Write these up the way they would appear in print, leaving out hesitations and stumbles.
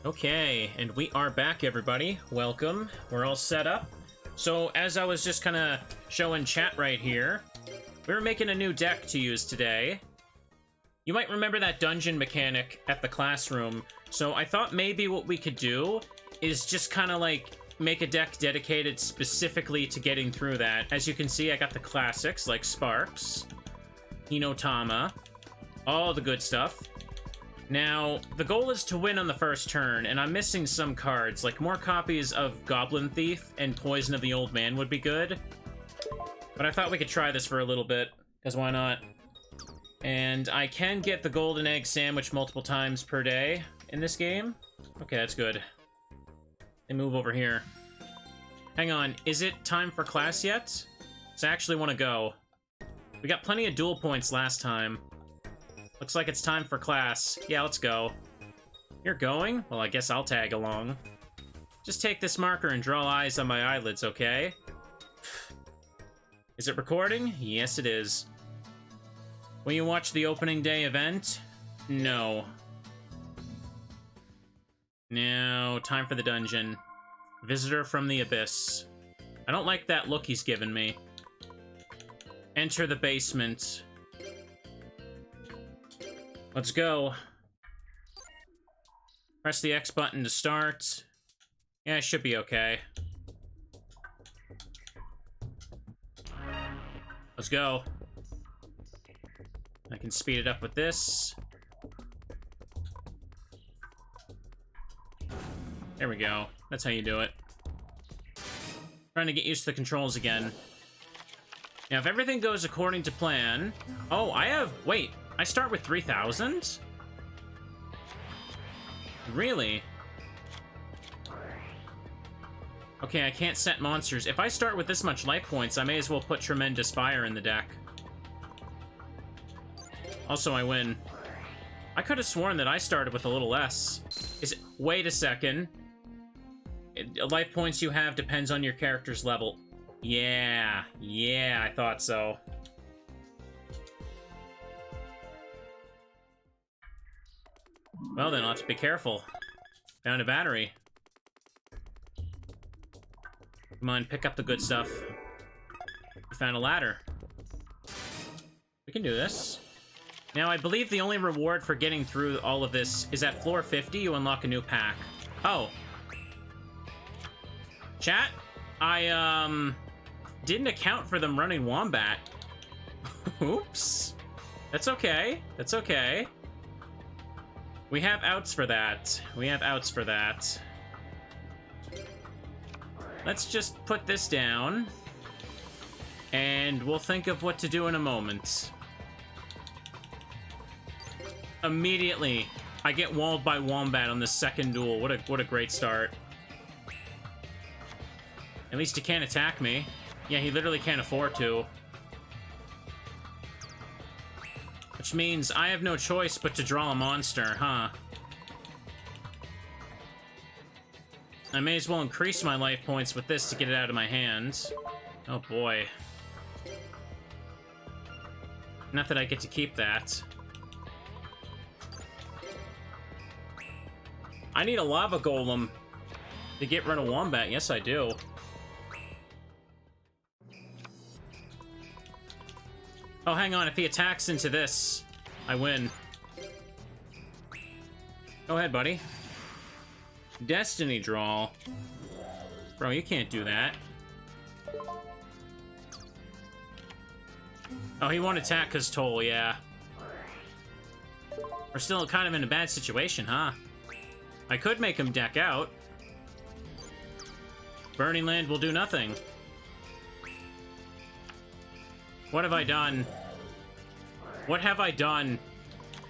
Okay, and we are back, everybody. Welcome. We're all set up. So, as I was just kind of showing chat right here, we were making a new deck to use today. You might remember that dungeon mechanic at the classroom. So I thought maybe what we could do is just kind of like make a deck dedicated specifically to getting through that. As you can see, I got the classics like Sparks, Hinotama, all the good stuff. Now, the goal is to win on the first turn, and I'm missing some cards, like more copies of Goblin Thief and Poison of the Old Man would be good. But I thought we could try this for a little bit, because why not? And I can get the Golden Egg Sandwich multiple times per day in this game. Okay, that's good. And move over here. Hang on, is it time for class yet? So I actually want to go. We got plenty of duel points last time. Looks like it's time for class. Yeah, let's go. You're going? Well, I guess I'll tag along. Just take this marker and draw eyes on my eyelids, okay? Is it recording? Yes, it is. Will you watch the opening day event? No. Now, time for the dungeon. Visitor from the Abyss. I don't like that look he's given me. Enter the basement. Let's go. Press the X button to start. Yeah, it should be okay. Let's go. I can speed it up with this. There we go. That's how you do it. Trying to get used to the controls again. Now, if everything goes according to plan... Oh, I have... Wait, I start with 3,000? Really? Okay, I can't set monsters. If I start with this much life points, I may as well put Tremendous Fire in the deck. Also, I win. I could have sworn that I started with a little less. Is it... Wait a second. Life points you have depends on your character's level. Yeah, I thought so. Well, then I'll have to be careful. Found a battery. Come on, pick up the good stuff. We found a ladder. We can do this. Now, I believe the only reward for getting through all of this is at floor 50, you unlock a new pack. Oh. Chat, I, didn't account for them running Wombat. Oops. That's okay. That's okay. We have outs for that. We have outs for that. Let's just put this down. And we'll think of what to do in a moment. Immediately, I get walled by Wombat on the second duel. What a great start. At least he can't attack me. Yeah, he literally can't afford to. Which means I have no choice but to draw a monster, huh? I may as well increase my life points with this to get it out of my hands. Oh boy. Not that I get to keep that. I need a lava golem to get rid of Wombat. Yes, I do. Oh, hang on. If he attacks into this, I win. Go ahead, buddy. Destiny draw. Bro, you can't do that. Oh, he won't attack because Toll, yeah. We're still kind of in a bad situation, huh? I could make him deck out. Burning Land will do nothing. What have I done? What have I done?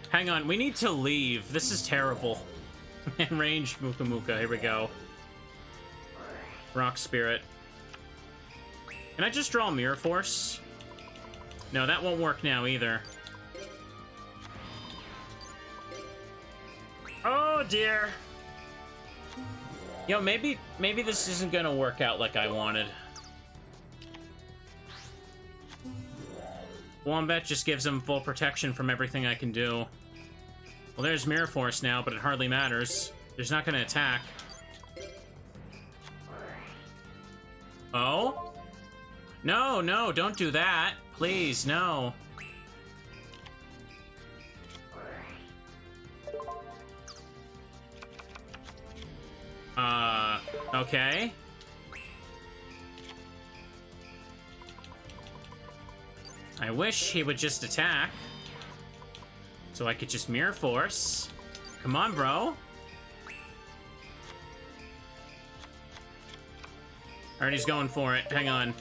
Hang on, we need to leave. This is terrible. Range Muka Muka, here we go. Rock Spirit. Can I just draw Mirror Force? No, that won't work now either. Oh dear. Yo, maybe this isn't gonna work out like I wanted. Wombat just gives him full protection from everything I can do. Well, there's Mirror Force now, but it hardly matters. He's not gonna attack. Oh? No, no, don't do that. Please, no. Okay. I wish he would just attack. So I could just Mirror Force. Come on, bro. Alright, he's going for it. Hang on.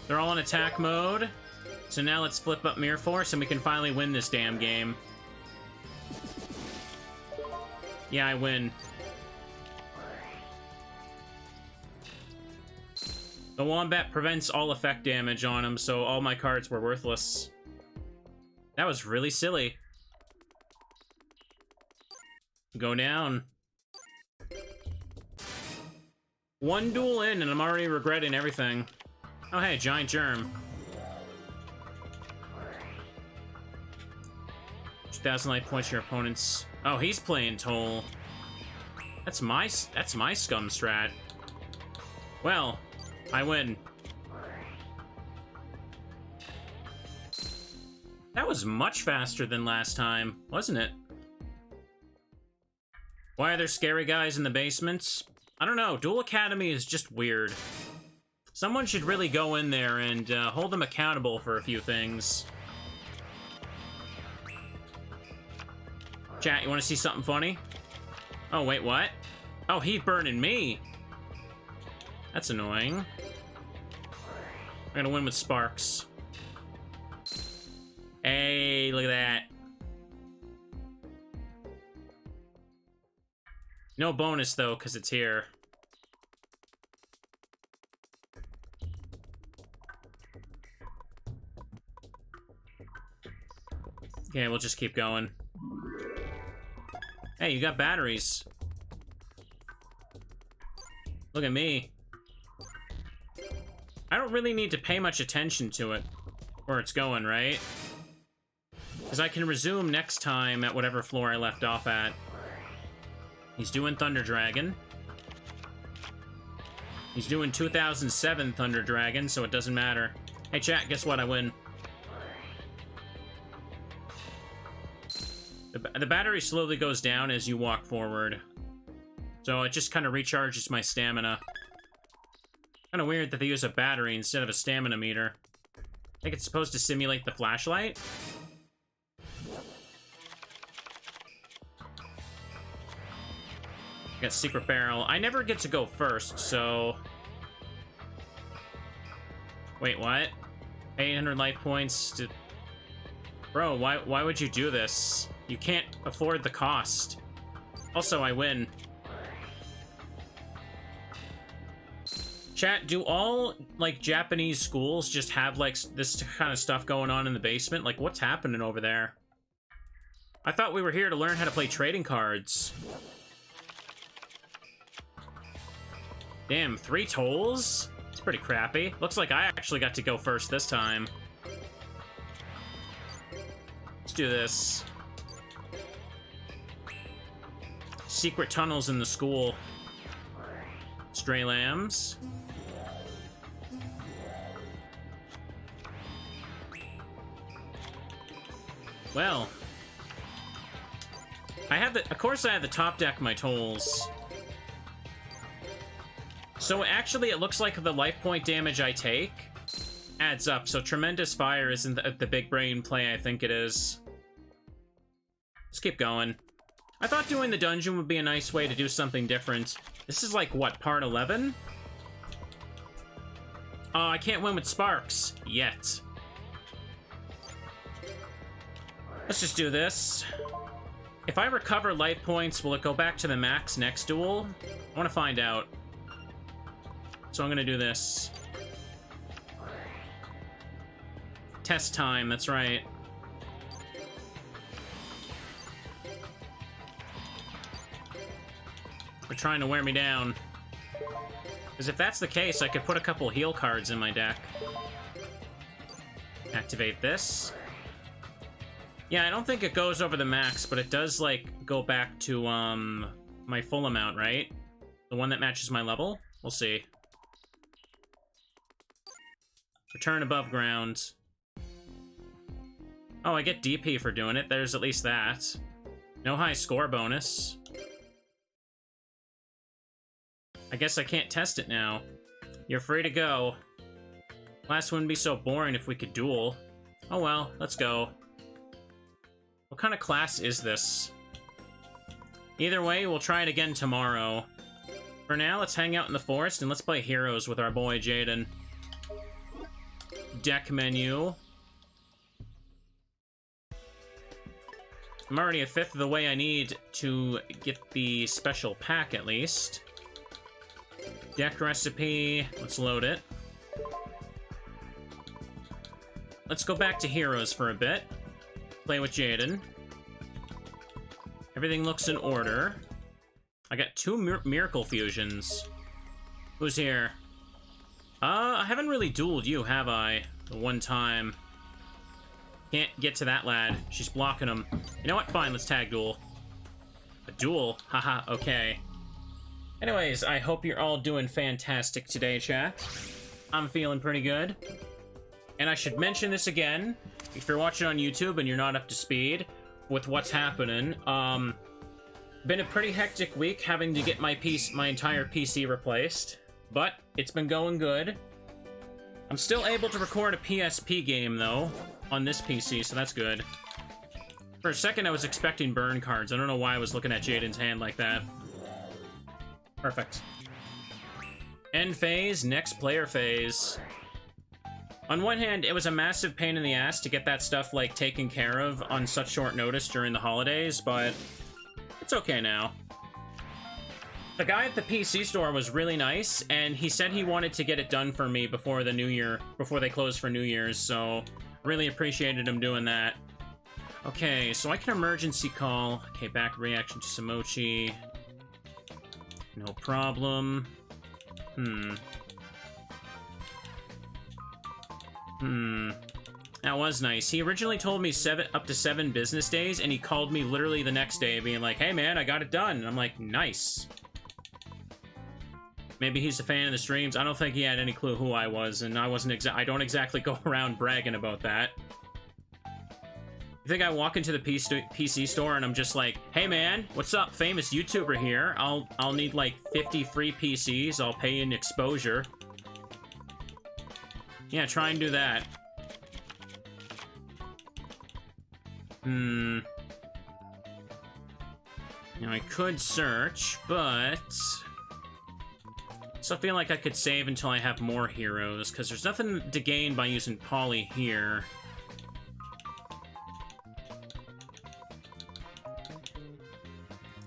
They're all in attack mode. So now let's flip up Mirror Force and we can finally win this damn game. Yeah, I win. The Wombat prevents all effect damage on him, so all my cards were worthless. That was really silly. Go down. One duel in, and I'm already regretting everything. Oh, hey, Giant Germ. 2,000 life points to your opponents. Oh, he's playing Toll. That's my scum strat. Well, I win. That was much faster than last time, wasn't it? Why are there scary guys in the basement? I don't know. Duel Academy is just weird. Someone should really go in there and hold them accountable for a few things. Chat, you want to see something funny? Oh, wait, what? Oh, he's burning me. That's annoying. I'm gonna win with Sparks. Hey, look at that. No bonus, though, because it's here. Okay, we'll just keep going. Hey, you got batteries. Look at me. I don't really need to pay much attention to it, where it's going, right? Because I can resume next time at whatever floor I left off at. He's doing Thunder Dragon. He's doing 2007 Thunder Dragon, so it doesn't matter. Hey, chat, guess what? I win. The battery slowly goes down as you walk forward. So it just kind of recharges my stamina. Kind of weird that they use a battery instead of a stamina meter. I think it's supposed to simulate the flashlight. Got Secret Barrel. I never get to go first, so... Wait, what? 800 life points to... Bro, why would you do this? You can't afford the cost. Also, I win. Chat, do all, like, Japanese schools just have, like, this kind of stuff going on in the basement? Like, what's happening over there? I thought we were here to learn how to play trading cards. Damn, 3 tolls? It's pretty crappy. Looks like I actually got to go first this time. Let's do this. Secret tunnels in the school. Stray lambs. Well. Of course I had the top deck my tolls. So actually, it looks like the life point damage I take adds up. So Tremendous Fire isn't the big brain play I think it is. Let's keep going. I thought doing the dungeon would be a nice way to do something different. This is like, what, part 11? Oh, I can't win with Sparks. Yet. Let's just do this. If I recover life points, will it go back to the max next duel? I want to find out. So I'm gonna do this. Test time, that's right. They're trying to wear me down. Because if that's the case, I could put a couple heal cards in my deck. Activate this. Yeah, I don't think it goes over the max, but it does, like, go back to, my full amount, right? The one that matches my level? We'll see. Return above ground. Oh, I get DP for doing it. There's at least that. No high score bonus. I guess I can't test it now. You're free to go. Class wouldn't be so boring if we could duel. Oh well, let's go. What kind of class is this? Either way, we'll try it again tomorrow. For now, let's hang out in the forest and let's play Heroes with our boy Jaden. Deck menu. I'm already a fifth of the way I need to get the special pack, at least. Deck recipe. Let's load it. Let's go back to Heroes for a bit. Play with Jaden. Everything looks in order. I got 2 Miracle Fusions. Who's here? I haven't really dueled you, have I? The one time. Can't get to that lad. She's blocking him. You know what? Fine, let's tag duel. A duel? Haha, okay. Anyways, I hope you're all doing fantastic today, chat. I'm feeling pretty good. And I should mention this again. If you're watching on YouTube and you're not up to speed with what's happening, been a pretty hectic week having to get my entire PC replaced. But it's been going good. I'm still able to record a PSP game, though, on this PC, so that's good. For a second, I was expecting burn cards. I don't know why I was looking at Jaden's hand like that. Perfect. End phase, next player phase. On one hand, it was a massive pain in the ass to get that stuff, like, taken care of on such short notice during the holidays, but it's okay now. The guy at the PC store was really nice, and he said he wanted to get it done for me before the New Year, before they closed for New Year's, so really appreciated him doing that. Okay, so I can emergency call. Okay, back reaction to Samochi. No problem. That was nice. He originally told me up to 7 business days, and he called me literally the next day being like, hey man, I got it done. And I'm like, nice. Maybe he's a fan of the streams. I don't think he had any clue who I was, and I don't exactly go around bragging about that. You think I walk into the PC store and I'm just like, hey man, what's up, famous YouTuber here. I'll need like 50 free PCs. I'll pay in exposure. Yeah, try and do that. Now I could search, but so I feel like I could save until I have more heroes, because there's nothing to gain by using Polly here.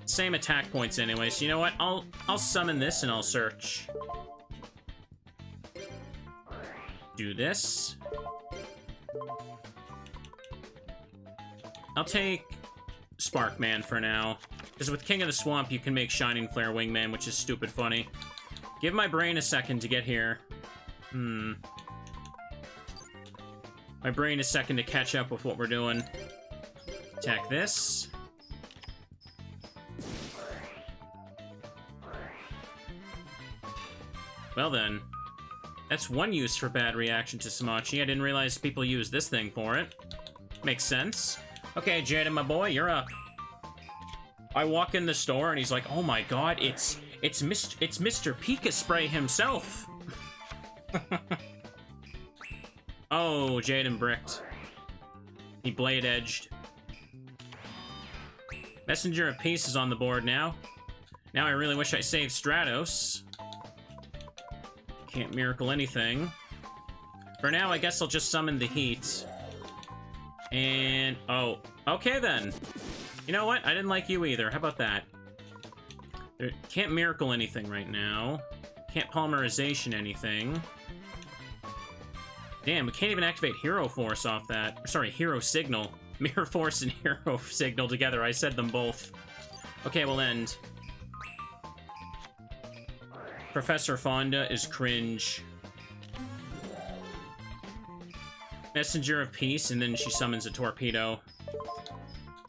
Same attack points anyway, so you know what? I'll summon this and I'll search. Do this. I'll take Sparkman for now, because with King of the Swamp you can make Shining Flare Wingman, which is stupid funny. Give my brain a second to get here. My brain a second to catch up with what we're doing. Attack this. Well then. That's one use for bad reaction to Samachi. I didn't realize people use this thing for it. Makes sense. Okay, Jaden, my boy, you're up. I walk in the store and he's like, oh my god, it's Mr. Pika Spray himself. Oh, Jaden bricked. He blade edged. Messenger of Peace is on the board now. Now I really wish I saved Stratos. Can't miracle anything. For now, I guess I'll just summon the heat. And, oh, okay then. You know what? I didn't like you either. How about that? Can't miracle anything right now. Can't polymerization anything. Damn, we can't even activate Hero Force off that. Sorry, Hero Signal. Mirror Force and Hero Signal together. I said them both. Okay, we'll end. Professor Fonda is cringe. Messenger of Peace, and then she summons a torpedo.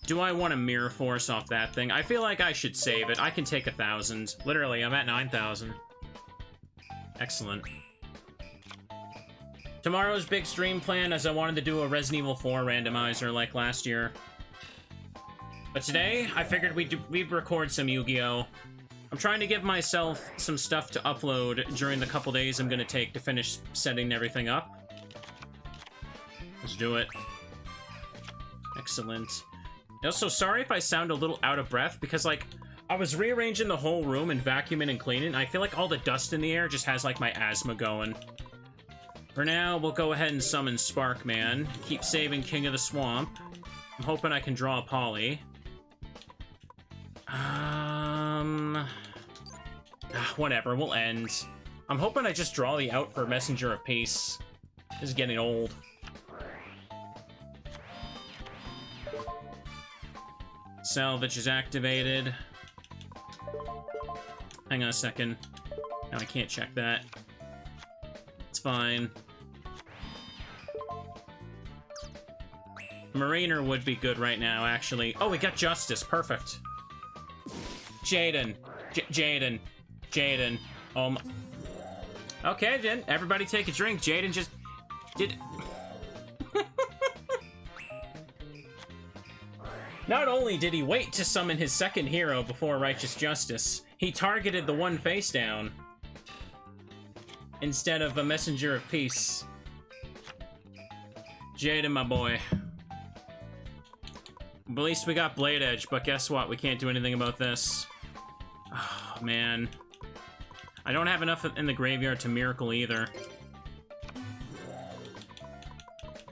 Do I want to Mirror Force off that thing? I feel like I should save it. I can take 1,000. Literally, I'm at 9,000. Excellent. Tomorrow's big stream plan is I wanted to do a Resident Evil 4 randomizer like last year. But today, I figured we'd record some Yu-Gi-Oh! I'm trying to give myself some stuff to upload during the couple days I'm gonna take to finish setting everything up. Let's do it. Excellent. Also, sorry if I sound a little out of breath, because, like, I was rearranging the whole room and vacuuming and cleaning, and I feel like all the dust in the air just has, like, my asthma going. For now, we'll go ahead and summon Sparkman. Keep saving King of the Swamp. I'm hoping I can draw a Poly. Whatever, we'll end. I'm hoping I just draw the out for Messenger of Peace. This is getting old. Salvage is activated. Hang on a second. No, I can't check that. It's fine. Mariner would be good right now, actually. Oh, we got Justice. Perfect. Jaden. Jaden. Jaden. Oh my... Okay, then. Everybody take a drink. Jaden just... did... Not only did he wait to summon his second hero before Righteous Justice, he targeted the one face down instead of a Messenger of Peace. Jaden, my boy. At least we got Blade Edge, but guess what? We can't do anything about this. Oh, man. I don't have enough in the graveyard to Miracle either.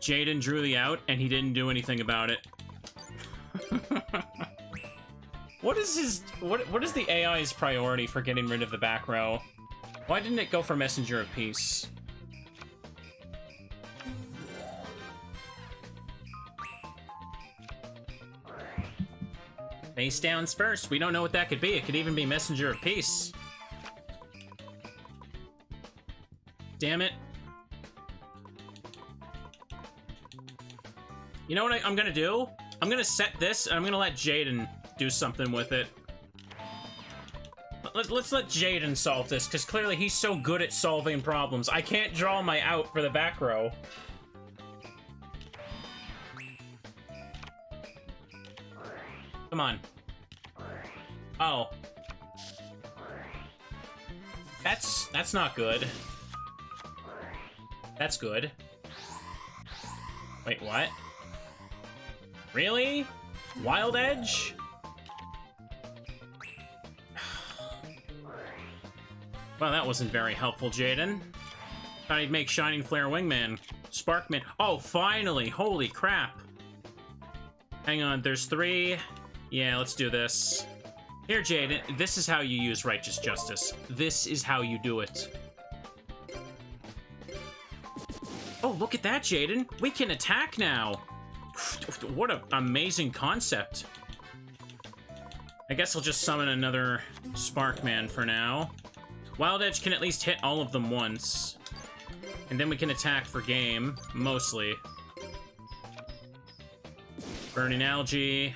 Jaden drew the out, and he didn't do anything about it. What is the AI's priority for getting rid of the back row? Why didn't it go for Messenger of Peace? Face downs first. We don't know what that could be. It could even be Messenger of Peace. Damn it. You know what I'm gonna do? I'm gonna set this, and I'm gonna let Jaden do something with it. Let's let Jaden solve this, because clearly he's so good at solving problems. I can't draw my out for the back row. Come on. Oh. That's not good. That's good. Wait, what? Really? Wild Edge? Well, that wasn't very helpful, Jaden. Thought he'd make Shining Flare Wingman. Sparkman. Oh, finally! Holy crap! Hang on, there's 3. Yeah, let's do this. Here, Jaden, this is how you use Righteous Justice. This is how you do it. Oh, look at that, Jaden! We can attack now! What an amazing concept. I guess I'll just summon another Sparkman for now. Wild Edge can at least hit all of them once. And then we can attack for game, mostly. Burning Algae.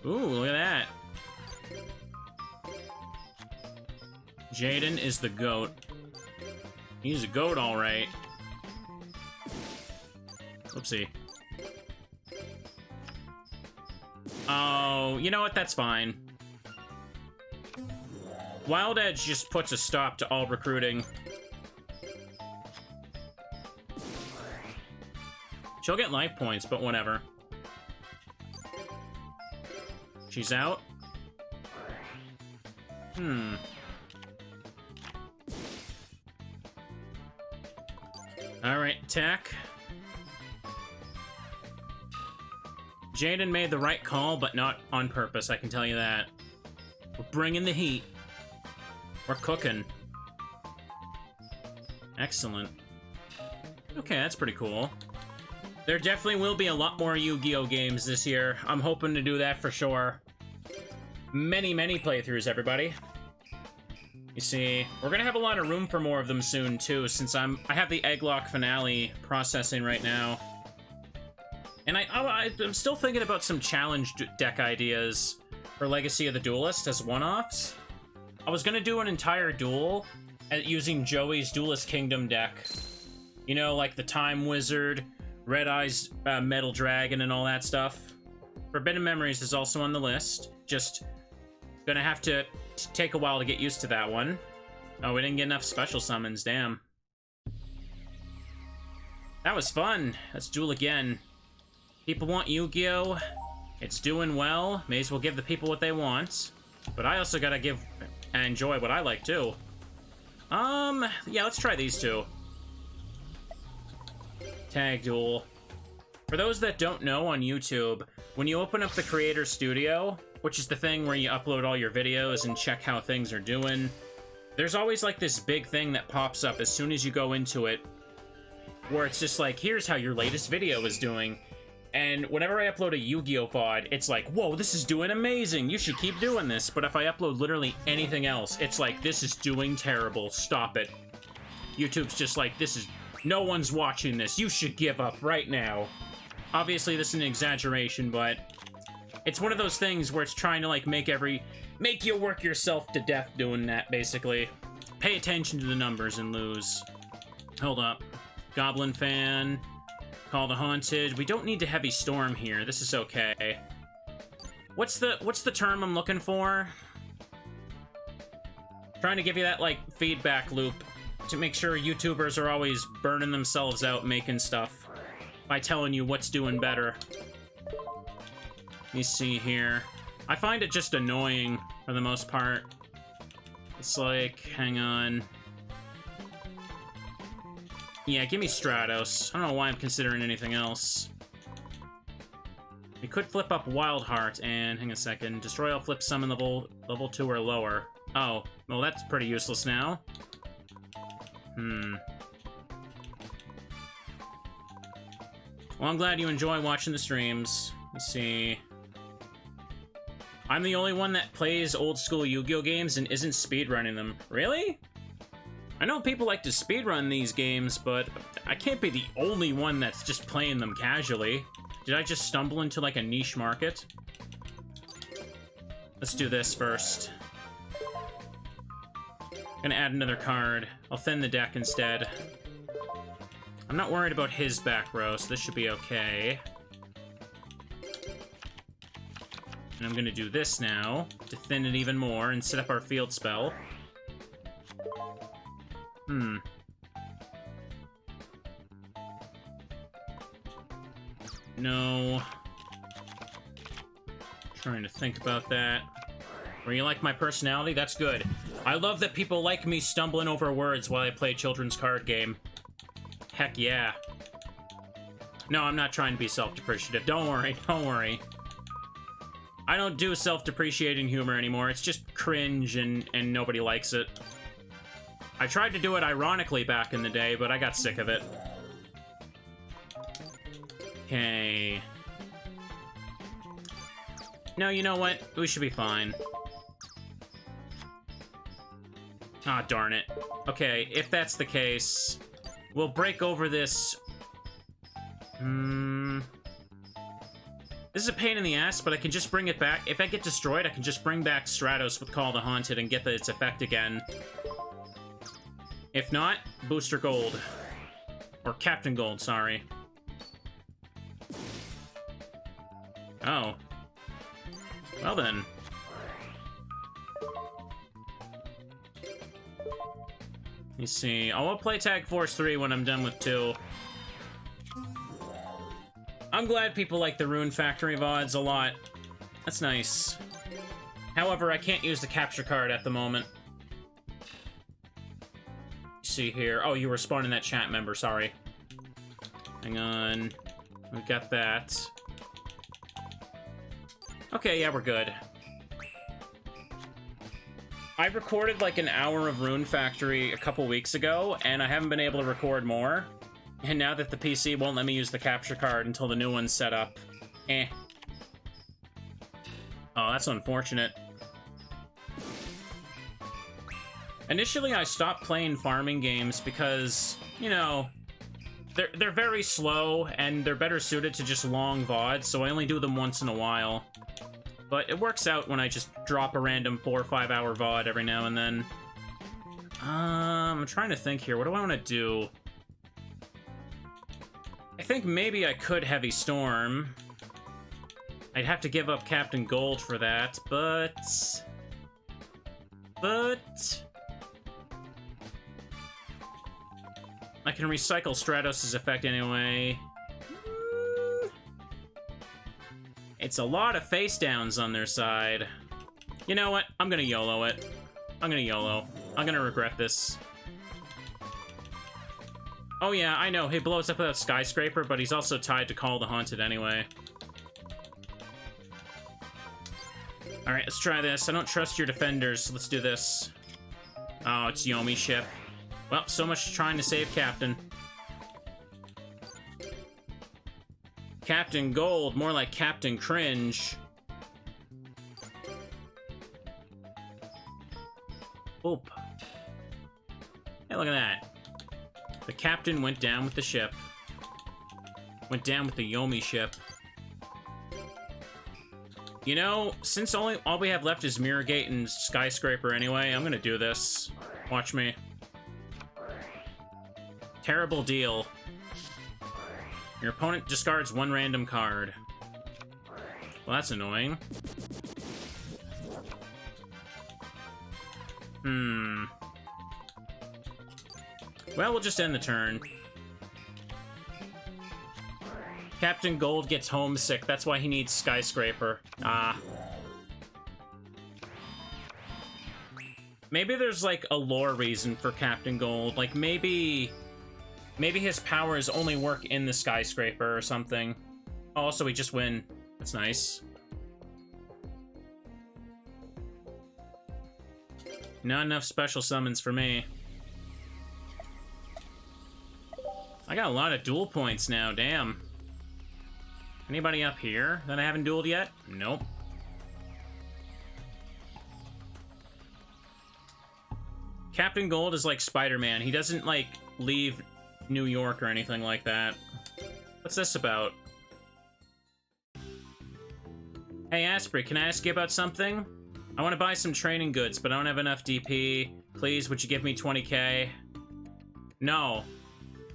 Ooh, look at that. Jaden is the GOAT. He's a GOAT, alright. Oopsie. Oh, you know what? That's fine. Wild Edge just puts a stop to all recruiting. She'll get life points, but whatever. She's out. Alright, attack. Jaden made the right call, but not on purpose, I can tell you that. We're bringing the heat. We're cooking. Excellent. Okay, that's pretty cool. There definitely will be a lot more Yu-Gi-Oh! Games this year. I'm hoping to do that for sure. Many, many playthroughs, everybody. You see, we're gonna have a lot of room for more of them soon, too, since I have the Egglock finale processing right now. And I'm still thinking about some challenge deck ideas for Legacy of the Duelist as one-offs. I was gonna do an entire duel using Joey's Duelist Kingdom deck. You know, like the Time Wizard, Red Eyes, Metal Dragon, and all that stuff. Forbidden Memories is also on the list. Just gonna have to take a while to get used to that one. Oh, we didn't get enough special summons, damn. That was fun. Let's duel again. People want Yu-Gi-Oh! It's doing well. May as well give the people what they want. But I also gotta give and enjoy what I like, too. Yeah, let's try these two. Tag duel. For those that don't know on YouTube, when you open up the Creator Studio, which is the thing where you upload all your videos and check how things are doing, there's always like this big thing that pops up as soon as you go into it, where it's just like, here's how your latest video is doing. And whenever I upload a Yu-Gi-Oh! VOD, it's like, whoa, this is doing amazing, you should keep doing this. But if I upload literally anything else, it's like, this is doing terrible, stop it. YouTube's just like, no one's watching this, you should give up right now. Obviously, this is an exaggeration, but it's one of those things where it's trying to, like, make you work yourself to death doing that, basically. Pay attention to the numbers and lose. Hold up. Goblin Fan. Call the Haunted. We don't need to Heavy Storm here. This is okay. What's the term I'm looking for? Trying to give you that, like, feedback loop to make sure YouTubers are always burning themselves out making stuff by telling you what's doing better. Let me see here. I find it just annoying for the most part. It's like, hang on. Yeah, give me Stratos. I don't know why I'm considering anything else. We could flip up Wild Heart and, hang on a second, destroy all flip summon level 2 or lower. Oh, well that's pretty useless now. Well, I'm glad you enjoy watching the streams. Let's see. I'm the only one that plays old school Yu-Gi-Oh! Games and isn't speedrunning them. Really? I know people like to speedrun these games, but I can't be the only one that's just playing them casually. Did I just stumble into, like, a niche market? Let's do this first. Gonna add another card. I'll thin the deck instead. I'm not worried about his back row, so this should be okay. And I'm gonna do this now to thin it even more and set up our field spell. No. Trying to think about that. Where you like my personality? That's good. I love that people like me stumbling over words while I play a children's card game. Heck yeah. No, I'm not trying to be self-depreciative. Don't worry, don't worry. I don't do self-depreciating humor anymore. It's just cringe and nobody likes it. I tried to do it ironically back in the day, but I got sick of it. Okay. No, you know what? We should be fine. Ah, darn it. Okay, if that's the case, we'll break over this. This is a pain in the ass, but I can just bring it back. If I get destroyed, I can just bring back Stratos with Call the Haunted and get its effect again. If not, Booster Gold. Or Captain Gold, sorry. Oh. Well then. Let me see. I will play Tag Force 3 when I'm done with 2. I'm glad people like the Rune Factory VODs a lot. That's nice. However, I can't use the capture card at the moment. See here. Oh, you were spawning that chat member, sorry. Hang on. We got that. Okay, yeah, we're good. I recorded like an hour of Rune Factory a couple weeks ago, and I haven't been able to record more. And now that the PC won't let me use the capture card until the new one's set up. Eh. Oh, that's unfortunate. Initially, I stopped playing farming games because, you know, they're very slow, and they're better suited to just long VODs, so I only do them once in a while. But it works out when I just drop a random 4 or 5 hour VOD every now and then. I'm trying to think here. What do I want to do? I think maybe I could Heavy Storm. I'd have to give up Captain Gold for that, but... I can recycle Stratos' effect anyway. It's a lot of face downs on their side. You know what? I'm gonna YOLO it. I'm gonna YOLO. I'm gonna regret this. Oh yeah, I know, he blows up that skyscraper, but he's also tied to Call the Haunted anyway. Alright, let's try this. I don't trust your defenders, so let's do this. Oh, it's Yomi's ship. Well, so much trying to save Captain. Captain Gold, more like Captain Cringe. Oop. Hey, look at that. The captain went down with the ship. Went down with the Yomi ship. You know, since all we have left is Mirror Gate and Skyscraper anyway, I'm gonna do this. Watch me. Terrible deal. Your opponent discards one random card. Well, that's annoying. Well, we'll just end the turn. Captain Gold gets homesick. That's why he needs Skyscraper. Ah. Maybe there's, like, a lore reason for Captain Gold. Like, maybe his powers only work in the Skyscraper or something. Oh, so we just win. That's nice. Not enough special summons for me. I got a lot of duel points now, damn. Anybody up here that I haven't dueled yet? Nope. Captain Gold is like Spider-Man. He doesn't, like, leave New York or anything like that. What's this about? Hey, Asprey, can I ask you about something? I want to buy some training goods, but I don't have enough DP. Please, would you give me 20k? No.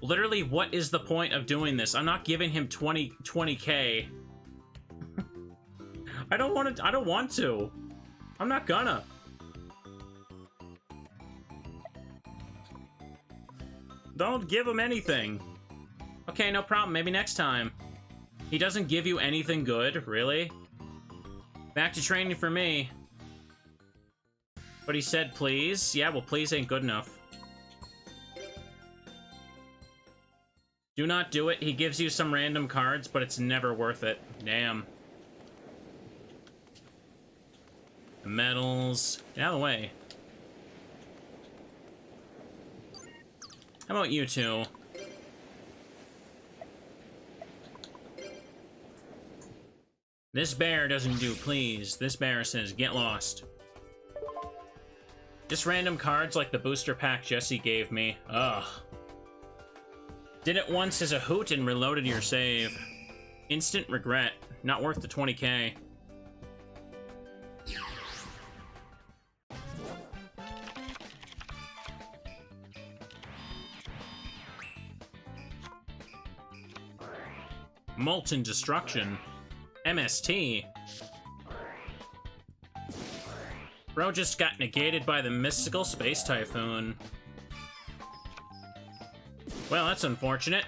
Literally, what is the point of doing this? I'm not giving him 20k. I don't want to. I'm not gonna. Don't give him anything. Okay, no problem. Maybe next time. He doesn't give you anything good? Really? Back to training for me. But he said please. Yeah, well, please ain't good enough. Do not do it. He gives you some random cards, but it's never worth it. Damn. Medals. Get out of the way. How about you two? This bear doesn't do please. This bear says get lost. Just random cards like the booster pack Jesse gave me. Ugh. Did it once as a hoot and reloaded your save. Instant regret. Not worth the 20k. Molten Destruction. MST. Bro just got negated by the mystical space typhoon. Well, that's unfortunate.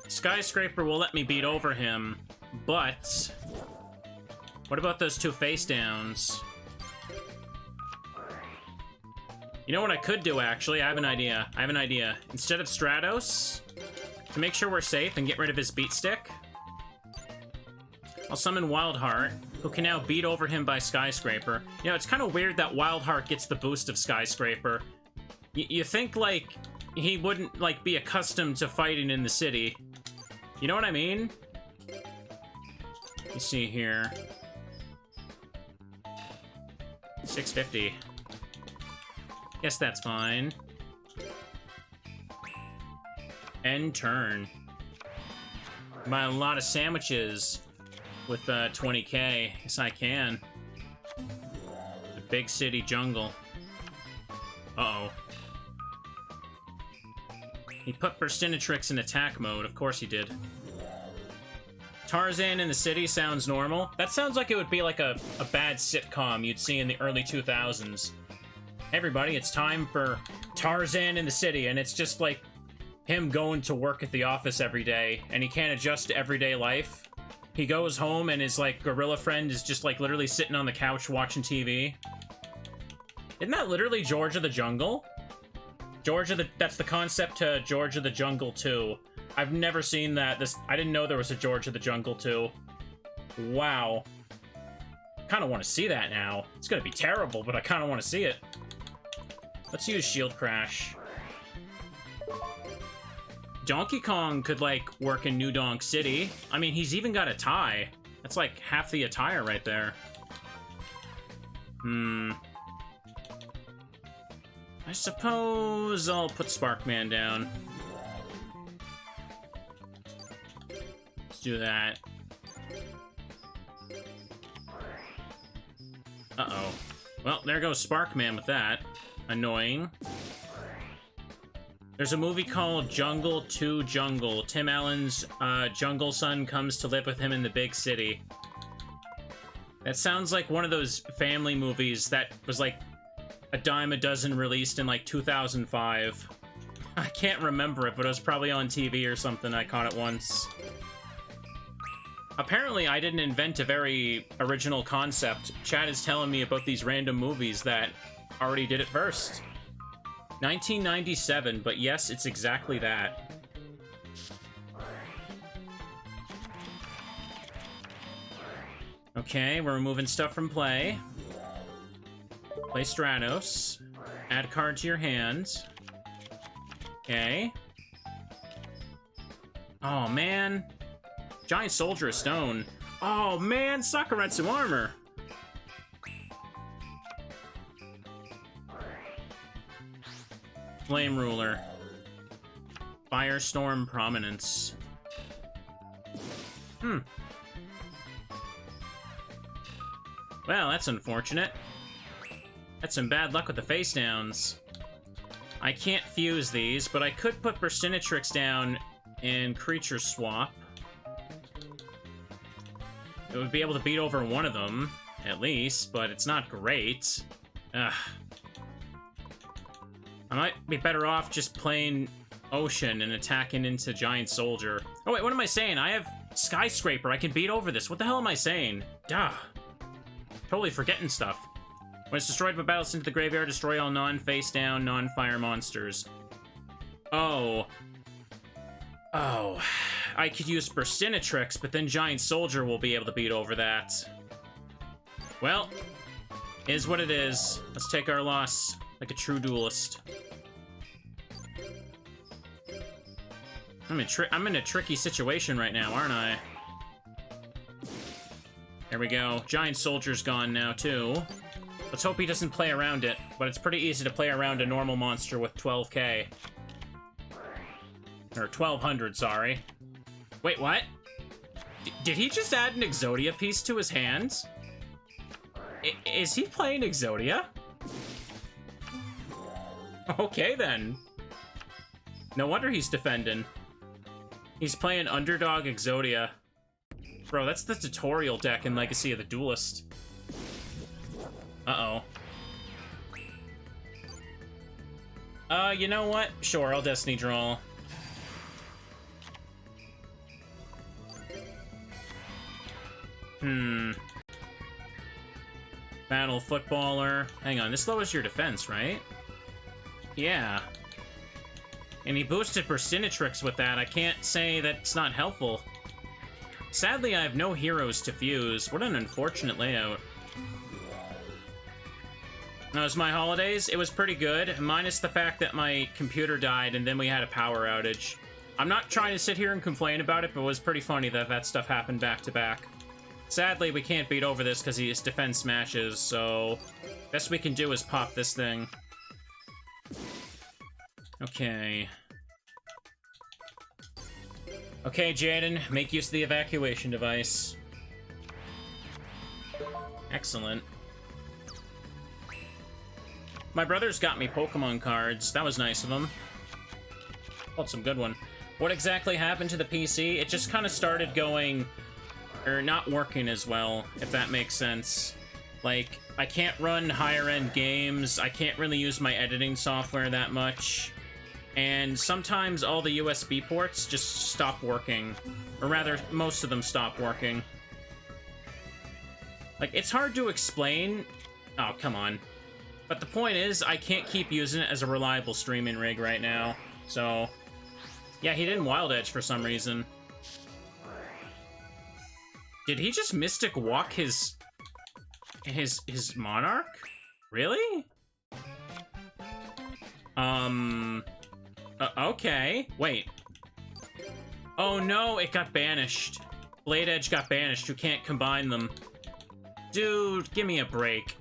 Skyscraper will let me beat over him, but... what about those two face downs? You know what I could do, actually? I have an idea. Instead of Stratos, to make sure we're safe and get rid of his beat stick, I'll summon Wildheart, who can now beat over him by Skyscraper. You know, it's kind of weird that Wildheart gets the boost of Skyscraper. You think, like, he wouldn't, like, be accustomed to fighting in the city. You know what I mean? Let's see here. 650. Guess that's fine. End turn. Buy a lot of sandwiches with 20k. Yes, I can. The big city jungle. Uh-oh. He put Burstinatrix in attack mode. Of course he did. Tarzan in the city sounds normal. That sounds like it would be like a bad sitcom you'd see in the early 2000s. Hey everybody, it's time for Tarzan in the city, and it's just like him going to work at the office every day, and he can't adjust to everyday life. He goes home and his, like, gorilla friend is just, like, literally sitting on the couch watching TV. Isn't that literally George of the Jungle? That's the concept to George of the Jungle 2. I've never seen that. I didn't know there was a George of the Jungle 2. Wow. Kind of want to see that now. It's gonna be terrible, but I kind of want to see it. Let's use Shield Crash. Donkey Kong could, like, work in New Donk City. I mean, he's even got a tie. That's, like, half the attire right there. I suppose I'll put Sparkman down. Let's do that. Uh-oh. Well, there goes Sparkman with that. Annoying. There's a movie called Jungle to Jungle. Tim Allen's jungle son comes to live with him in the big city. That sounds like one of those family movies that was like a dime a dozen released in like 2005. I can't remember it, but it was probably on TV or something. I caught it once. Apparently, I didn't invent a very original concept. Chad is telling me about these random movies that already did it first. 1997, but yes, it's exactly that. Okay, we're removing stuff from play. Play Stratos. Add a card to your hand. Okay. Oh, man. Giant Soldier of Stone. Oh, man, Sakuretsu Armor. Flame Ruler. Firestorm Prominence. Well, that's unfortunate. That's some bad luck with the face downs. I can't fuse these, but I could put Burstinatrix down and creature swap. It would be able to beat over one of them, at least, but it's not great. Ugh. I might be better off just playing Ocean and attacking into Giant Soldier. Oh wait, what am I saying? I have Skyscraper. I can beat over this. What the hell am I saying? Duh. Totally forgetting stuff. When it's destroyed by battle sent to the graveyard, destroy all non-face down, non-fire monsters. Oh. Oh. I could use Burstinatrix, but then Giant Soldier will be able to beat over that. Well, is what it is. Let's take our loss like a true duelist. I'm in a tricky situation right now, aren't I? There we go. Giant Soldier's gone now, too. Let's hope he doesn't play around it, but it's pretty easy to play around a normal monster with 12k. Or 1200, sorry. Wait, what? Did he just add an Exodia piece to his hands? Is he playing Exodia? Okay, then. No wonder he's defending. He's playing Underdog Exodia. Bro, that's the tutorial deck in Legacy of the Duelist. Uh-oh. You know what? Sure, I'll Destiny Draw. Battle Footballer. Hang on, this lowers your defense, right? Yeah. And he boosted Burstinatrix with that. I can't say that's not helpful. Sadly, I have no heroes to fuse. What an unfortunate layout. That was my holidays. It was pretty good, minus the fact that my computer died and then we had a power outage. I'm not trying to sit here and complain about it, but it was pretty funny that that stuff happened back to back. Sadly, we can't beat over this because he has defense smashes, so best we can do is pop this thing. Okay. Okay, Jaden, make use of the evacuation device. Excellent. My brother's got me Pokemon cards. That was nice of him. Pulled some good one. What exactly happened to the PC? It just kind of started going... or not working as well, if that makes sense. Like, I can't run higher-end games. I can't really use my editing software that much. And sometimes all the USB ports just stop working. Or rather, most of them stop working. Like, it's hard to explain. Oh, come on. But the point is, I can't keep using it as a reliable streaming rig right now. So, yeah, he didn't Wild Edge for some reason. Did he just Mystic Walk his Monarch? Really? Okay. Wait. Oh no, it got banished. Blade Edge got banished. You can't combine them. Dude, give me a break.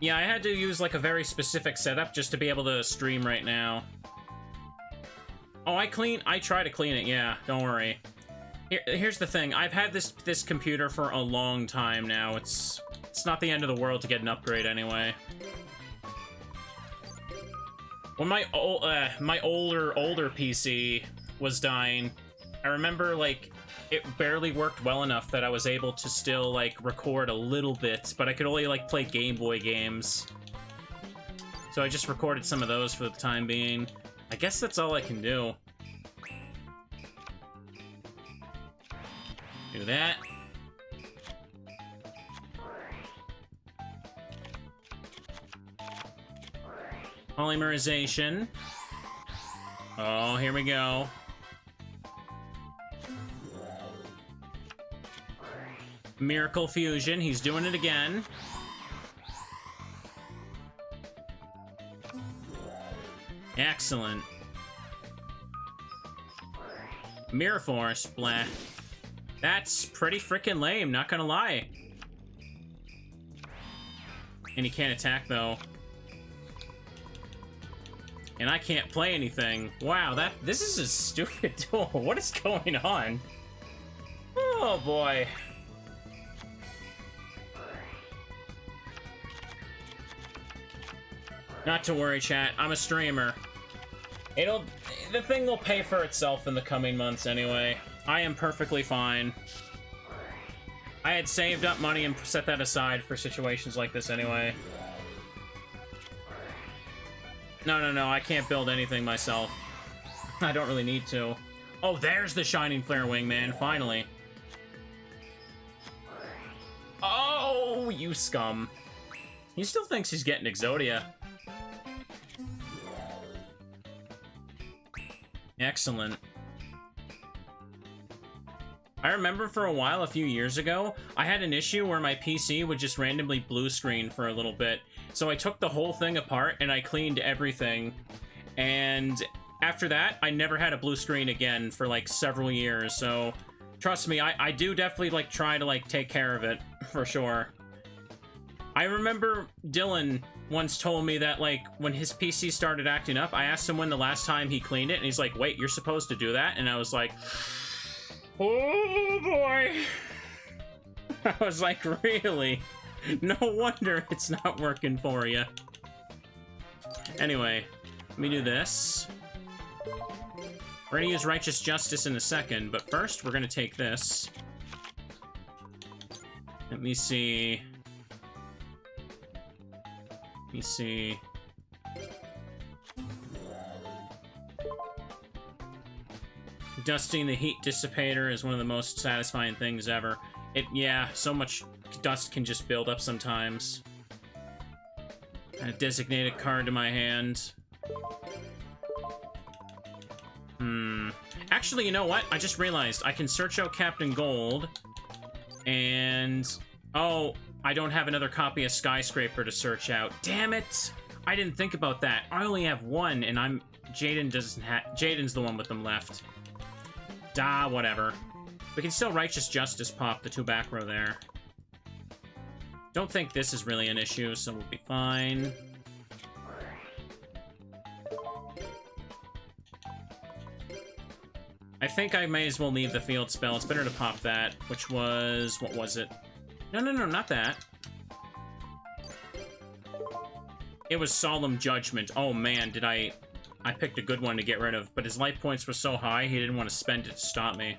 Yeah, I had to use like a very specific setup just to be able to stream right now. Oh, I try to clean it, yeah, don't worry. Here's the thing, I've had this computer for a long time now. It's not the end of the world to get an upgrade anyway. When my older PC was dying, I remember, like, it barely worked well enough that I was able to still, like, record a little bit, but I could only, like, play Game Boy games. So I just recorded some of those for the time being. I guess that's all I can do. Do that. Polymerization. Oh, here we go. Miracle Fusion. He's doing it again. Excellent. Mirror Force. Blah. That's pretty freaking lame, not gonna lie. And he can't attack, though. And I can't play anything. Wow, this is a stupid duel. What is going on? Oh, boy. Not to worry, chat. I'm a streamer. The thing will pay for itself in the coming months anyway. I am perfectly fine. I had saved up money and set that aside for situations like this anyway. No, I can't build anything myself. I don't really need to. Oh, there's the Shining Flare Wingman, finally. Oh, you scum. He still thinks he's getting Exodia. Excellent. I remember for a while, a few years ago, I had an issue where my PC would just randomly blue screen for a little bit. So I took the whole thing apart and I cleaned everything. And after that, I never had a blue screen again for like several years. So trust me, I do definitely like try to like take care of it for sure. I remember Dylan once told me that, like, when his PC started acting up, I asked him when the last time he cleaned it, and he's like, wait, you're supposed to do that? And I was like, oh boy. I was like, really? No wonder it's not working for you. Anyway, let me do this. We're gonna use Righteous Justice in a second, but first we're gonna take this. Let me see. Let me see. Dusting the heat dissipator is one of the most satisfying things ever. Yeah, so much dust can just build up sometimes. A designated card to my hand. Actually, you know what? I just realized I can search out Captain Gold, and... oh, I don't have another copy of Skyscraper to search out. Damn it! I didn't think about that. I only have one, and Jaden's the one with them left. Whatever. We can still Righteous Justice pop the two back row there. Don't think this is really an issue, so we'll be fine. I think I may as well leave the field spell. It's better to pop that, which was... what was it? No, not that. It was Solemn Judgment. Oh man, did I picked a good one to get rid of, but his life points were so high, he didn't want to spend it to stop me.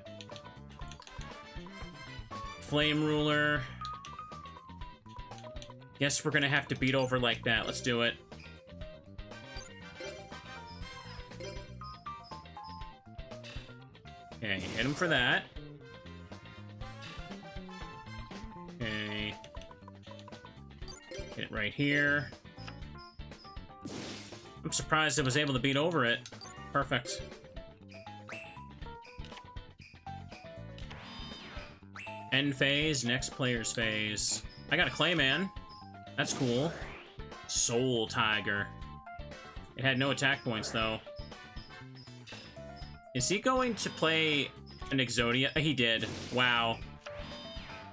Flame Ruler. Guess we're gonna have to beat over like that. Let's do it. Okay, hit him for that. Okay. Hit it right here. I'm surprised I was able to beat over it. Perfect. End phase, next player's phase. I got a Clayman. That's cool. Soul Tiger. It had no attack points, though. Is he going to play an Exodia? He did. Wow.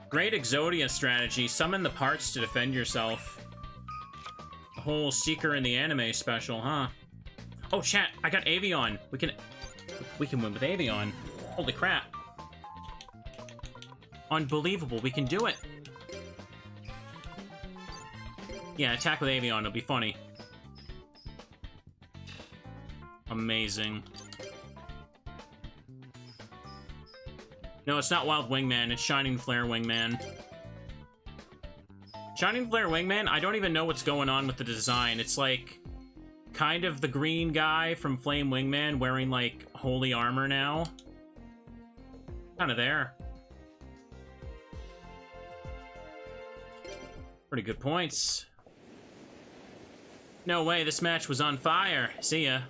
Great Exodia strategy. Summon the parts to defend yourself. The whole Seeker in the Anime special, huh? Oh, chat, I got Avion. We can win with Avion. Holy crap. Unbelievable, we can do it. Yeah, attack with Avion, it'll be funny. Amazing. No, it's not Wild Wingman, it's Shining Flare Wingman. Shining Flare Wingman, I don't even know what's going on with the design. It's like, kind of the green guy from Flame Wingman wearing, like, holy armor now. Kind of there. Pretty good points. No way, this match was on fire. See ya.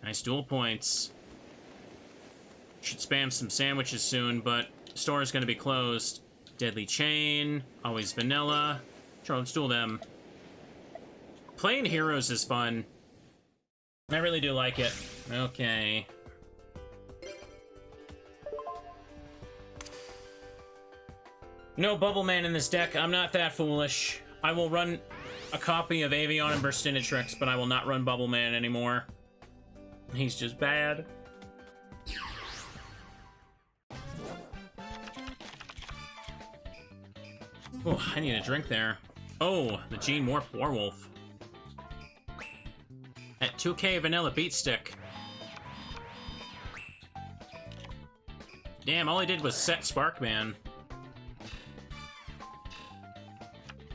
Nice duel points. Should spam some sandwiches soon, but store is going to be closed. Deadly Chain, always vanilla. Sure, let's duel them. Playing heroes is fun. I really do like it. Okay. No Bubble Man in this deck. I'm not that foolish. I will run a copy of Avion and Burstinatrix, but I will not run Bubble Man anymore. He's just bad. Oh, I need a drink there. Oh, the Gene Warp Warwolf. At 2K Vanilla Beat Stick. Damn, all I did was set Sparkman.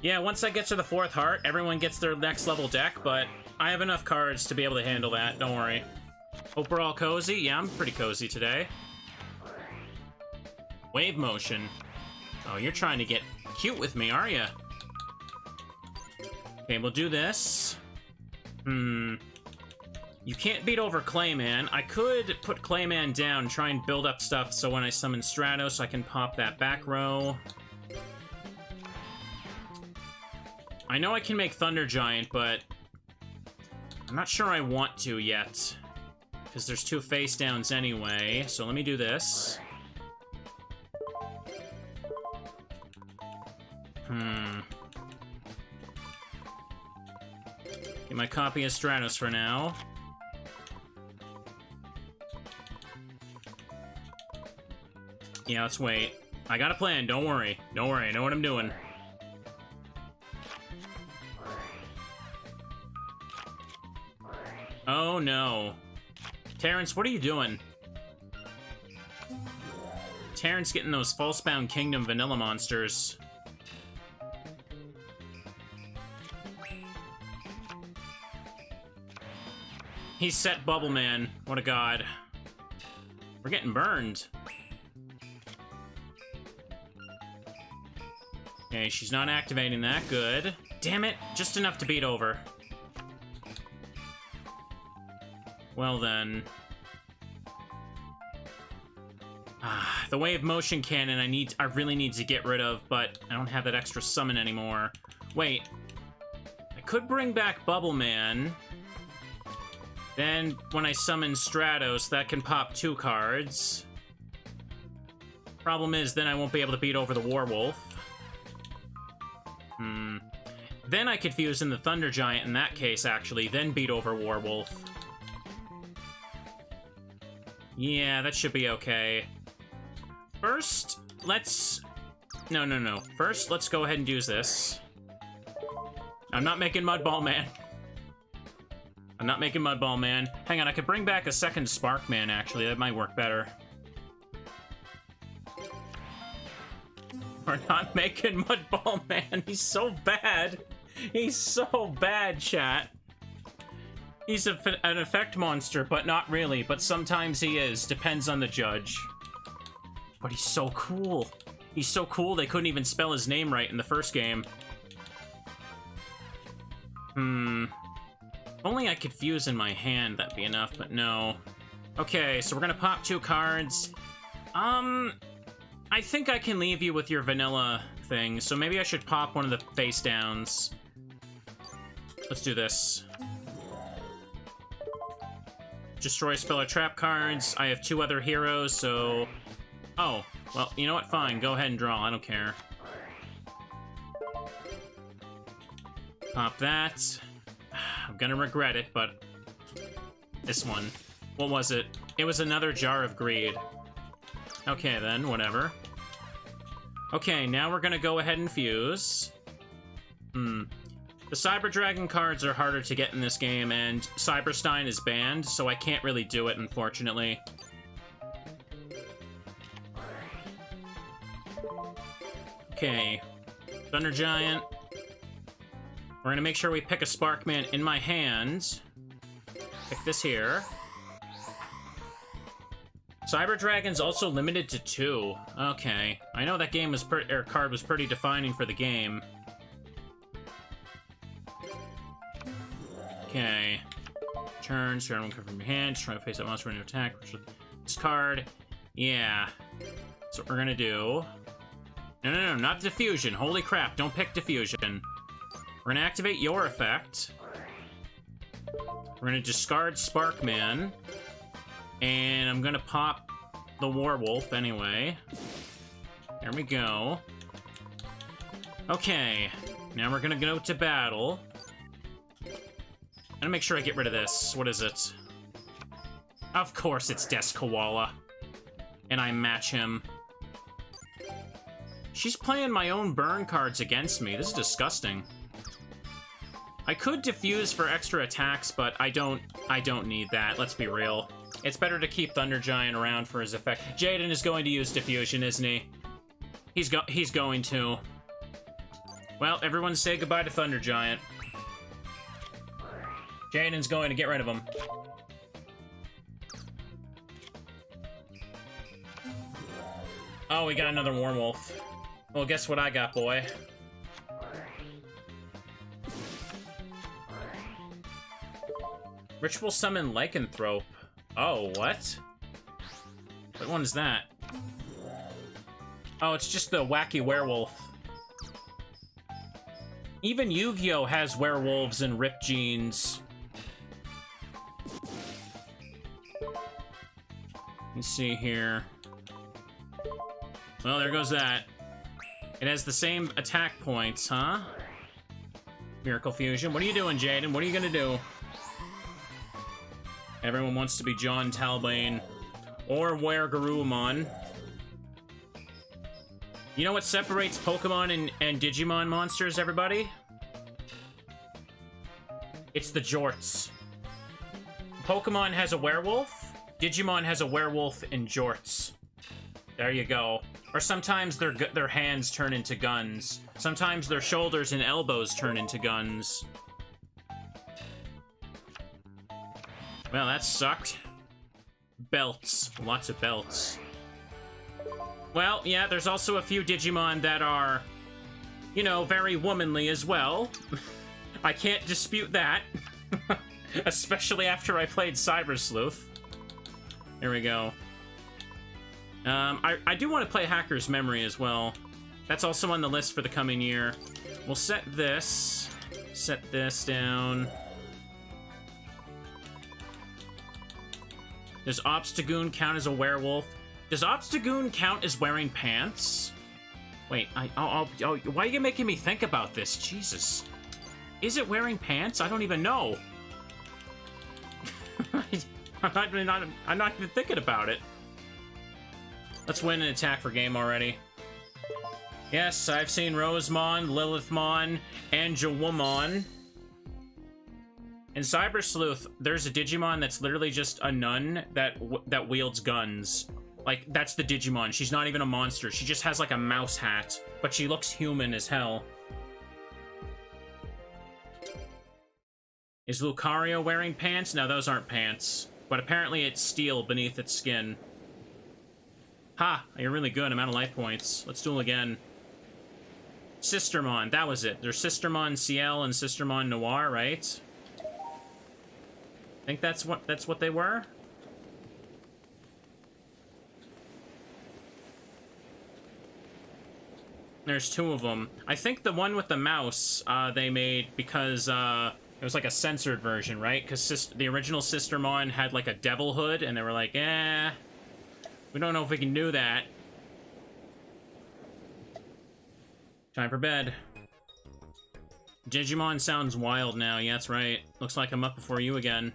Yeah, once I get to the 4th heart, everyone gets their next level deck, but I have enough cards to be able to handle that, don't worry. Hope we're all cozy? Yeah, I'm pretty cozy today. Wave Motion. Oh, you're trying to get cute with me, are you? Okay, we'll do this. You can't beat over Clayman. I could put Clayman down, try and build up stuff so when I summon Stratos, I can pop that back row. I know I can make Thunder Giant, but I'm not sure I want to yet. Because there's 2 face downs anyway. So let me do this. Get my copy of Stratos for now. Yeah, let's wait. I got a plan, don't worry. Don't worry, I know what I'm doing. Oh no. Terrence, what are you doing? Terrence getting those False-Bound Kingdom vanilla monsters. He's set Bubble Man. What a god. We're getting burned. Okay, she's not activating that. Good. Damn it. Just enough to beat over. Well then. The Wave Motion Cannon I really need to get rid of, but I don't have that extra summon anymore. Wait. I could bring back Bubble Man. Then, when I summon Stratos, that can pop 2 cards. Problem is, then I won't be able to beat over the Warwolf. Then I could fuse in the Thunder Giant in that case, actually, then beat over Warwolf. Yeah, that should be okay. First, let's... No. First, let's go ahead and use this. I'm not making Mudball Man. I'm not making Mudball Man. Hang on, I could bring back a second Sparkman, actually. That might work better. We're not making Mudball Man. He's so bad. He's so bad, chat. He's an effect monster, but not really. But sometimes he is. Depends on the judge. But he's so cool. He's so cool they couldn't even spell his name right in the first game. Only I could fuse in my hand, that'd be enough, but no. Okay, so we're gonna pop 2 cards. I think I can leave you with your vanilla thing, so maybe I should pop one of the face downs. Let's do this. Destroy spell or trap cards. I have 2 other heroes, so... Oh, well, you know what? Fine, go ahead and draw. I don't care. Pop that. I'm gonna regret it, but... This one. What was it? It was another Jar of Greed. Okay, then, whatever. Okay, now we're gonna go ahead and fuse. The Cyber Dragon cards are harder to get in this game, and Cyberstein is banned, so I can't really do it, unfortunately. Okay. Thunder Giant. We're gonna make sure we pick a Sparkman in my hand. Pick this here. Cyber Dragon's also limited to 2. Okay. I know that game was card was pretty defining for the game. Okay. Turn, start one card from your hand, try to face that monster when you attack. This card. Yeah. That's what we're gonna do. No, not Diffusion. Holy crap, don't pick Diffusion. We're gonna activate your effect. We're gonna discard Sparkman. And I'm gonna pop the Warwolf anyway. There we go. Okay, now we're gonna go to battle. I'm gonna make sure I get rid of this. What is it? Of course it's Desk Koala. And I match him. She's playing my own burn cards against me. This is disgusting. I could diffuse for extra attacks, but I don't need that. Let's be real. It's better to keep Thunder Giant around for his effect. Jaden is going to use Diffusion, isn't he? He's going to. Well, everyone say goodbye to Thunder Giant. Jaden's going to get rid of him. Oh, we got another Warwolf. Well, guess what I got, boy? Ritual Summon Lycanthrope. Oh, what? What one is that? Oh, it's just the wacky werewolf. Even Yu-Gi-Oh! Has werewolves and ripped jeans. Let's see here. Well, there goes that. It has the same attack points, huh? Miracle Fusion. What are you doing, Jaden? What are you gonna do? Everyone wants to be John Talbane. Or Were-Garurumon. You know what separates Pokemon and Digimon monsters, everybody? It's the jorts. Pokemon has a werewolf. Digimon has a werewolf and jorts. There you go. Or sometimes their hands turn into guns. Sometimes their shoulders and elbows turn into guns. Well, that sucked. Belts. Lots of belts. Well, yeah, there's also a few Digimon that are, you know, very womanly as well. I can't dispute that. Especially after I played Cyber Sleuth. Here we go. I do want to play Hacker's Memory as well. That's also on the list for the coming year. We'll set this down. Does Obstagoon count as a werewolf? Does Obstagoon count as wearing pants? Wait, why are you making me think about this? Jesus. Is it wearing pants? I don't even know. I'm not even thinking about it. Let's win an attack for game already. Yes, I've seen Rosemon, Lilithmon, Angewomon. In Cyber Sleuth, there's a Digimon that's literally just a nun that wields guns. Like, that's the Digimon. She's not even a monster. She just has, like, a mouse hat. But she looks human as hell. Is Lucario wearing pants? No, those aren't pants. But apparently it's steel beneath its skin. Ha! You're really good. I'm out of life points. Let's duel again. Sistermon. That was it. There's Sistermon Ciel and Sistermon Noir, right? I think that's what they were. There's two of them. I think the one with the mouse they made because it was like a censored version, right? Because the original Sistermon had like a devil hood, and they were like, we don't know if we can do that. Time for bed. Digimon sounds wild now. Yeah, that's right. Looks like I'm up before you again.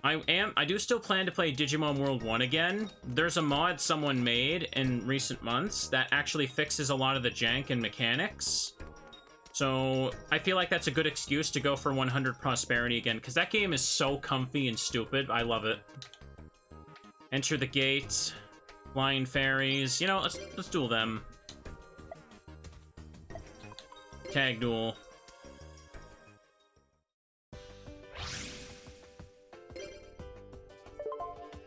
I do still plan to play Digimon World 1 again. There's a mod someone made in recent months that actually fixes a lot of the jank and mechanics. So I feel like that's a good excuse to go for 100 Prosperity again, because that game is so comfy and stupid. I love it. Enter the gate. Flying fairies. You know, let's duel them. Tag duel.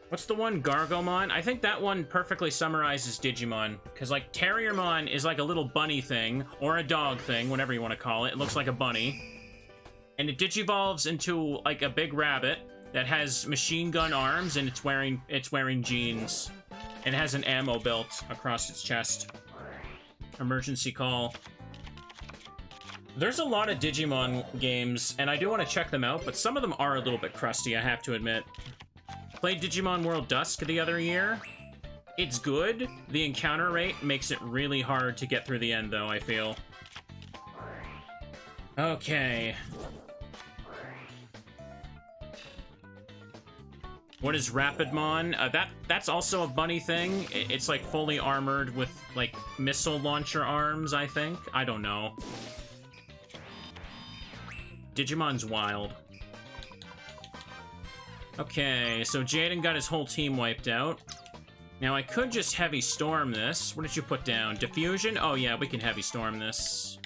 What's the one? Gargomon? I think that one perfectly summarizes Digimon. Because, like, Terriermon is like a little bunny thing, or a dog thing, whatever you want to call it. It looks like a bunny. And it digivolves into, like, a big rabbit that has machine gun arms, and it's wearing jeans. And it has an ammo belt across its chest. Emergency call. There's a lot of Digimon games, and I do want to check them out, but some of them are a little bit crusty, I have to admit. Played Digimon World Dusk the other year. It's good. The encounter rate makes it really hard to get through the end, though, I feel. Okay. What is Rapidmon? That's also a bunny thing. It's like fully armored with like missile launcher arms, I think. I don't know. Digimon's wild. Okay, so Jaden got his whole team wiped out. Now I could just Heavy Storm this. What did you put down? Diffusion? Oh yeah, we can Heavy Storm this.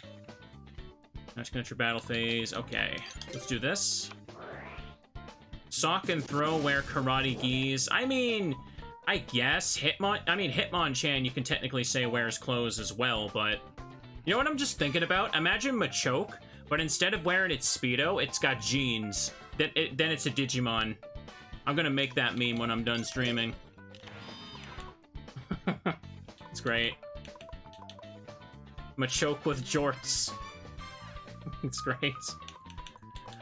That's gonna enter battle phase. Okay, let's do this. Sock and throw, wear karate gis. I mean, I guess Hitmonchan you can technically say wears clothes as well, but you know what I'm just thinking about? Imagine Machoke, but instead of wearing its Speedo, it's got jeans. Then it's a Digimon. I'm gonna make that meme when I'm done streaming. It's great. Machoke with jorts. It's great.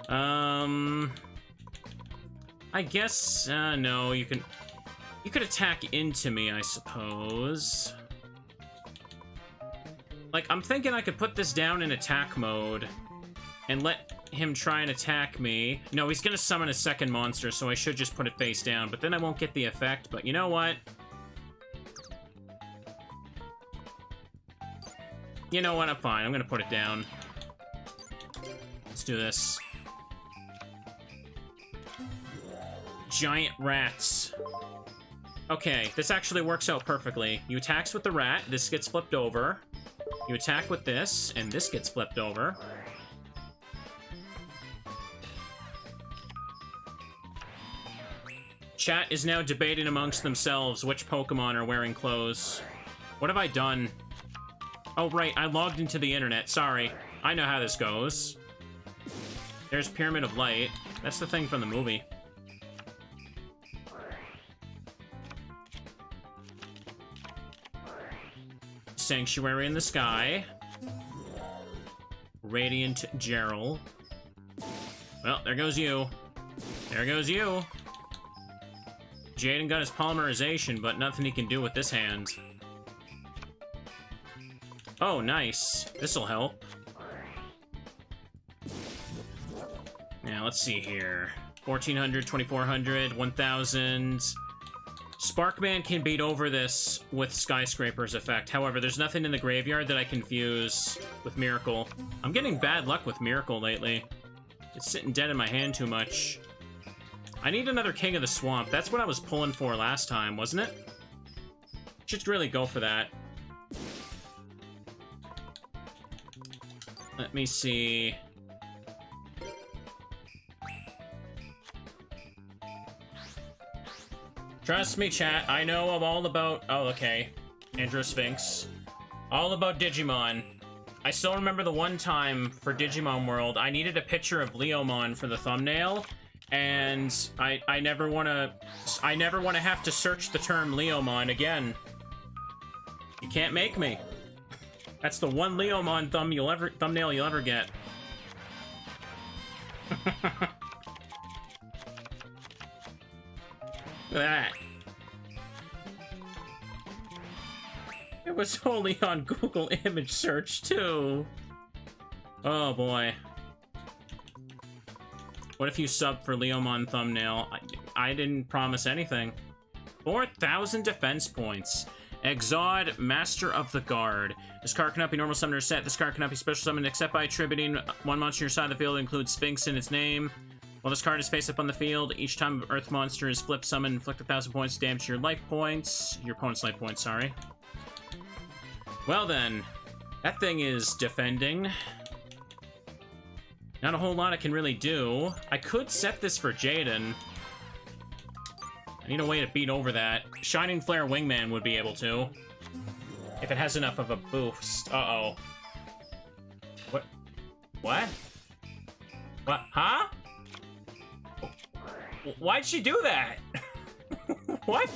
I guess, no, you could attack into me, I suppose. Like, I'm thinking I could put this down in attack mode and let him try and attack me. No, he's gonna summon a second monster, so I should just put it face down, but then I won't get the effect, but you know what? You know what, I'm fine. I'm gonna put it down. Let's do this. Giant rats. Okay, this actually works out perfectly. You attack with the rat, this gets flipped over. You attack with this, and this gets flipped over. Chat is now debating amongst themselves which Pokemon are wearing clothes. What have I done? Oh, right, I logged into the internet. Sorry. I know how this goes. There's Pyramid of Light. That's the thing from the movie. Sanctuary in the Sky. Radiant Gerald. Well, there goes you. There goes you. Jaden got his polymerization, but nothing he can do with this hand. Oh, nice. This'll help. Now, let's see here. 1400, 2400, 1000. Sparkman can beat over this with Skyscraper's effect. However, there's nothing in the graveyard that I can fuse with Miracle. I'm getting bad luck with Miracle lately. It's sitting dead in my hand too much. I need another King of the Swamp. That's what I was pulling for last time, wasn't it? Should really go for that. Let me see. Trust me, chat. I know all about... Oh, okay. Andrew Sphinx. All about Digimon. I still remember the one time for Digimon World, I needed a picture of Leomon for the thumbnail, and I never want to have to search the term Leomon again. You can't make me. That's the one Leomon thumbnail you'll ever get. Look at that. It was only on Google image search, too. Oh, boy. What if you sub for Leomon thumbnail? I didn't promise anything. 4,000 defense points. Exhaud, Master of the Guard. This card cannot be normal summoned or set. This card cannot be special summoned except by attributing one monster on your side of the field that includes Sphinx in its name. While this card is face up on the field, each time an Earth monster is flip summoned, inflict 1,000 points of damage to your life points. Your opponent's life points, sorry. Well then, that thing is defending. Not a whole lot I can really do. I could set this for Jaden. I need a way to beat over that. Shining Flare Wingman would be able to. If it has enough of a boost. Uh-oh. What? What? What? Huh? Why'd she do that? What?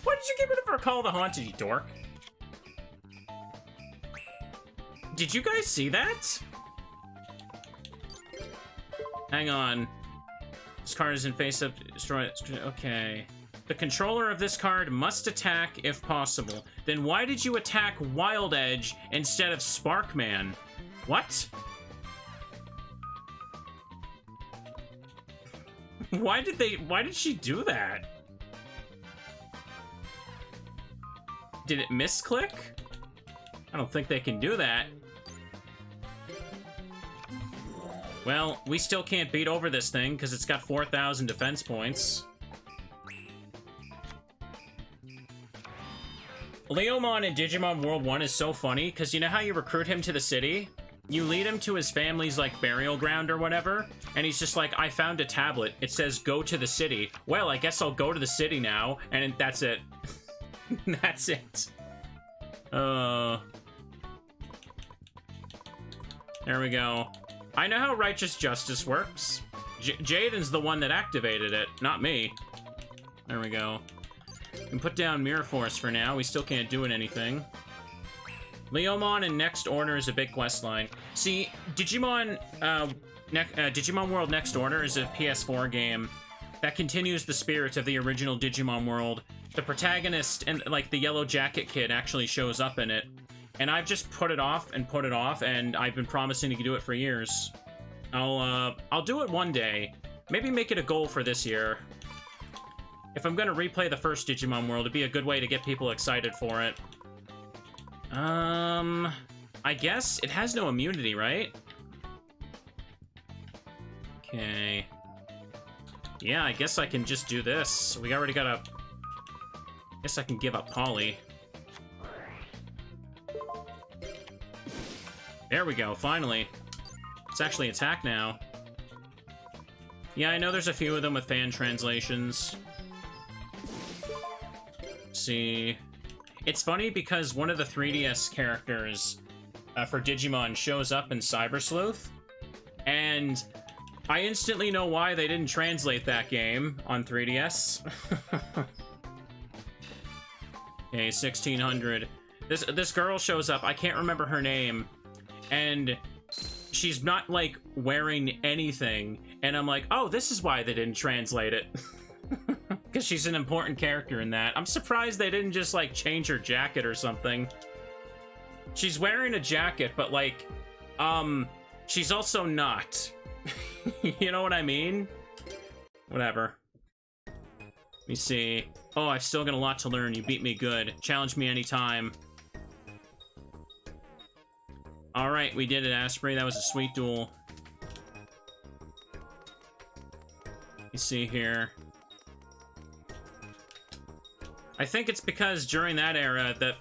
Why did you give it for Call the Haunted, you dork? Did you guys see that? Hang on. This card is in face up. Destroy it. Okay. The controller of this card must attack if possible. Then why did you attack Wild Edge instead of Sparkman? What? Why did she do that? Did it misclick? I don't think they can do that. Well, we still can't beat over this thing because it's got 4,000 defense points. Leomon in Digimon World 1 is so funny because you know how you recruit him to the city? You lead him to his family's, like, burial ground or whatever, and he's just like, I found a tablet. It says, go to the city. Well, I guess I'll go to the city now, and that's it. That's it. There we go. I know how Righteous Justice works. Jaden's the one that activated it, not me. There we go. And put down Mirror Force for now. We still can't do anything. Leomon in Next Order is a big quest line. See, Digimon World Next Order is a PS4 game that continues the spirit of the original Digimon World. The protagonist and, like, the Yellow Jacket kid actually shows up in it. And I've just put it off, and I've been promising to do it for years. I'll do it one day. Maybe make it a goal for this year. If I'm gonna replay the first Digimon World, it'd be a good way to get people excited for it. I guess it has no immunity, right? Okay. Yeah, I guess I can just do this. We already got a... Guess I can give up Polly. There we go, finally. It's actually attack now. Yeah, I know there's a few of them with fan translations. Let's see. It's funny because one of the 3DS characters for Digimon shows up in Cyber Sleuth, and I instantly know why they didn't translate that game on 3DS. Okay, 1600. This girl shows up. I can't remember her name. And she's not, like, wearing anything. And I'm like, oh, this is why they didn't translate it. Because she's an important character in that. I'm surprised they didn't just, like, change her jacket or something. She's wearing a jacket, but, like, she's also not. You know what I mean? Whatever. Let me see. Oh, I've still got a lot to learn. You beat me good. Challenge me anytime. Alright, we did it, Asprey. That was a sweet duel. You see here. I think it's because during that era that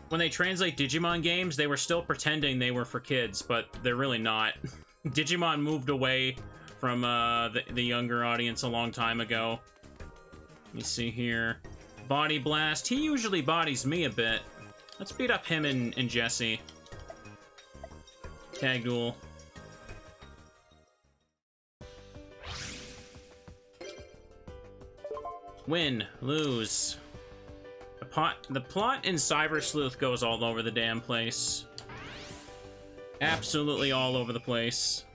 when they translate Digimon games, they were still pretending they were for kids, but they're really not. Digimon moved away from the younger audience a long time ago. You see here. Body Blast. He usually bodies me a bit. Let's beat up him and Jesse. Tag duel. Win. Lose. The plot in Cyber Sleuth goes all over the damn place. Absolutely all over the place.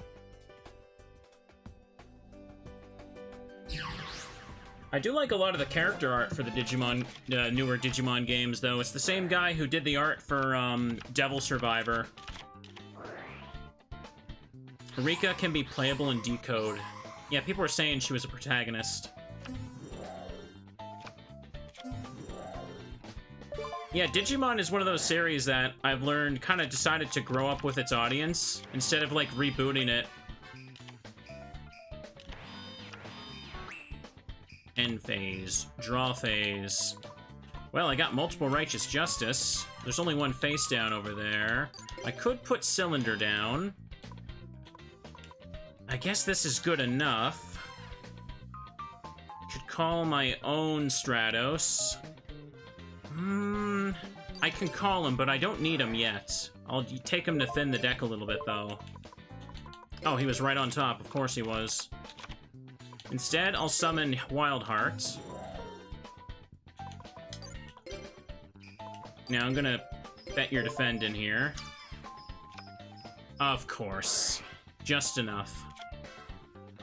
I do like a lot of the character art for the Digimon, newer Digimon games, though. It's the same guy who did the art for Devil Survivor. Rika can be playable in Decode. Yeah, people were saying she was a protagonist. Yeah, Digimon is one of those series that I've learned kind of decided to grow up with its audience instead of, like, rebooting it. End phase. Draw phase. Well, I got multiple Righteous Justice. There's only one face down over there. I could put Cylinder down. I guess this is good enough. Could call my own Stratos. I can call him, but I don't need him yet. I'll take him to thin the deck a little bit, though. Oh, he was right on top. Of course he was. Instead, I'll summon Wildheart. Now I'm gonna bet your defend in here. Of course. Just enough.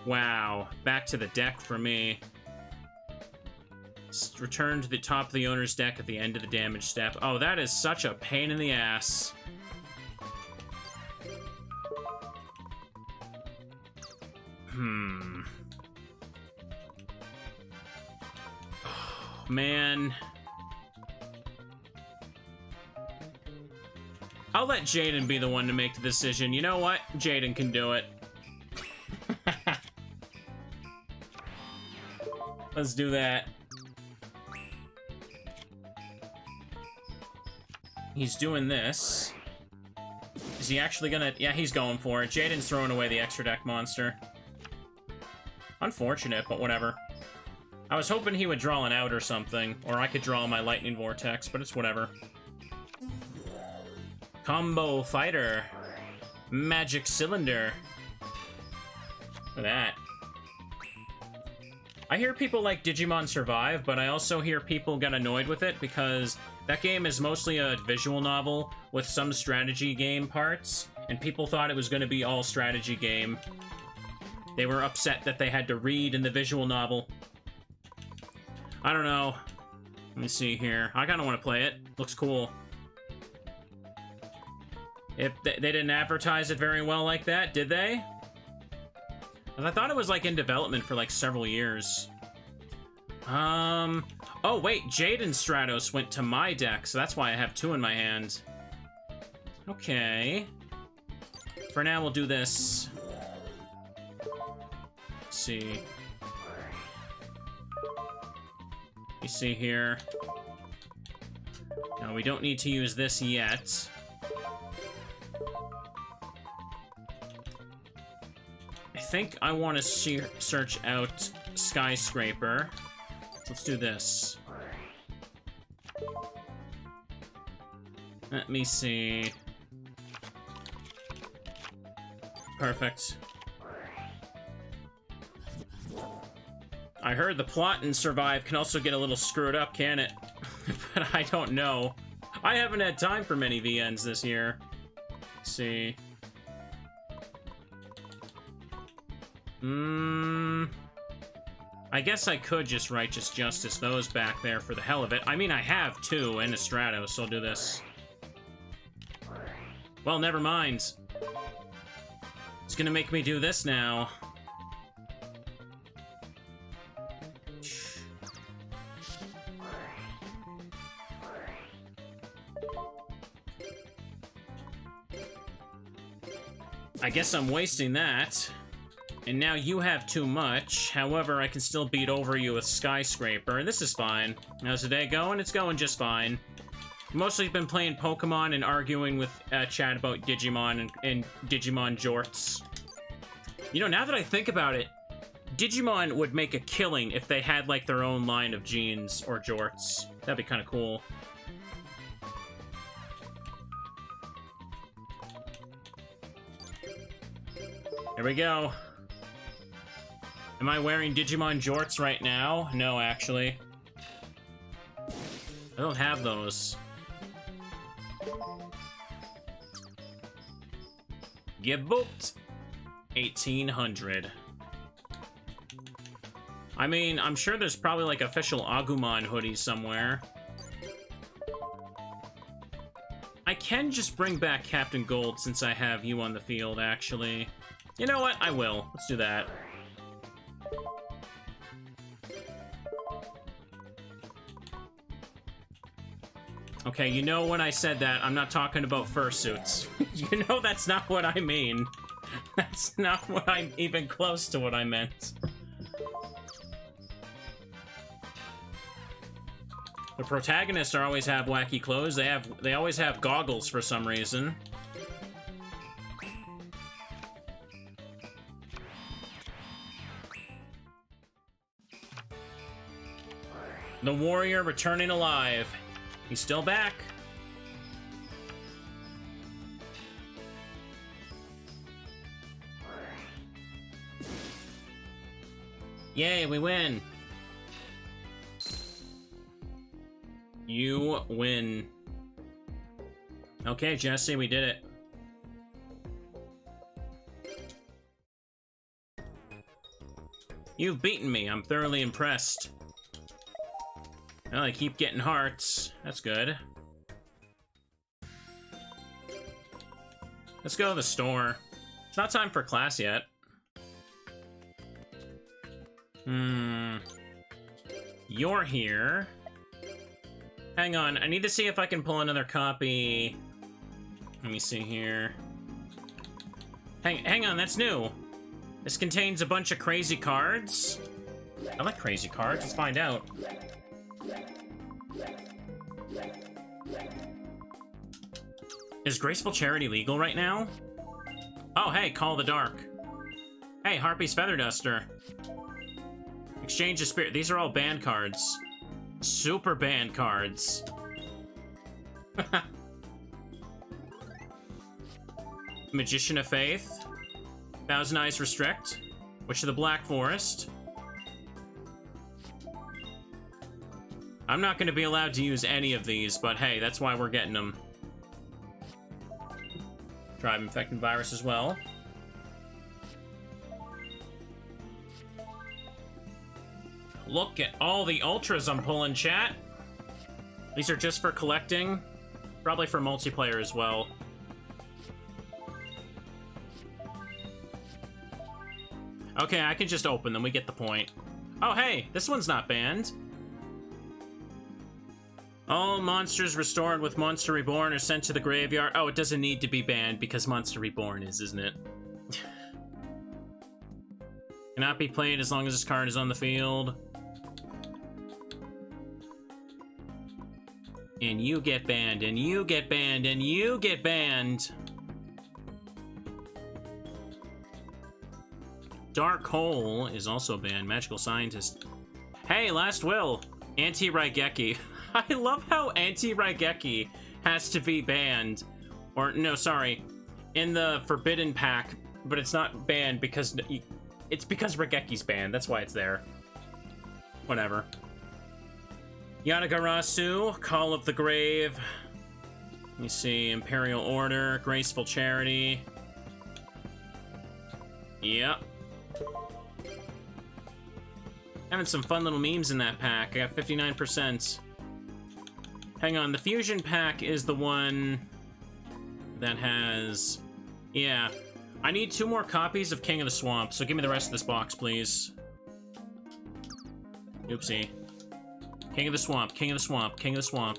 Wow. Back to the deck for me. Return to the top of the owner's deck at the end of the damage step. Oh, that is such a pain in the ass. Oh, man. I'll let Jaden be the one to make the decision. You know what? Jaden can do it. Let's do that. He's doing this. Is he actually gonna... Yeah, he's going for it. Jaden's throwing away the extra deck monster. Unfortunate, but whatever. I was hoping he would draw an out or something, or I could draw my Lightning Vortex, but it's whatever. Combo Fighter. Magic Cylinder. Look at that. I hear people like Digimon Survive, but I also hear people get annoyed with it because that game is mostly a visual novel with some strategy game parts, and people thought it was going to be all strategy game. They were upset that they had to read in the visual novel. I don't know. Let me see here. I kind of want to play it. Looks cool. If they didn't advertise it very well like that, did they? I thought it was, like, in development for, like, several years. Oh, wait, Jaden Stratos went to my deck, so that's why I have two in my hand. Okay. For now, we'll do this. Let's see. You see here. No, we don't need to use this yet. I think I want to search out Skyscraper. Let's do this. Let me see. Perfect. I heard the plot in Survive can also get a little screwed up, can it? But I don't know. I haven't had time for many VNs this year. Let's see. I guess I could just Righteous Justice those back there for the hell of it. I mean, I have two and a Stratos, so I'll do this. Well, never mind. It's gonna make me do this now. I guess I'm wasting that. And now you have too much. However, I can still beat over you with Skyscraper. This is fine. How's the day going? It's going just fine. Mostly been playing Pokemon and arguing with chat about Digimon and Digimon jorts. You know, now that I think about it, Digimon would make a killing if they had, like, their own line of jeans or jorts. That'd be kind of cool. Here we go. Am I wearing Digimon jorts right now? No, actually. I don't have those. Get booked. 1800. I mean, I'm sure there's probably like official Agumon hoodies somewhere. I can just bring back Captain Gold since I have you on the field, actually. You know what? I will. Let's do that. Okay, you know when I said that, I'm not talking about fursuits. You know that's not what I mean. That's not what I'm even close to what I meant. The protagonists always have wacky clothes. They always have goggles for some reason. The warrior returning alive. He's still back. Yay, we win. You win. Okay, Jesse, we did it. You've beaten me. I'm thoroughly impressed. Well, I keep getting hearts. That's good. Let's go to the store. It's not time for class yet. You're here. Hang on, I need to see if I can pull another copy. Let me see here. Hang on, that's new. This contains a bunch of crazy cards. I like crazy cards, let's find out. Is Graceful Charity legal right now? Oh, hey, Call the Dark. Hey, Harpy's Feather Duster. Exchange of Spirit. These are all banned cards. Super banned cards. Magician of Faith. Thousand Eyes Restrict. Witch of the Black Forest. I'm not going to be allowed to use any of these, but hey, that's why we're getting them. Tribe Infected Virus as well. Look at all the ultras I'm pulling, chat. These are just for collecting. Probably for multiplayer as well. Okay, I can just open them. We get the point. Oh, hey, this one's not banned. All monsters restored with Monster Reborn are sent to the graveyard. Oh, it doesn't need to be banned because Monster Reborn is, isn't it? Cannot be played as long as this card is on the field. And you get banned, and you get banned, and you get banned. Dark Hole is also banned. Magical Scientist. Hey, Last Will. Anti-Raigeki. I love how Anti-Raigeki has to be banned. Or, no, sorry. In the Forbidden Pack, but it's not banned because... It's because Raigeki's banned. That's why it's there. Whatever. Yatagarasu, Call of the Grave. Let me see. Imperial Order, Graceful Charity. Yep. Having some fun little memes in that pack. I got 59%. Hang on, the Fusion Pack is the one that has... Yeah. I need 2 more copies of King of the Swamp, so give me the rest of this box, please. Oopsie. King of the Swamp, King of the Swamp, King of the Swamp.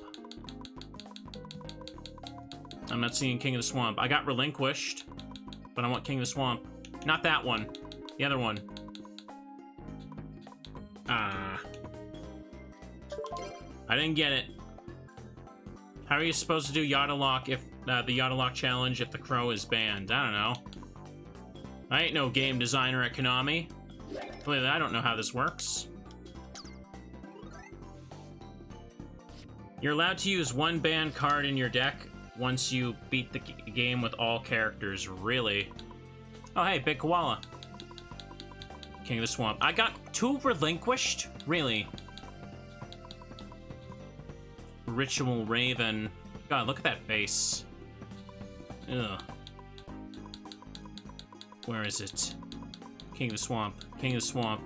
I'm not seeing King of the Swamp. I got Relinquished, but I want King of the Swamp. Not that one. The other one. Ah. I didn't get it. How are you supposed to do Yada Lock if the Yada Lock challenge if the crow is banned? I don't know. I ain't no game designer at Konami. Clearly, I don't know how this works. You're allowed to use 1 banned card in your deck once you beat the game with all characters. Really? Oh, hey, Big Koala. King of the Swamp. I got 2 Relinquished? Really? Ritual Raven. God, look at that face. Ugh. Where is it? King of the Swamp. King of the Swamp.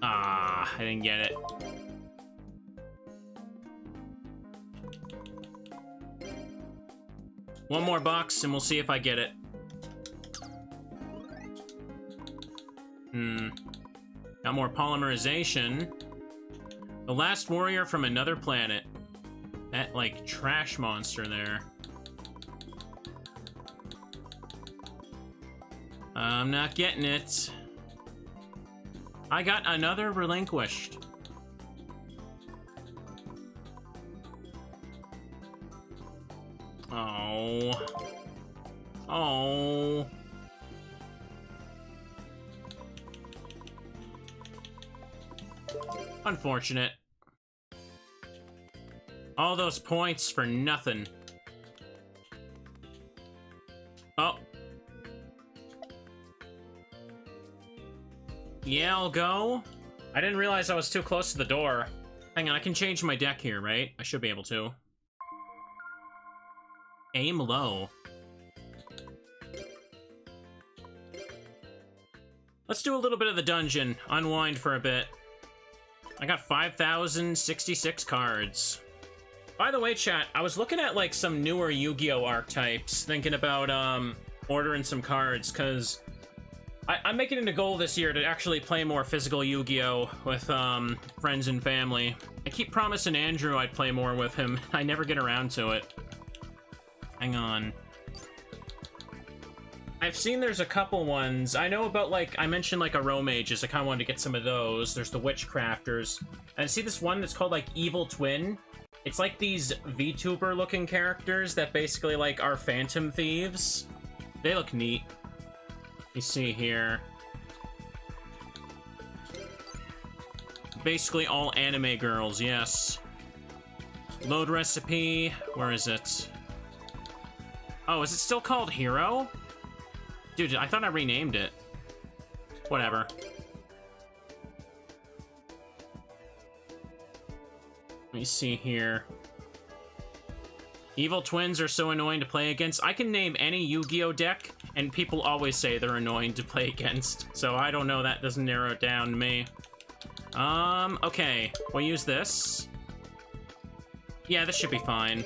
Ah, I didn't get it. One more box and we'll see if I get it. Got more polymerization. The last warrior from another planet. That, like, trash monster there. I'm not getting it. I got another Relinquished. Oh. Oh. Unfortunate. All those points for nothing. Oh. Yeah, I'll go. I didn't realize I was too close to the door. Hang on, I can change my deck here, right? I should be able to. Aim low. Let's do a little bit of the dungeon. Unwind for a bit. I got 5,066 cards. By the way, chat, I was looking at, like, some newer Yu-Gi-Oh! Archetypes, thinking about, ordering some cards, because I'm making it a goal this year to actually play more physical Yu-Gi-Oh! With, friends and family. I keep promising Andrew I'd play more with him. I never get around to it. Hang on. I've seen there's a couple ones. I know about, like, I mentioned, like, Aro Mages. I kind of wanted to get some of those. There's the Witchcrafters. And see this one that's called, like, Evil Twin? It's like these VTuber-looking characters that basically, like, are Phantom Thieves. They look neat. You see here. Basically all anime girls, yes. Load recipe. Where is it? Oh, is it still called Hero? Dude, I thought I renamed it. Whatever. Let me see here. Evil twins are so annoying to play against. I can name any Yu-Gi-Oh deck, and people always say they're annoying to play against. So I don't know, that doesn't narrow it down to me. Okay. We'll use this. Yeah, this should be fine.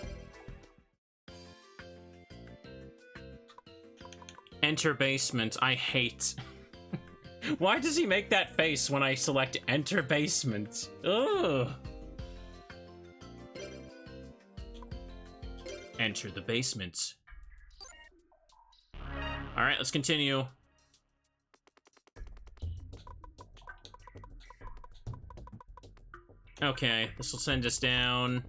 Enter basement. I hate. Why does he make that face when I select enter basement? Ugh. Enter the basement. Alright, let's continue. Okay, this will send us down.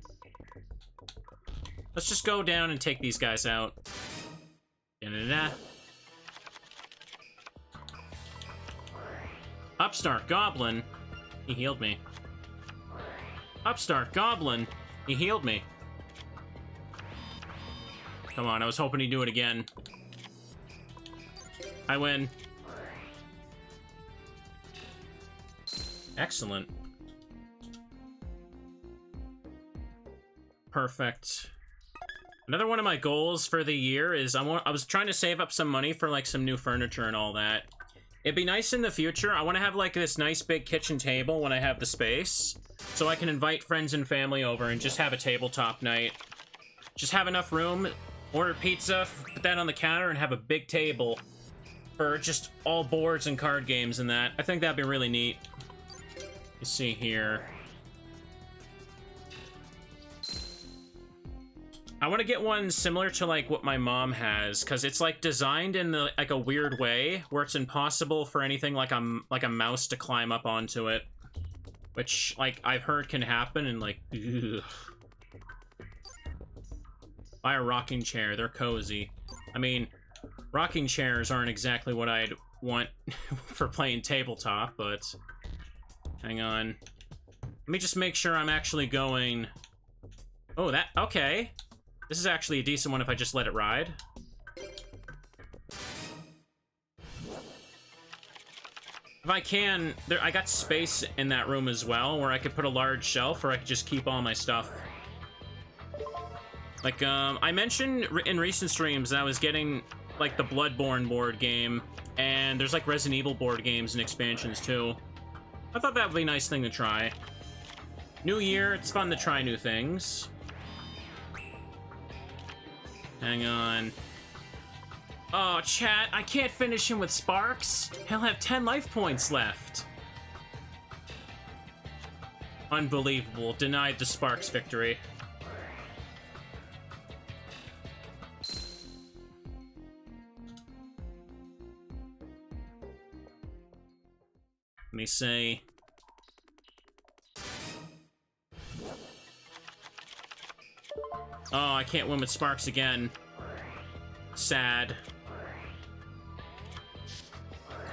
Let's just go down and take these guys out. Da-da-da. Upstart Goblin. He healed me. Upstart Goblin. He healed me. Come on, I was hoping he'd do it again. I win. Excellent. Perfect. Another one of my goals for the year is I was trying to save up some money for like some new furniture and all that. It'd be nice in the future. I want to have like this nice big kitchen table when I have the space, so I can invite friends and family over and just have a tabletop night. Just have enough room, order pizza, put that on the counter, and have a big table for just all boards and card games and that. I think that'd be really neat. You see here. I want to get one similar to like what my mom has, because it's like designed in the like a weird way where it's impossible for anything like a mouse to climb up onto it, which like I've heard can happen. And like, ugh. Buy a rocking chair, they're cozy. I mean, rocking chairs aren't exactly what I'd want for playing tabletop, but hang on. Let me just make sure I'm actually going. Oh, that okay. This is actually a decent one if I just let it ride. If I can, I got space in that room as well, where I could put a large shelf, or I could just keep all my stuff. Like, I mentioned in recent streams that I was getting, like, the Bloodborne board game, and there's, like, Resident Evil board games and expansions, too. I thought that would be a nice thing to try. New year, it's fun to try new things. Hang on. Oh, chat, I can't finish him with Sparks. He'll have 10 life points left. Unbelievable. Denied the Sparks victory. Let me see. Oh, I can't win with Sparks again. Sad.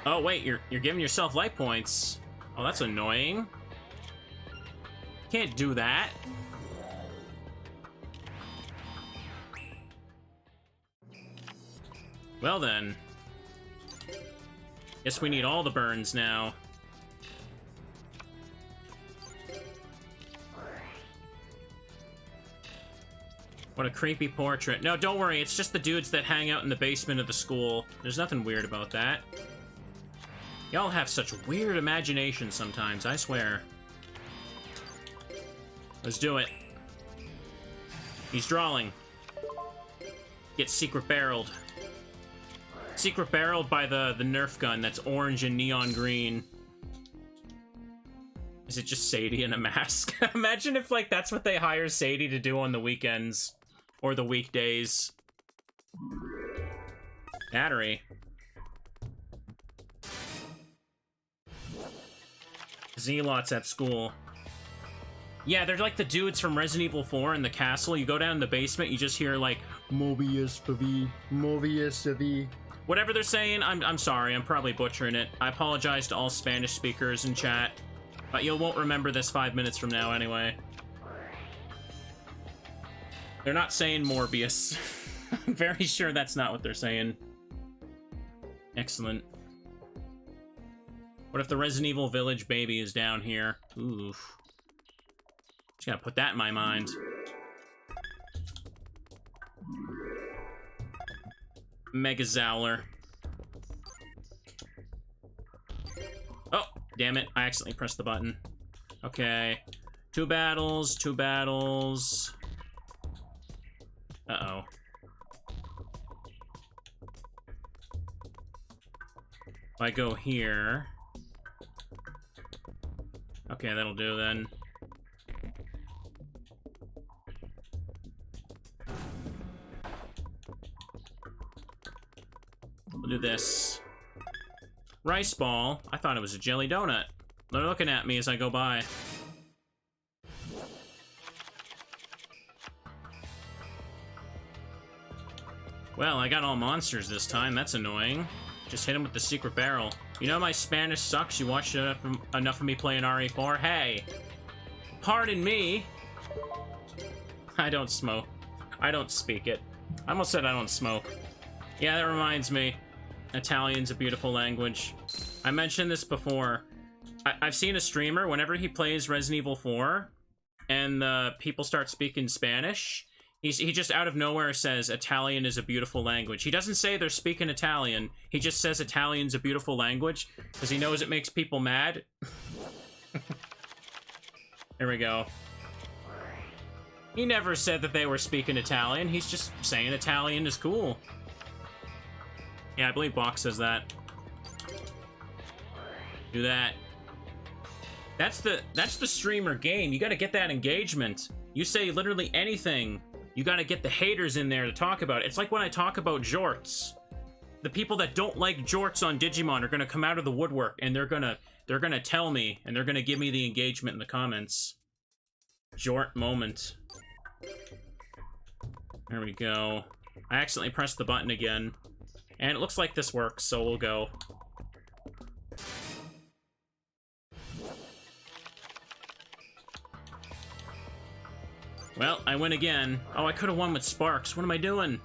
Oh, wait, you're giving yourself life points. Oh, that's annoying. Can't do that. Well then. Guess we need all the burns now. What a creepy portrait. No, don't worry, it's just the dudes that hang out in the basement of the school. There's nothing weird about that. Y'all have such weird imagination sometimes, I swear. Let's do it. He's drawing. Get secret barreled. Secret barreled by the Nerf gun that's orange and neon green. Is it just Sadie in a mask? Imagine if, like, that's what they hire Sadie to do on the weekends. Or the weekdays. Battery. Zealots at school. Yeah, they're like the dudes from Resident Evil 4 in the castle. You go down in the basement, you just hear like Mobius V, Mobius V. Whatever they're saying, I'm sorry, I'm probably butchering it. I apologize to all Spanish speakers in chat. But you won't remember this 5 minutes from now anyway. They're not saying Morbius. I'm very sure that's not what they're saying. Excellent. What if the Resident Evil Village baby is down here? Oof. Just gotta put that in my mind. Mega Zowler. Oh, damn it. I accidentally pressed the button. Okay. Two battles, two battles. Uh-oh. If I go here... Okay, that'll do then. We'll do this. Rice ball? I thought it was a jelly donut. They're looking at me as I go by. Well, I got all monsters this time. That's annoying. Just hit him with the secret barrel. You know my Spanish sucks. You watched enough of me playing RE4? Hey! Pardon me! I don't smoke. I don't speak it. I almost said I don't smoke. Yeah, that reminds me. Italian's a beautiful language. I mentioned this before. I've seen a streamer, whenever he plays Resident Evil 4, and people start speaking Spanish, he just out of nowhere says Italian is a beautiful language. He doesn't say they're speaking Italian. He just says Italian's a beautiful language because he knows it makes people mad. Here we go. He never said that they were speaking Italian. He's just saying Italian is cool. Yeah, I believe Box says that. Do that. That's the streamer game. You gotta get that engagement. You say literally anything, you gotta get the haters in there to talk about it. It's like when I talk about jorts. The people that don't like jorts on Digimon are gonna come out of the woodwork and they're gonna tell me, and they're gonna give me the engagement in the comments. Jort moment. There we go. I accidentally pressed the button again. And it looks like this works, so we'll go. Well, I win again. Oh, I could have won with Sparks. What am I doing?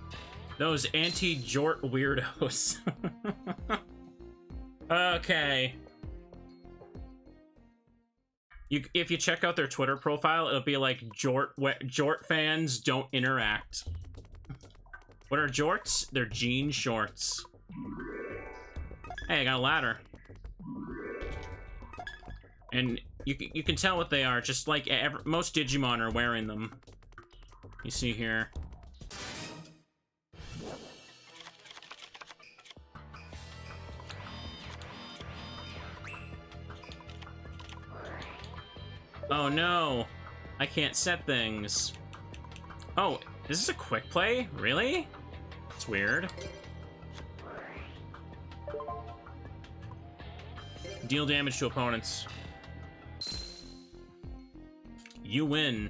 Those anti-jort weirdos. Okay. If you check out their Twitter profile, it'll be like, Jort fans don't interact. What are jorts? They're jean shorts. Hey, I got a ladder. And you can tell what they are, just like most Digimon are wearing them. You see here. Oh no, I can't set things. Oh, is this a quick play? Really? It's weird. Deal damage to opponents. You win.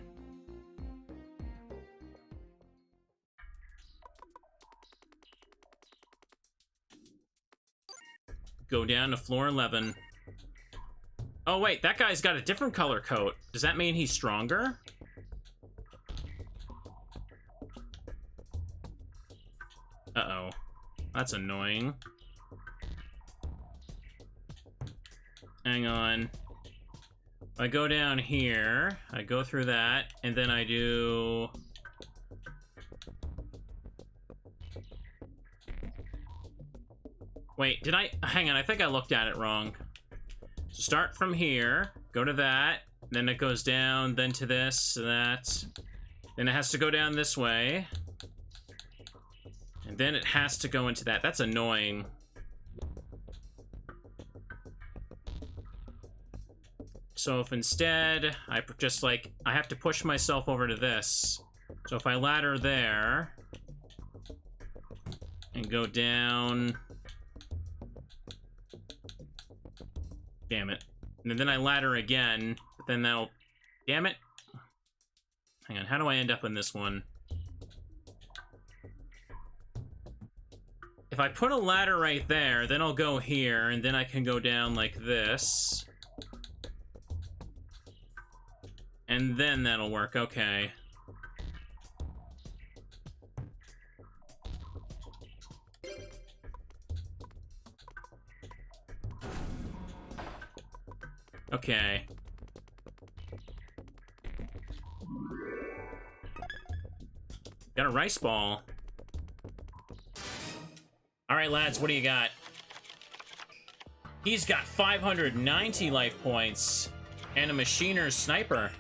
Go down to floor 11. Oh wait, that guy's got a different color coat. Does that mean he's stronger? Uh-oh. That's annoying. Hang on. I go down here, I go through that, and then I do... Wait, did I... Hang on, I think I looked at it wrong. Start from here, go to that, then it goes down, then to this, that. Then it has to go down this way. And then it has to go into that. That's annoying. So if instead, I just like, I have to push myself over to this. So if I ladder there, and go down... Damn it. And then I ladder again, but then that'll... Damn it. Hang on, how do I end up in this one? If I put a ladder right there, then I'll go here, and then I can go down like this. And then that'll work, okay. Okay. Got a rice ball. Alright, lads, what do you got? He's got 590 life points and a machiner's sniper.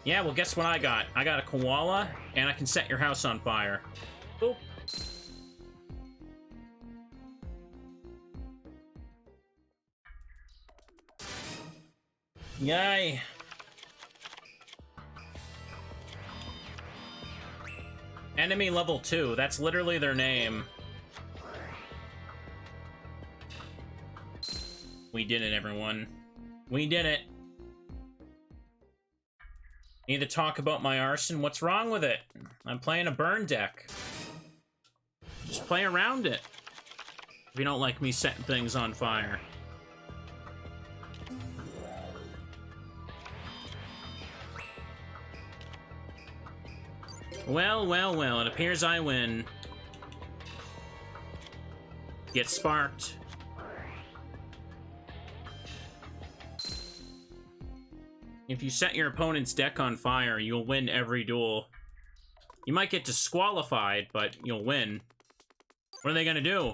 Yeah, well, guess what I got? I got a koala, and I can set your house on fire. Boop. Yay. Enemy level 2. That's literally their name. We did it, everyone. We did it. Need to talk about my arson. What's wrong with it? I'm playing a burn deck. Just play around it. If you don't like me setting things on fire. Well, well, well, it appears I win. Get sparked. If you set your opponent's deck on fire, you'll win every duel. You might get disqualified, but you'll win. What are they gonna do?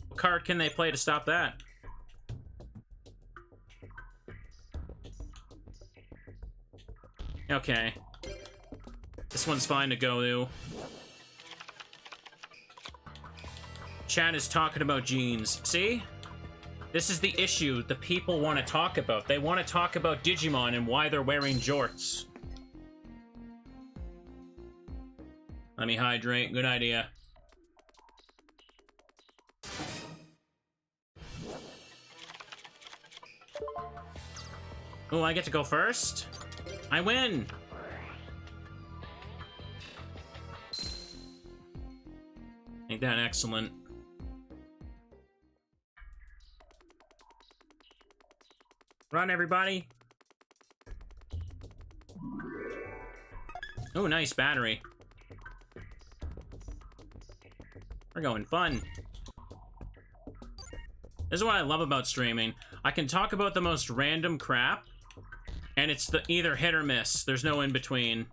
What card can they play to stop that? Okay. This one's fine to go to. Chat is talking about jeans. See? This is the issue the people want to talk about. They want to talk about Digimon and why they're wearing jorts. Let me hydrate. Good idea. Oh, I get to go first? I win! Ain't that excellent? Run, everybody! Oh, nice battery. We're going fun. This is what I love about streaming. I can talk about the most random crap, and it's either hit or miss. There's no in between.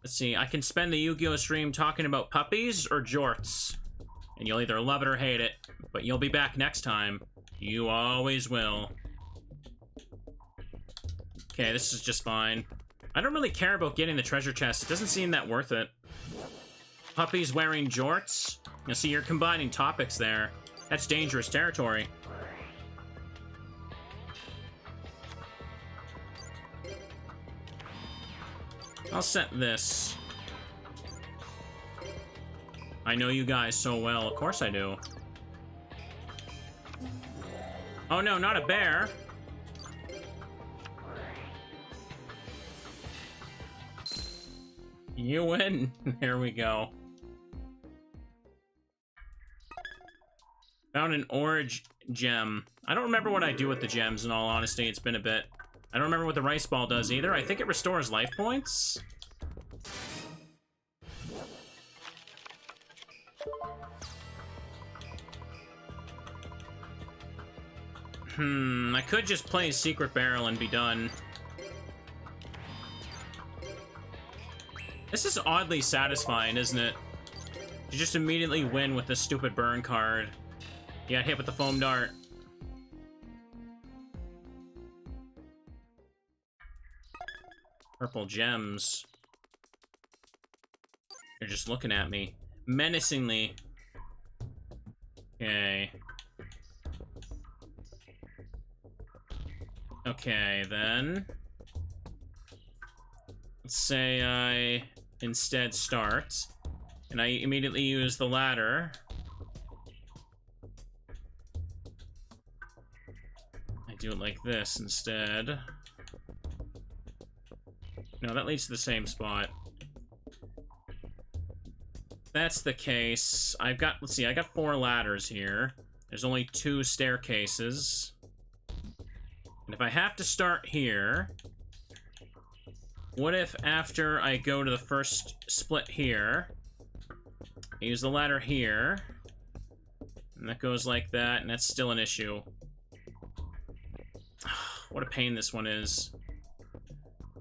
Let's see, I can spend the Yu-Gi-Oh! Stream talking about puppies or jorts. And you'll either love it or hate it, but you'll be back next time. You always will. Okay, this is just fine. I don't really care about getting the treasure chest. It doesn't seem that worth it. Puppies wearing jorts? You see, you're combining topics there. That's dangerous territory. I'll set this. I know you guys so well. Of course I do. Oh no, not a bear. You win. There we go. Found an orange gem. I don't remember what I do with the gems, in all honesty. It's been a bit. I don't remember what the rice ball does either. I think it restores life points. I could just play Secret Barrel and be done. This is oddly satisfying, isn't it? You just immediately win with the stupid burn card. You got hit with the foam dart. Purple gems. You're just looking at me. Menacingly. Okay. Okay, then. Let's say I instead start. And I immediately use the ladder. I do it like this instead. No, that leads to the same spot. That's the case. I've got, let's see, I got 4 ladders here. There's only 2 staircases. And if I have to start here, what if after I go to the first split here, I use the ladder here, and that goes like that, and that's still an issue. What a pain this one is.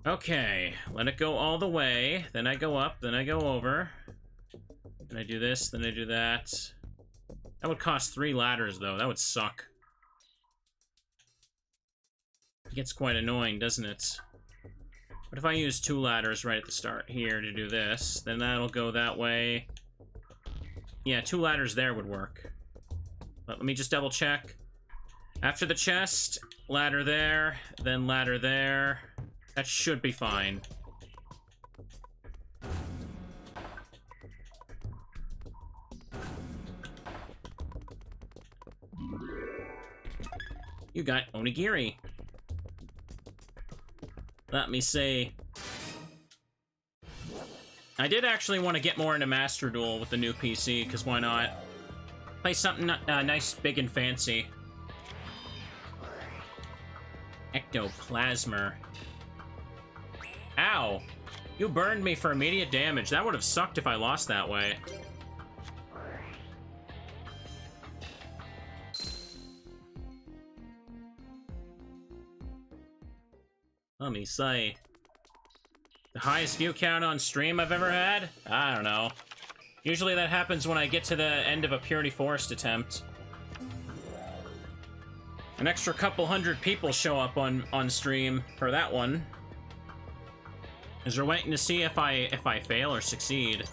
Okay, let it go all the way, then I go up, then I go over. Then I do this, then I do that. That would cost 3 ladders, though. That would suck. It gets quite annoying, doesn't it? What if I use 2 ladders right at the start here to do this? Then that'll go that way. Yeah, 2 ladders there would work. But let me just double check. After the chest, ladder there, then ladder there. That should be fine. You got onigiri. Let me see. I did actually want to get more into Master Duel with the new PC, because why not? Play something nice, big, and fancy. Ectoplasmer. Ow! You burned me for immediate damage. That would have sucked if I lost that way. Let me say. The highest view count on stream I've ever had? I don't know. Usually that happens when I get to the end of a Purity Forest attempt. An extra couple hundred people show up on stream for that one. As we're waiting to see if I fail or succeed.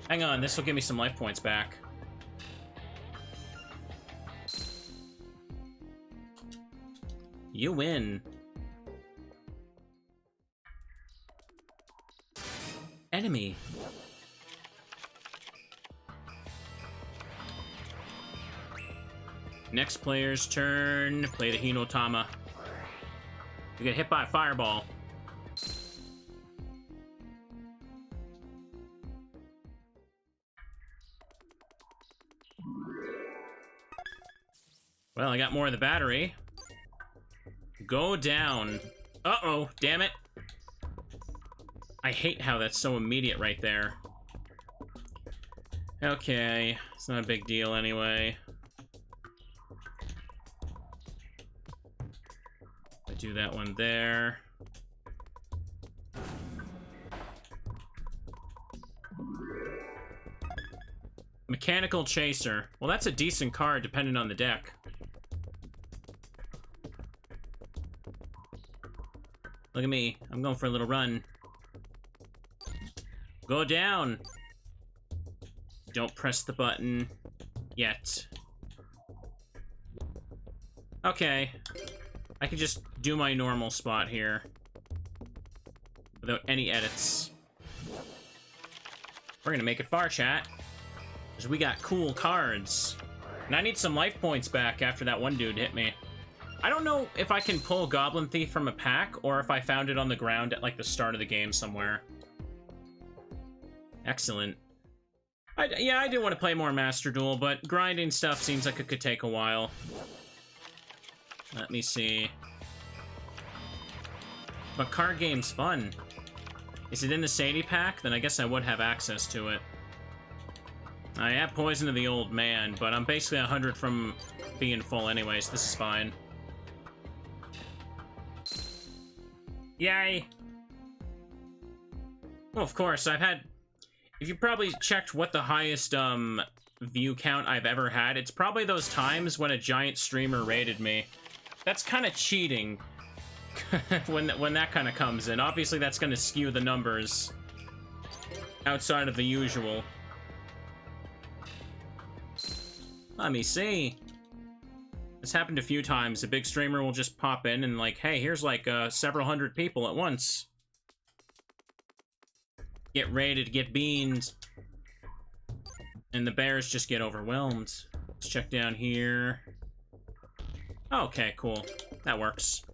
Hang on, this will give me some life points back. You win. Enemy. Next player's turn. Play the Hinotama. You get hit by a fireball. Well, I got more of the battery. Go down. Uh-oh, damn it. I hate how that's so immediate right there. Okay, it's not a big deal anyway. I do that one there. Mechanical Chaser. Well, that's a decent card depending on the deck. Look at me. I'm going for a little run. Go down. Don't press the button yet. Okay. I can just do my normal spot here without any edits. We're gonna make it far, chat. Because we got cool cards. And I need some life points back after that one dude hit me. I don't know if I can pull Goblin Thief from a pack or if I found it on the ground at like the start of the game somewhere. Excellent. Yeah, I do want to play more Master Duel, but grinding stuff seems like it could take a while. Let me see. But card game's fun. Is it in the Sadie pack? Then I guess I would have access to it. I have Poison of the Old Man, but I'm basically 100 from being full anyways. This is fine. Yay! Well, of course, I've had... If you probably checked what the highest, view count I've ever had, it's probably those times when a giant streamer raided me. That's kind of cheating. when that kind of comes in. Obviously, that's going to skew the numbers outside of the usual. Let me see. This happened a few times. A big streamer will just pop in and like, hey, here's like several hundred people at once. Get raided, get beamed. And the bears just get overwhelmed. Let's check down here. Okay, cool. That works.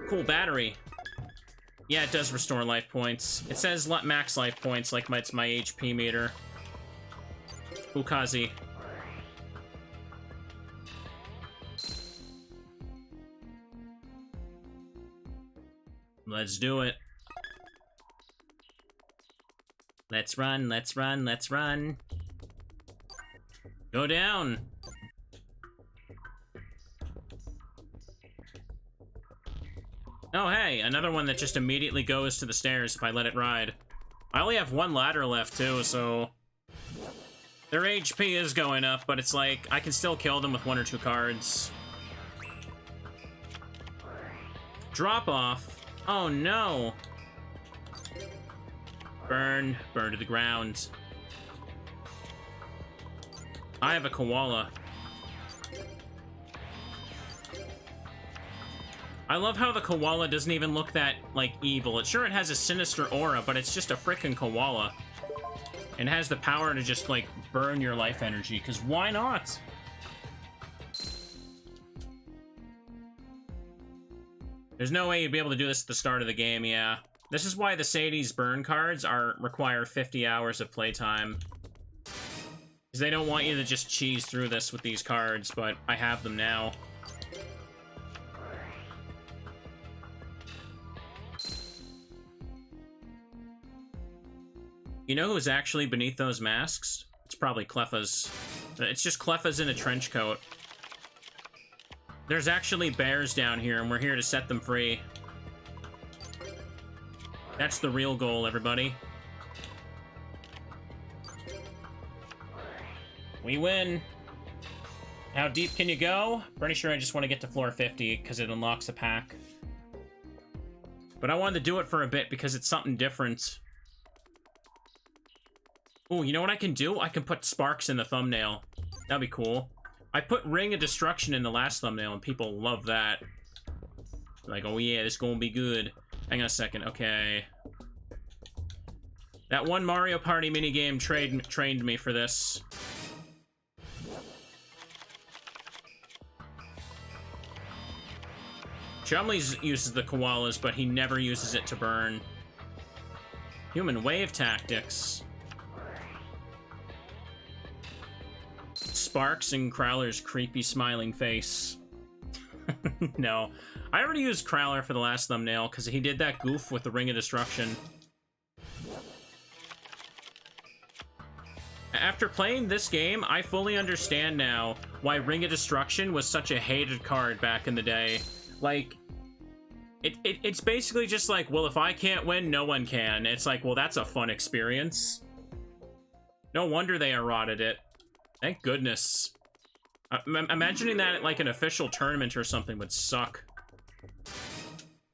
Cool battery. Yeah, it does restore life points. It says max life points, like it's my HP meter. Ukazi. Let's do it. Let's run, let's run, let's run. Go down. Oh, hey, another one that just immediately goes to the stairs if I let it ride. I only have one ladder left, too, so... Their HP is going up, but it's like, I can still kill them with 1 or 2 cards. Drop off. Oh, no. Burn. Burn to the ground. I have a koala. I love how the koala doesn't even look that, like, evil. Sure, it has a sinister aura, but it's just a frickin' koala. And has the power to just, like, burn your life energy, because why not? There's no way you'd be able to do this at the start of the game, yeah. This is why the Sadie's burn cards require 50 hours of playtime. Because they don't want you to just cheese through this with these cards, but I have them now. You know who's actually beneath those masks? It's probably Cleffa's. It's just Cleffa's in a trench coat. There's actually bears down here, and we're here to set them free. That's the real goal, everybody. We win. How deep can you go? Pretty sure I just want to get to floor 50 because it unlocks a pack. But I wanted to do it for a bit because it's something different. Oh, you know what I can do? I can put sparks in the thumbnail. That'd be cool. I put Ring of Destruction in the last thumbnail, and people love that. Like, oh yeah, this is gonna be good. Hang on a second, okay. That one Mario Party minigame trained me for this. Chumley uses the koalas, but he never uses it to burn. Human wave tactics. Sparks and Crowler's creepy smiling face. No. I already used Crowler for the last thumbnail because he did that goof with the Ring of Destruction. After playing this game, I fully understand now why Ring of Destruction was such a hated card back in the day. Like, it's basically just like, well, if I can't win, no one can. It's like, well, that's a fun experience. No wonder they eroded it. Thank goodness. Imagining that at, like, an official tournament or something would suck.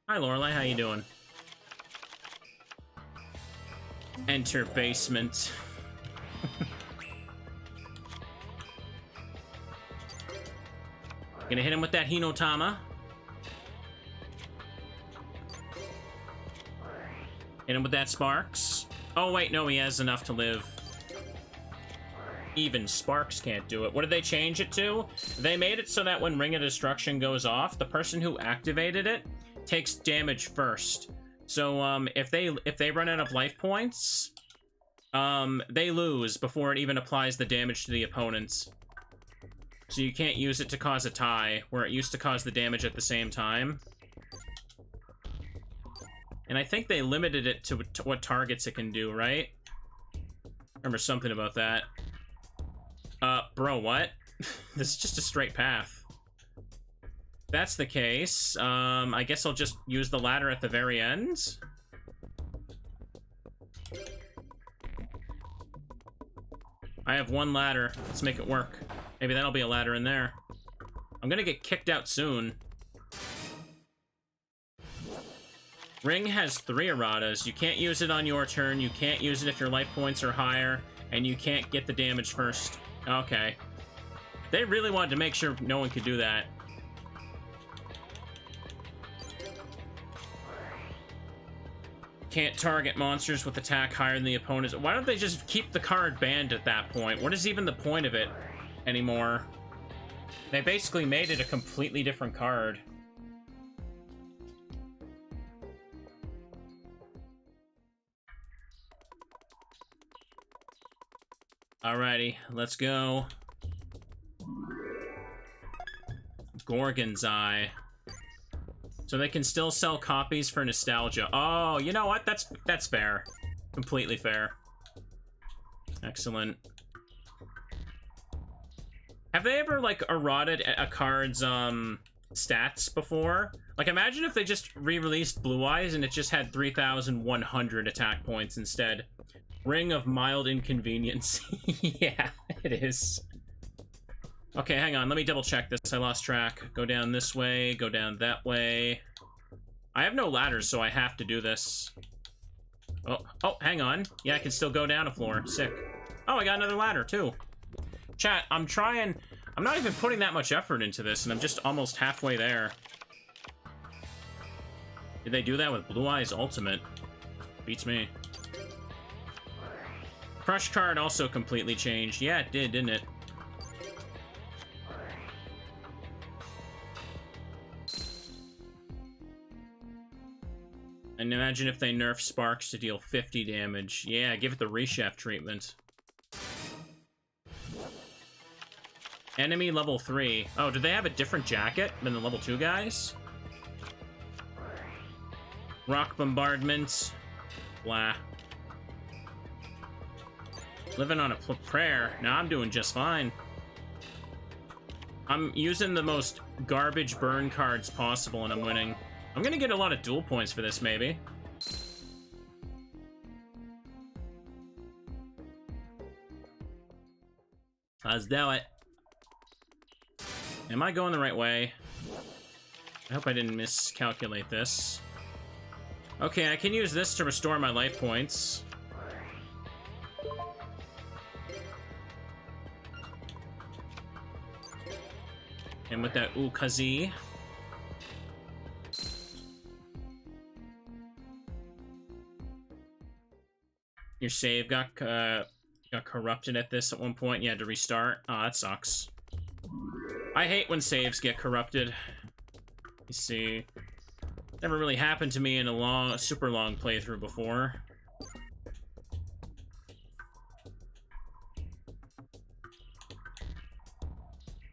Hi, Lorelai. How you doing? Enter basement. Gonna hit him with that Hinotama. Hit him with that Sparks. Oh, wait, no, he has enough to live. Even Sparks can't do it. What did they change it to? They made it so that when Ring of Destruction goes off, the person who activated it takes damage first. So, if they run out of life points, they lose before it even applies the damage to the opponents. So you can't use it to cause a tie, where it used to cause the damage at the same time. And I think they limited it to what targets it can do, right? Remember something about that. Bro, what? This is just a straight path. If that's the case, I guess I'll just use the ladder at the very end. I have one ladder. Let's make it work. Maybe that'll be a ladder in there. I'm gonna get kicked out soon. Ring has 3 erratas. You can't use it on your turn, you can't use it if your life points are higher, and you can't get the damage first. Okay. They really wanted to make sure no one could do that. Can't target monsters with attack higher than the opponent's. Why don't they just keep the card banned at that point? What is even the point of it anymore? They basically made it a completely different card. Alrighty, let's go. Gorgon's Eye. So they can still sell copies for nostalgia. Oh, you know what? That's fair. Completely fair. Excellent. Have they ever, like, eroded a card's, stats before? Like, imagine if they just re-released Blue Eyes and it just had 3,100 attack points instead. Ring of Mild Inconvenience. Yeah, it is. Okay, hang on. Let me double check this. I lost track. Go down this way. Go down that way. I have no ladders, so I have to do this. Oh, hang on. Yeah, I can still go down a floor. Sick. Oh, I got another ladder, too. Chat, I'm trying... I'm not even putting that much effort into this, and I'm just almost halfway there. Did they do that with Blue Eyes Ultimate? Beats me. Crush card also completely changed. Yeah, it did, didn't it? And imagine if they nerf Sparks to deal 50 damage. Yeah, give it the Rechef treatment. Enemy level 3. Oh, do they have a different jacket than the level 2 guys? Rock Bombardment. Blah. Living on a prayer. Now I'm doing just fine. I'm using the most garbage burn cards possible and I'm winning. I'm gonna get a lot of duel points for this, maybe. Let's do it. Am I going the right way? I hope I didn't miscalculate this. Okay, I can use this to restore my life points. And with that Ukazi. Your save got corrupted at this at one point. You had to restart. Oh, that sucks. I hate when saves get corrupted. You see, never really happened to me in a super long playthrough before.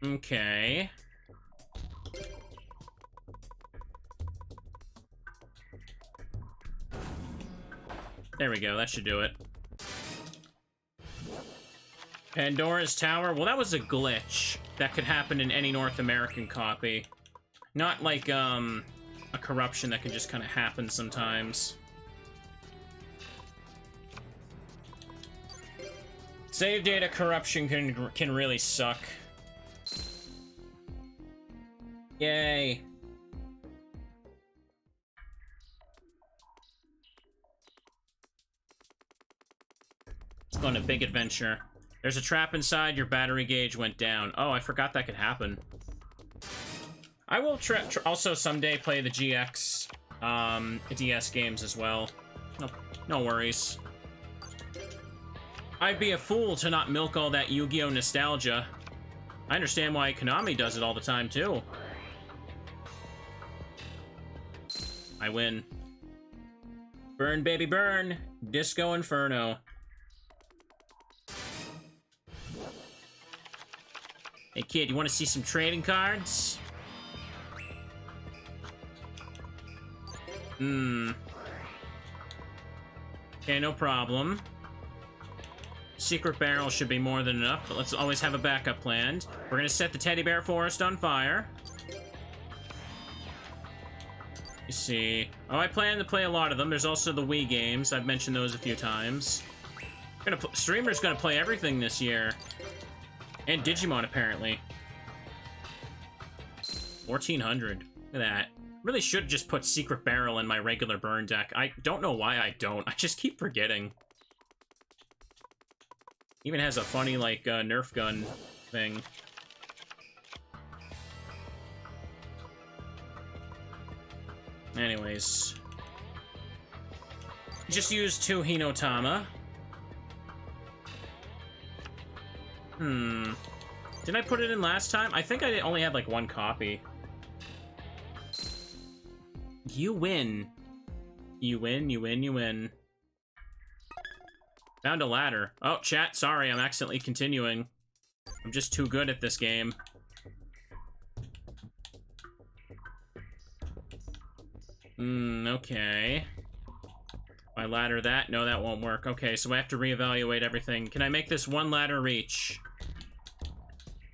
Okay. There we go, that should do it. Pandora's Tower? Well, that was a glitch that could happen in any North American copy. Not like, a corruption that can just kind of happen sometimes. Save data corruption can really suck. Yay. Let's go on a big adventure. There's a trap inside, your battery gauge went down. Oh, I forgot that could happen. I will also someday play the GX DS games as well. No worries. I'd be a fool to not milk all that Yu-Gi-Oh! Nostalgia. I understand why Konami does it all the time, too. I win. Burn, baby, burn! Disco Inferno. Hey, kid, you want to see some trading cards? Okay, no problem. Secret barrel should be more than enough, but let's always have a backup planned. We're gonna set the teddy bear forest on fire. You see. Oh, I plan to play a lot of them. There's also the Wii games. I've mentioned those a few times. Streamer's gonna play everything this year. And Digimon, apparently. 1400. Look at that. Really should just put Secret Barrel in my regular burn deck. I don't know why I don't. I just keep forgetting. Even has a funny, like, Nerf gun thing. Anyways. Just use 2 Hinotama. Did I put it in last time? I think I only had, like, 1 copy. You win. You win, you win, you win. Found a ladder. Oh, chat, sorry, I'm accidentally continuing. I'm just too good at this game. Okay. I ladder that? No, that won't work. Okay, so I have to reevaluate everything. Can I make this 1 ladder reach?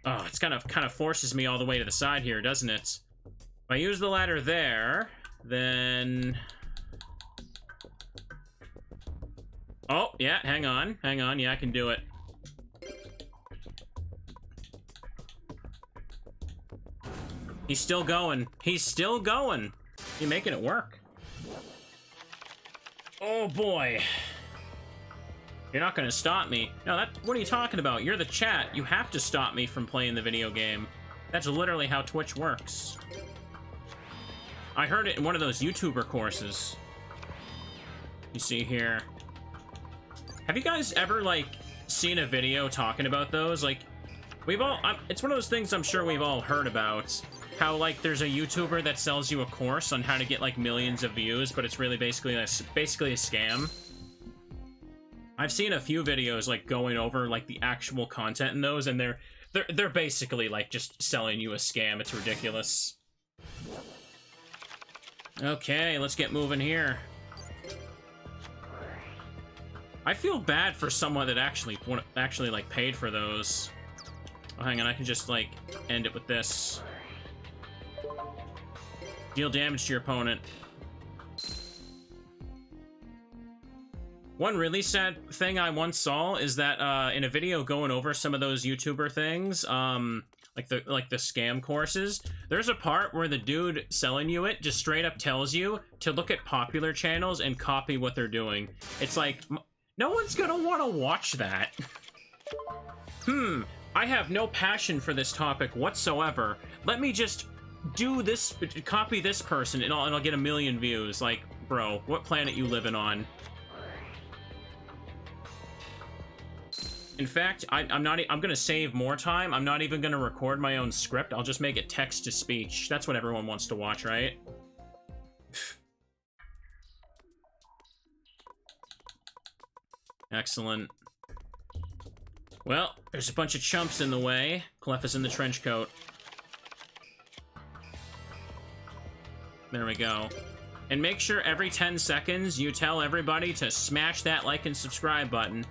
Oh, it's kind of forces me all the way to the side here, doesn't it? If I use the ladder there, then... Oh, yeah, hang on. Hang on, yeah, I can do it. He's still going. He's still going. You're making it work. Oh, boy. You're not gonna stop me. No, what are you talking about? You're the chat. You have to stop me from playing the video game. That's literally how Twitch works. I heard it in one of those YouTuber courses. You see here. Have you guys ever, like, seen a video talking about those? Like, we've all... it's one of those things I'm sure we've all heard about. How, like, there's a YouTuber that sells you a course on how to get, like, millions of views, but it's really basically a scam. I've seen a few videos, like, going over, like, the actual content in those, and they're basically, like, just selling you a scam. It's ridiculous. Okay, let's get moving here. I feel bad for someone that actually like, paid for those. Oh, hang on, I can just, like, end it with this. Deal damage to your opponent. One really sad thing I once saw is that, in a video going over some of those YouTuber things, like the scam courses. There's a part where the dude selling you it just straight up tells you to look at popular channels and copy what they're doing. It's like, no one's gonna want to watch that. I have no passion for this topic whatsoever. Let me just do this, copy this person, and I'll get 1 million views. Like, bro, what planet you living on? In fact, I'm gonna save more time. I'm not even gonna record my own script. I'll just make it text to speech. That's what everyone wants to watch, right? Excellent. Well, there's a bunch of chumps in the way. Clef is in the trench coat. There we go. And make sure every 10 seconds you tell everybody to smash that like and subscribe button.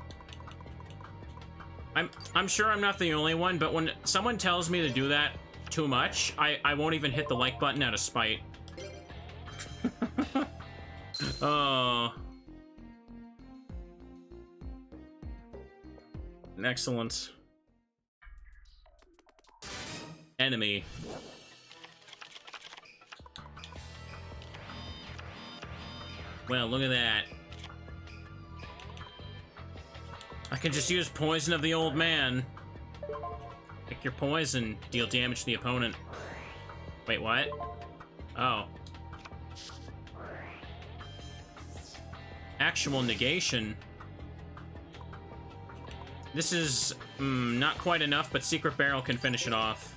I'm sure I'm not the only one, but when someone tells me to do that too much, I won't even hit the like button out of spite. Oh. Excellent. Enemy. Well, look at that. I can just use Poison of the Old Man. Pick your poison. Deal damage to the opponent. Wait, what? Oh. Actual negation. This is not quite enough, but Secret Barrel can finish it off.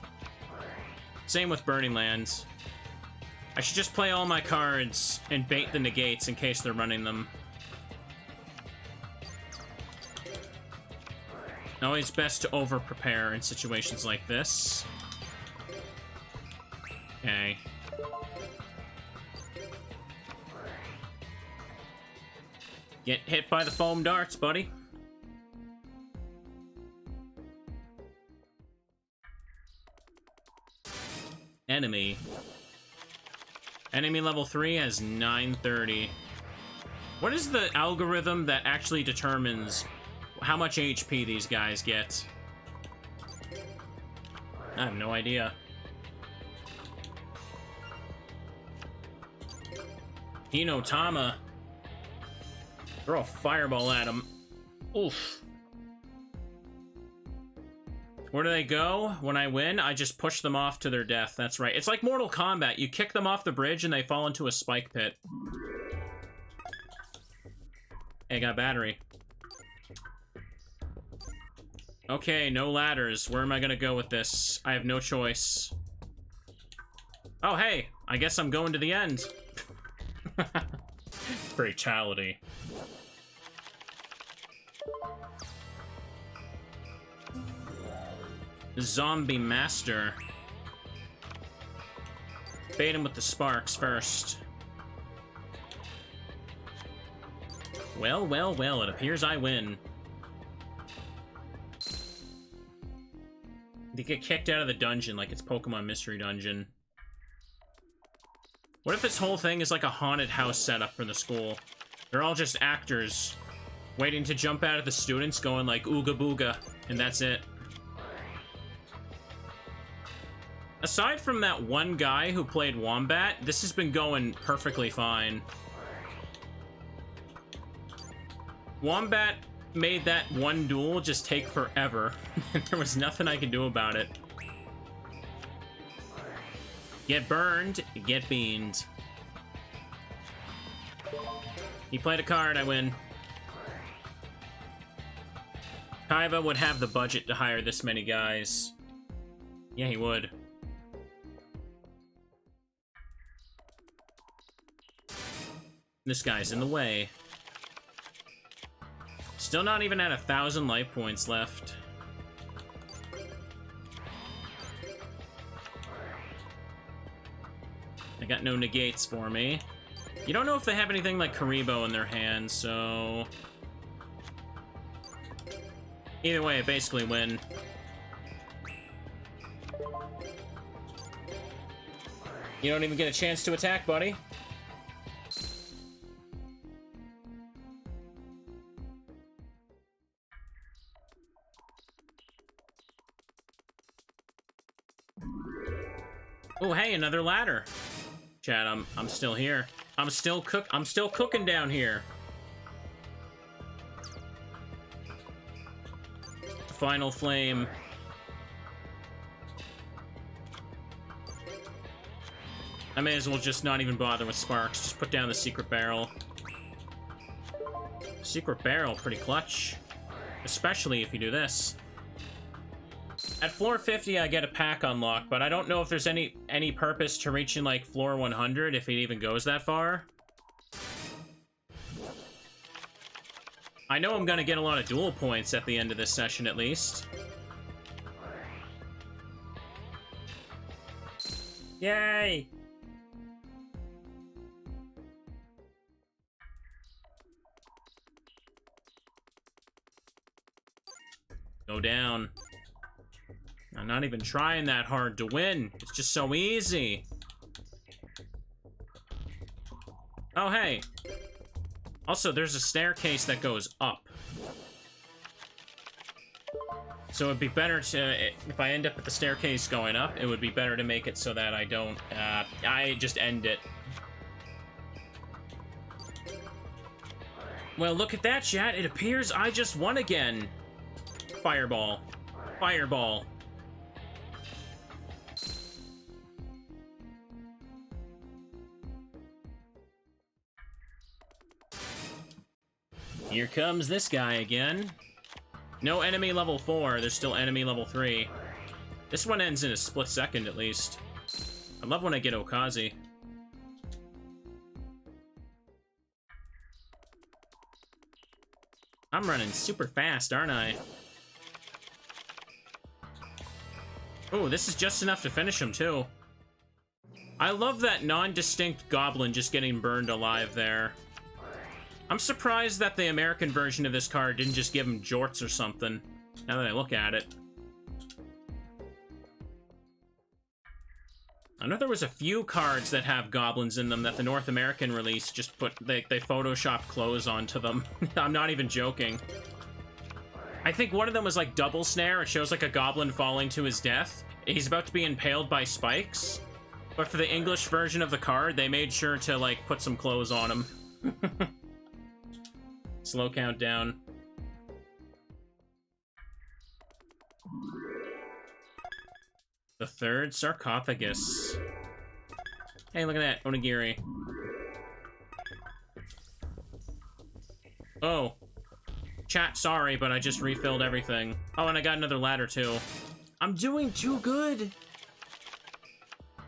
Same with Burning Lands. I should just play all my cards and bait the negates in case they're running them. Always best to over-prepare in situations like this. Okay. Get hit by the foam darts, buddy. Enemy. Enemy level 3 has 930. What is the algorithm that actually determines how much HP these guys get? I have no idea. Hinotama. Throw a fireball at him. Oof. Where do they go? When I win, I just push them off to their death. That's right. It's like Mortal Kombat. You kick them off the bridge and they fall into a spike pit. Hey, I got battery. Okay, no ladders. Where am I gonna go with this? I have no choice. Oh, hey. I guess I'm going to the end. Fatality. Zombie Master. Bait him with the sparks first. Well, well, well, it appears I win. They get kicked out of the dungeon like it's Pokemon Mystery Dungeon. What if this whole thing is like a haunted house setup for the school? They're all just actors waiting to jump out at the students going like ooga booga, and that's it. Aside from that one guy who played Wombat, this has been going perfectly fine. Wombat made that one duel just take forever, and there was nothing I could do about it. Get burned, get beamed. He played a card, I win. Kaiba would have the budget to hire this many guys. Yeah, he would. This guy's in the way. Still not even at 1,000 life points left. They got no negates for me. You don't know if they have anything like Karibo in their hands, so... Either way, I basically win. You don't even get a chance to attack, buddy. Oh, hey, another ladder. Chat, I'm still here. I'm still cooking down here. Final flame. I may as well just not even bother with sparks. Just put down the secret barrel. Secret barrel, pretty clutch. Especially if you do this. At floor 50, I get a pack unlock, but I don't know if there's any purpose to reaching, like, floor 100, if it even goes that far. I know I'm gonna get a lot of duel points at the end of this session, at least. Yay! Go down. I'm not even trying that hard to win. It's just so easy. Oh, hey. Also, there's a staircase that goes up. So it'd be better to, if I end up at the staircase going up, it would be better to make it so that I don't, I just end it. Well, look at that, chat. It appears I just won again. Fireball. Fireball. Here comes this guy again. No enemy level 4, there's still enemy level 3. This one ends in a split second, at least. I love when I get Okazi. I'm running super fast, aren't I? Oh, this is just enough to finish him, too. I love that non-distinct goblin just getting burned alive there. I'm surprised that the American version of this card didn't just give him jorts or something, now that I look at it. I know there was a few cards that have goblins in them that the North American release just put, they Photoshop clothes onto them. I'm not even joking. I think one of them was like Double Snare. It shows like a goblin falling to his death. He's about to be impaled by spikes. But for the English version of the card, they made sure to like put some clothes on him. Slow countdown. The third sarcophagus. Hey, look at that, onigiri. Oh. Chat, sorry, but I just refilled everything. Oh, and I got another ladder, too. I'm doing too good!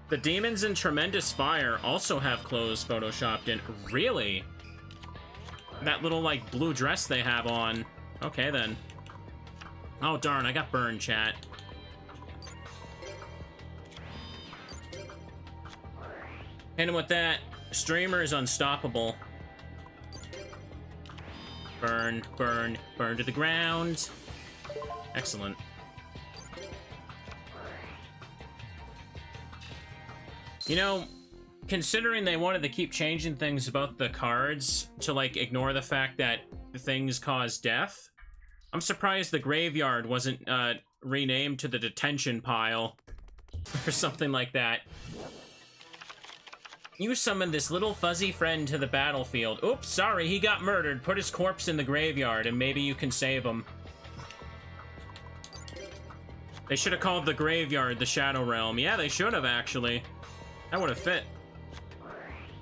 The demons in Tremendous Fire also have clothes photoshopped in. Really? That little, like, blue dress they have on. Okay, then. Oh, darn, I got burned, chat. Hit him with that. Streamer is unstoppable. Burn, burn, burn to the ground. Excellent. You know, considering they wanted to keep changing things about the cards to, like, ignore the fact that things cause death, I'm surprised the graveyard wasn't, renamed to the detention pile. Or something like that. You summoned this little fuzzy friend to the battlefield. Oops, sorry, he got murdered. Put his corpse in the graveyard, and maybe you can save him. They should have called the graveyard the Shadow Realm. Yeah, they should have, actually. That would have fit.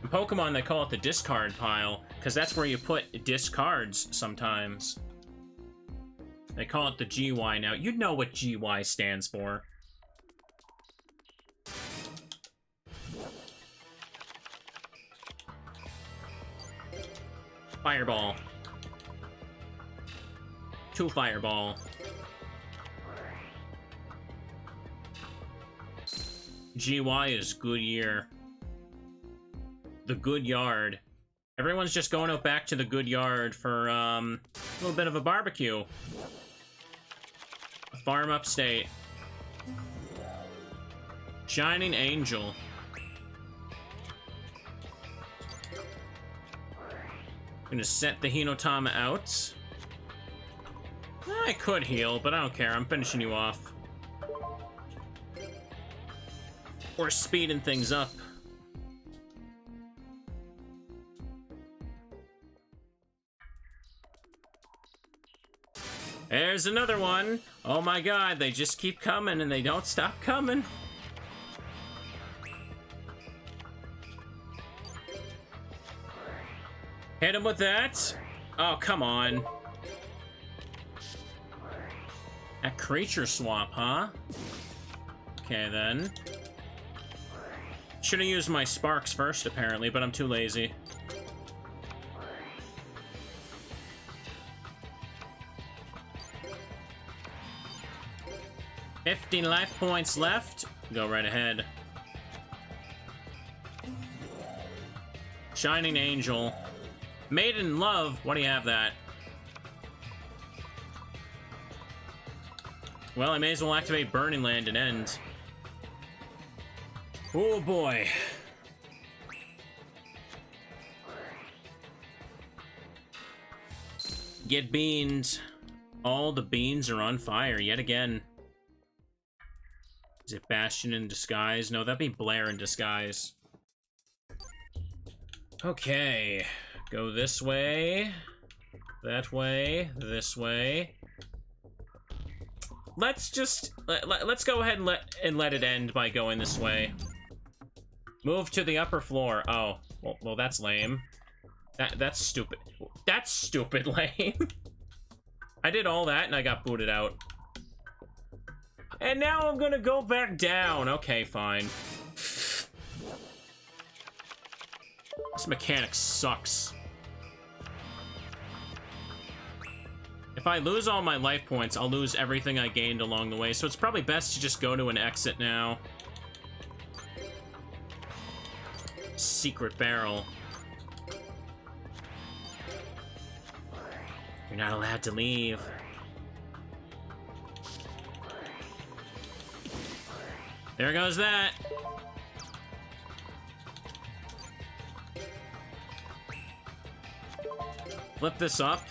In Pokemon, they call it the discard pile, because that's where you put discards sometimes. They call it the GY now. You know what GY stands for. Fireball. 2 fireball. GY is good year. The good yard. Everyone's just going out back to the good yard for a little bit of a barbecue. A farm upstate. Shining Angel. Gonna set the Hinotama out. I could heal, but I don't care. I'm finishing you off. We're speeding things up. There's another one. Oh my god, they just keep coming and they don't stop coming. Hit him with that. Oh, come on. That creature swap, huh? Okay, then. Should have used my sparks first, apparently, but I'm too lazy. $15 life points left. Go right ahead. Shining Angel. Made in Love. Why do you have that? Well, I may as well activate Burning Land and end. Oh boy. Get beans. All the beans are on fire yet again. Is it Bastion in disguise? No, that'd be Blair in disguise. Okay. Go this way. That way. This way. Let's just... Let's go ahead and let it end by going this way. Move to the upper floor. Oh. Well, that's lame. That's stupid. That's stupid lame. I did all that and I got booted out. And now I'm gonna go back down. Okay, fine. This mechanic sucks. If I lose all my life points, I'll lose everything I gained along the way, so it's probably best to just go to an exit now. Secret barrel. You're not allowed to leave. There goes that. Flip this up.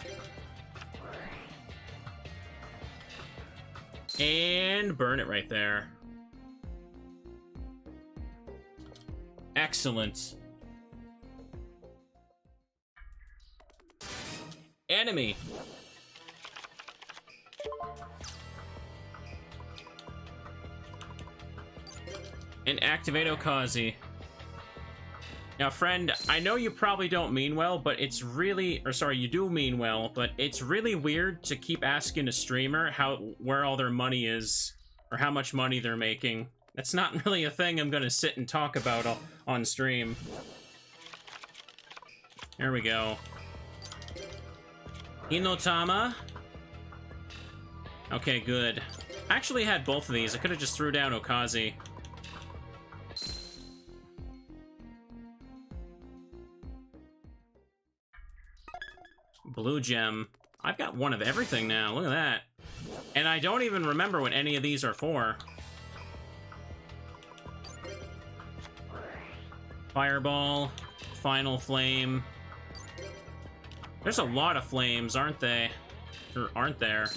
And burn it right there. Excellent. Enemy. And activate Okazi. Now, friend, I know you probably don't mean well, but it's really... Or, sorry, you do mean well, but it's really weird to keep asking a streamer where all their money is, or how much money they're making. That's not really a thing I'm gonna sit and talk about on stream. There we go. Inotama. Okay, good. I actually had both of these. I could have just threw down Okazi. Blue gem. I've got one of everything now. Look at that. And I don't even remember what any of these are for. Fireball. Final flame. There's a lot of flames, aren't they? Or aren't there?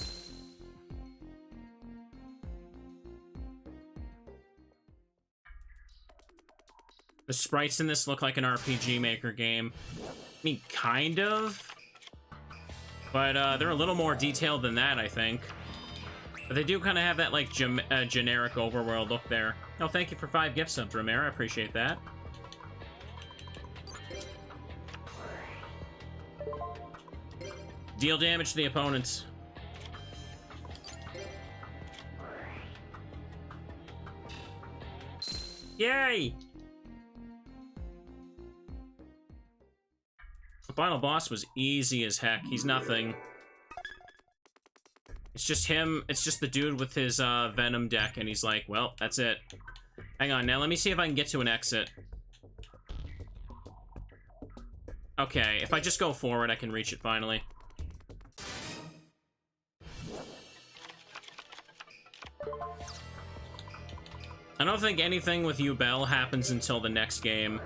The sprites in this look like an RPG Maker game. I mean, kind of. But they're a little more detailed than that, I think. But they do kind of have that, like, generic overworld look there. Oh, thank you for 5 gift subs, Romero. I appreciate that. Deal damage to the opponents. Yay! The final boss was easy as heck. He's nothing. It's just him. It's just the dude with his Venom deck, and he's like, well, that's it. Hang on, now let me see if I can get to an exit. Okay, if I just go forward, I can reach it finally. I don't think anything with you, Bell, happens until the next game.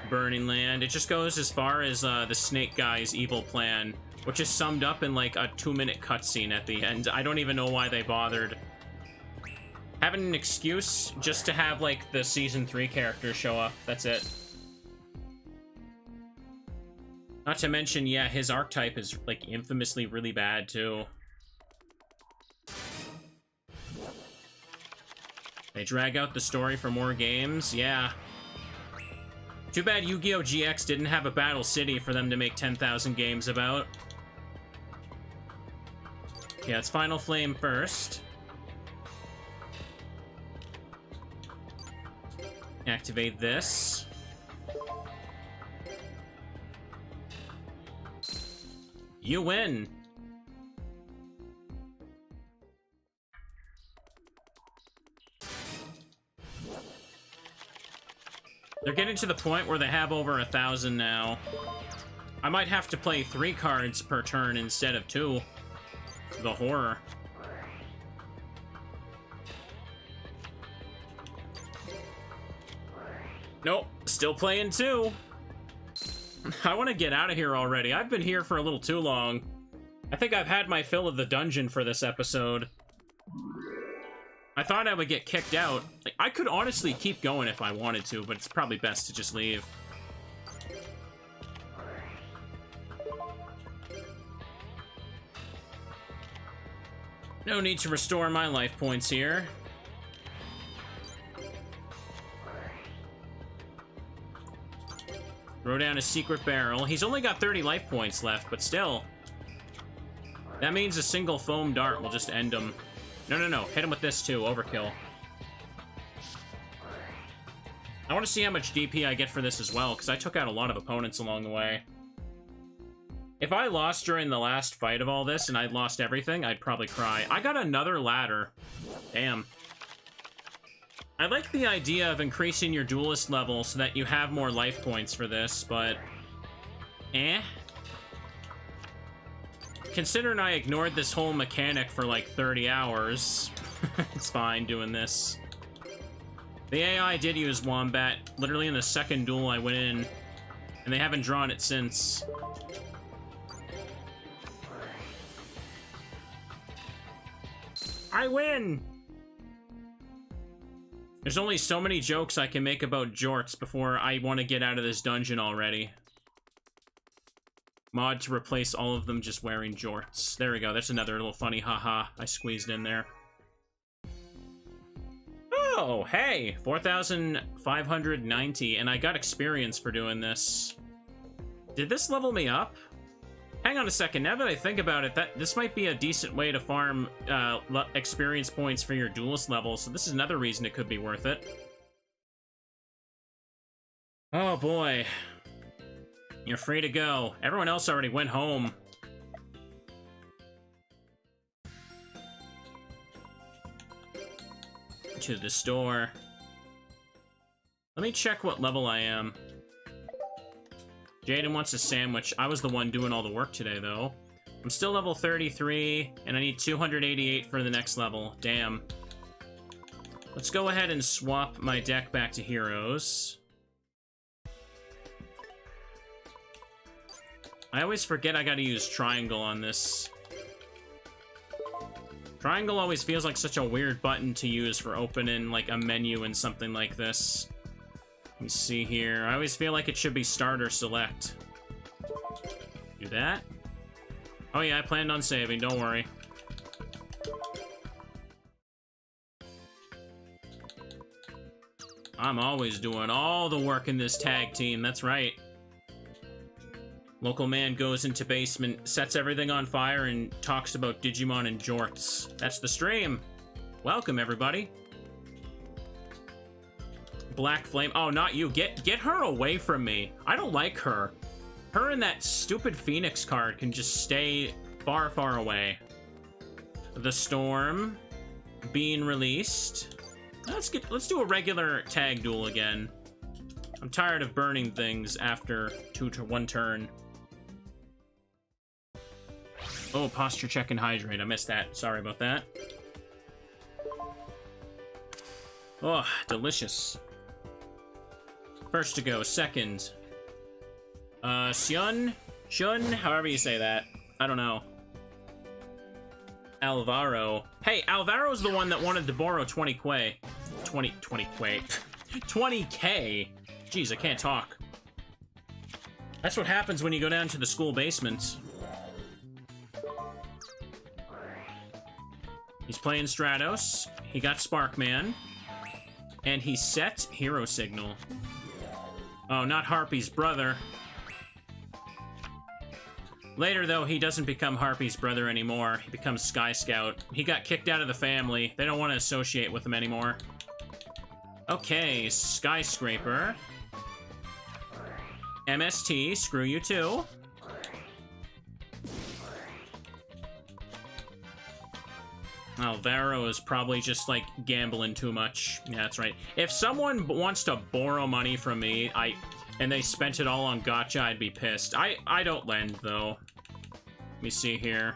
Burning Land. It just goes as far as the snake guy's evil plan. which is summed up in like a 2-minute cutscene at the end. I don't even know why they bothered having an excuse just to have like the season 3 characters show up. That's it. Not to mention, yeah, his archetype is like infamously really bad too. They drag out the story for more games, yeah. Too bad Yu-Gi-Oh! GX didn't have a Battle City for them to make 10,000 games about. Yeah, it's Final Flame first. Activate this. You win! They're getting to the point where they have over 1,000 now. I might have to play 3 cards per turn instead of 2. The horror. Nope, still playing 2. I want to get out of here already. I've been here for a little too long. I think I've had my fill of the dungeon for this episode. I thought I would get kicked out. Like, I could honestly keep going if I wanted to, but it's probably best to just leave. No need to restore my life points here. Throw down a secret barrel. He's only got 30 life points left, but still. That means a single foam dart will just end him. No, no, no. Hit him with this, too. Overkill. I want to see how much DP I get for this as well, because I took out a lot of opponents along the way. If I lost during the last fight of all this and I'd lost everything, I'd probably cry. I got another ladder. Damn. I like the idea of increasing your duelist level so that you have more life points for this, but... Considering I ignored this whole mechanic for like 30 hours, it's fine doing this. The AI did use Wombat literally in the second duel I went in, and they haven't drawn it since. I win! There's only so many jokes I can make about jorts before I want to get out of this dungeon already. Mod to replace all of them just wearing jorts. There we go. That's another little funny haha I squeezed in there. Oh, hey! 4,590, and I got experience for doing this. Did this level me up? Hang on a second. Now that I think about it, this might be a decent way to farm experience points for your duelist level, so this is another reason it could be worth it. Oh, boy. You're free to go. Everyone else already went home. To the store. Let me check what level I am. Jaden wants a sandwich. I was the one doing all the work today, though. I'm still level 33, and I need 288 for the next level. Damn. Let's go ahead and swap my deck back to heroes. I always forget I gotta use triangle on this. Triangle always feels like such a weird button to use for opening, like, a menu in something like this. Let me see here. I always feel like it should be start or select. Do that. Oh yeah, I planned on saving, don't worry. I'm always doing all the work in this tag team, that's right. Local man goes into basement, sets everything on fire, and talks about Digimon and jorts. That's the stream. Welcome, everybody. Black Flame. Oh, not you. Get her away from me. I don't like her. Her and that stupid Phoenix card can just stay far, far away. The Storm being released. Let's do a regular tag duel again. I'm tired of burning things after one turn. Oh, posture check and hydrate. I missed that. Sorry about that. Oh, delicious. First to go, second. Shun, however you say that. I don't know. Alvaro. Hey, Alvaro's the one that wanted to borrow 20 Quay. 20 Quay. 20K. Jeez, I can't talk. That's what happens when you go down to the school basement. He's playing Stratos. He got Sparkman. And he set Hero Signal. Oh, not Harpy's brother. Later, though, he doesn't become Harpy's brother anymore. He becomes Sky Scout. He got kicked out of the family. They don't want to associate with him anymore. Okay, Skyscraper. MST, screw you too. Alvaro is probably just, like, gambling too much. Yeah, that's right. If someone wants to borrow money from me, and they spent it all on gacha, I'd be pissed. I don't lend, though. Let me see here.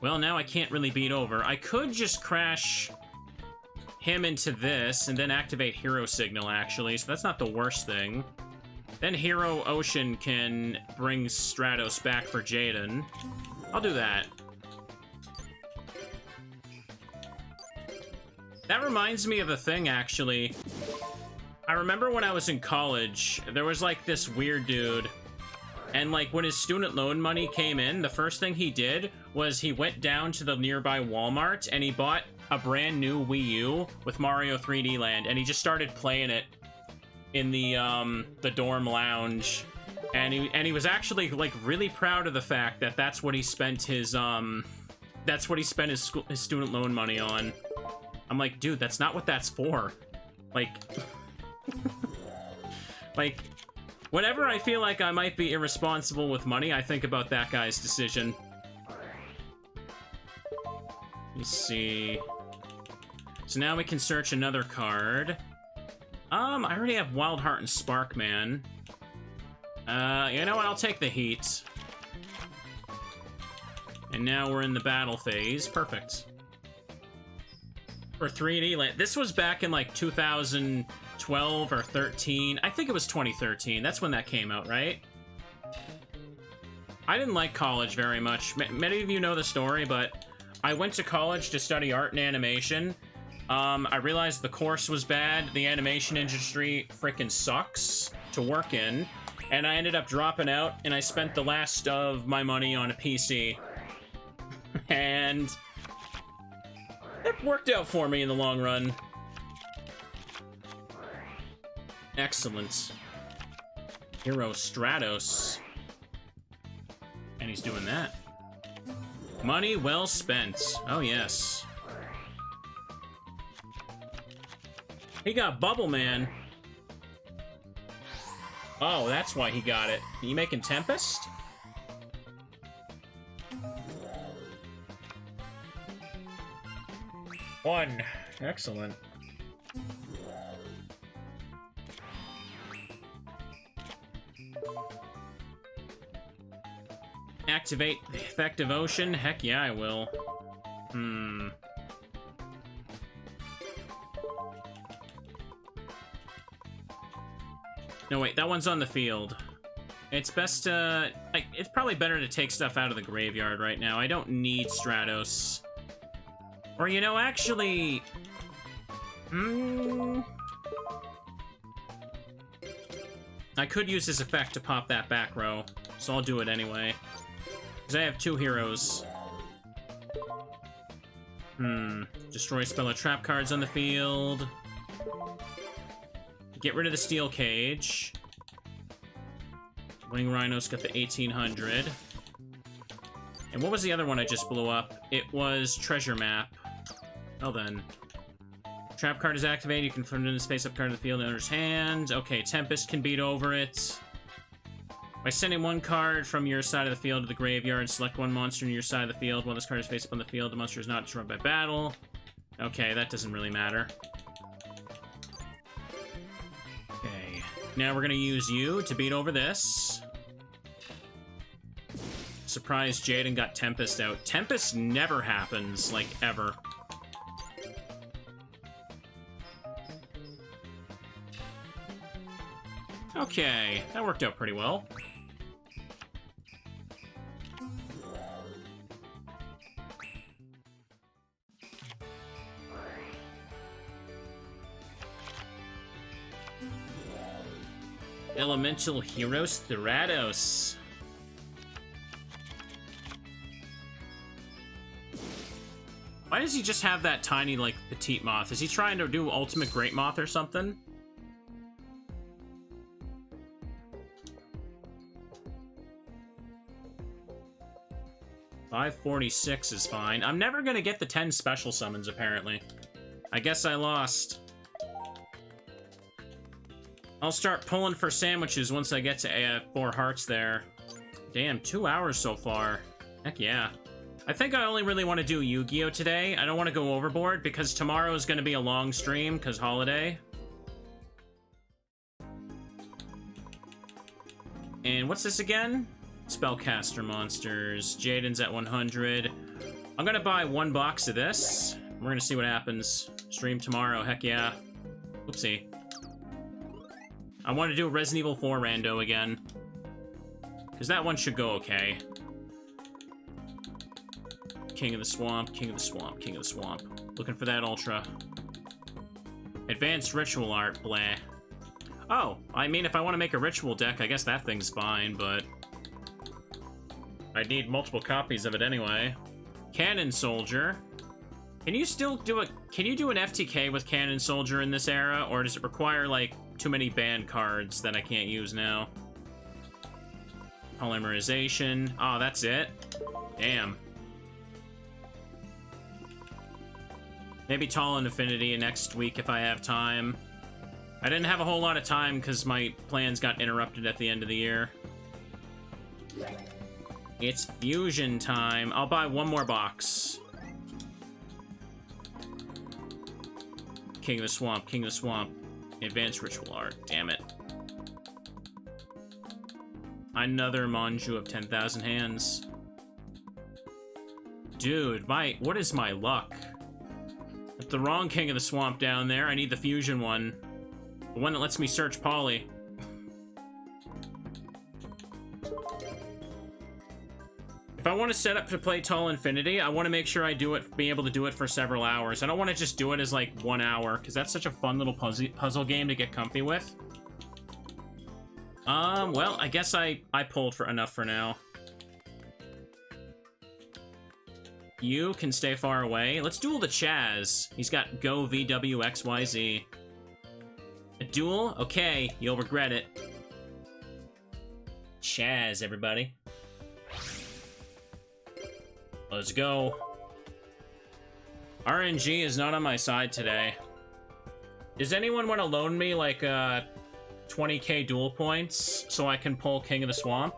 Well, now I can't really beat over. I could just crash him into this, and then activate Hero Signal, actually, so that's not the worst thing. Then Hero Ocean can bring Stratos back for Jaden. I'll do that. That reminds me of a thing, actually. I remember when I was in college, there was, like, this weird dude, and, like, when his student loan money came in, the first thing he did was he went down to the nearby Walmart, and he bought a brand new Wii U with Mario 3D Land, and he just started playing it in the dorm lounge, and he was actually, like, really proud of the fact that that's what he spent his student loan money on. I'm like, dude, that's not what that's for. Like, like, whenever I feel like I might be irresponsible with money, I think about that guy's decision. Let me see. So now we can search another card. I already have Wild Heart and Sparkman. You know what? I'll take the Heat. And now we're in the battle phase. Perfect. For 3D Land. This was back in, like, 2012 or 13. I think it was 2013. That's when that came out, right? I didn't like college very much. Many of you know the story, but I went to college to study art and animation. I realized the course was bad. The animation industry freaking sucks to work in. And I ended up dropping out, and I spent the last of my money on a PC. And it worked out for me in the long run. Excellent. Hero Stratos. And he's doing that. Money well spent. Oh, yes. He got Bubble Man. Oh, that's why he got it. Are you making Tempest? One. Excellent. Activate the effective ocean? Heck yeah, I will. No, wait, that one's on the field. It's best to... like, it's probably better to take stuff out of the graveyard right now. I don't need Stratos. Or, you know, actually... I could use his effect to pop that back row, so I'll do it anyway. Because I have two heroes. Destroy spell or trap cards on the field. Get rid of the Steel Cage. Wing Rhino's got the 1800. And what was the other one I just blew up? It was Treasure Map. Well then. Trap card is activated. You can put it in the space up card of the field in the owner's hand. Okay, Tempest can beat over it. By sending one card from your side of the field to the graveyard, select one monster on your side of the field. While this card is face up on the field, the monster is not destroyed by battle. Okay, that doesn't really matter. Okay, now we're gonna use you to beat over this. Surprised Jaden got Tempest out. Tempest never happens, like, ever. Okay, that worked out pretty well. Elemental Heroes Theratos. Why does he just have that tiny, like, petite moth? Is he trying to do Ultimate Great Moth or something? $546 is fine. I'm never gonna get the 10 special summons, apparently. I guess I lost. I'll start pulling for sandwiches once I get to 4 hearts there. Damn, 2 hours so far. Heck yeah. I think I only really want to do Yu-Gi-Oh! Today. I don't want to go overboard because tomorrow is going to be a long stream because holiday. And what's this again? Spellcaster monsters. Jaden's at 100. I'm going to buy 1 box of this. We're going to see what happens. Stream tomorrow. Heck yeah. Oopsie. I want to do Resident Evil 4 rando again. Because that one should go okay. King of the Swamp, King of the Swamp, King of the Swamp. Looking for that Ultra. Advanced Ritual Art, bleh. Oh, I mean, if I want to make a Ritual deck, I guess that thing's fine, but... I need multiple copies of it anyway. Cannon Soldier. Can you still do a... Can you do an FTK with Cannon Soldier in this era, or does it require, like, too many banned cards that I can't use now? Polymerization. Oh, that's it? Damn. Maybe Tall and Affinity next week if I have time. I didn't have a whole lot of time because my plans got interrupted at the end of the year. It's fusion time. I'll buy 1 more box. King of the Swamp, King of the Swamp. Advanced Ritual Art, damn it. Another Manju of 10,000 hands. Dude, what is my luck? That's the wrong King of the Swamp down there. I need the fusion one. The one that lets me search Polly. If I want to set up to play Tall Infinity, I want to make sure I be able to do it for several hours. I don't want to just do it as like 1 hour, because that's such a fun little puzzle game to get comfy with. Well, I guess I pulled for enough for now. You can stay far away. Let's duel the Chaz. He's got Go VWXYZ. A duel? Okay, you'll regret it. Chaz, everybody. Let's go. RNG is not on my side today. Does anyone want to loan me, like, 20k duel points so I can pull King of the Swamp?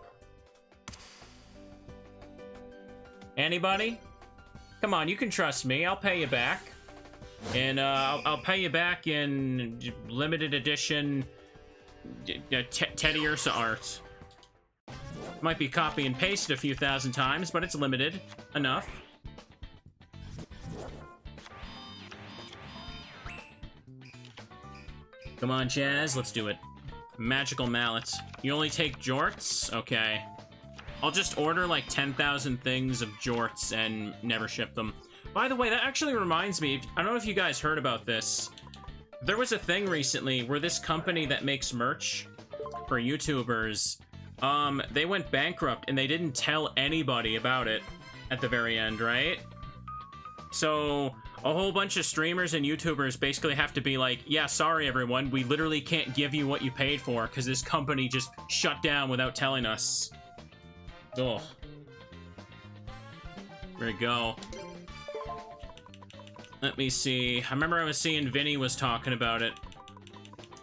Anybody? Come on, you can trust me. I'll pay you back. And I'll pay you back in limited edition Teddy Ursa art. Might be copy and pasted a few thousand times, but it's limited enough. Come on, Chaz, let's do it. Magical Mallets. You only take jorts? Okay. I'll just order like 10,000 things of jorts and never ship them. By the way, that actually reminds me, I don't know if you guys heard about this. There was a thing recently where this company that makes merch for YouTubers, they went bankrupt and they didn't tell anybody about it at the very end, right? So a whole bunch of streamers and YouTubers basically have to be like, yeah, sorry everyone, we literally can't give you what you paid for because this company just shut down without telling us. Ugh. There we go. Let me see. I remember I was seeing Vinny was talking about it.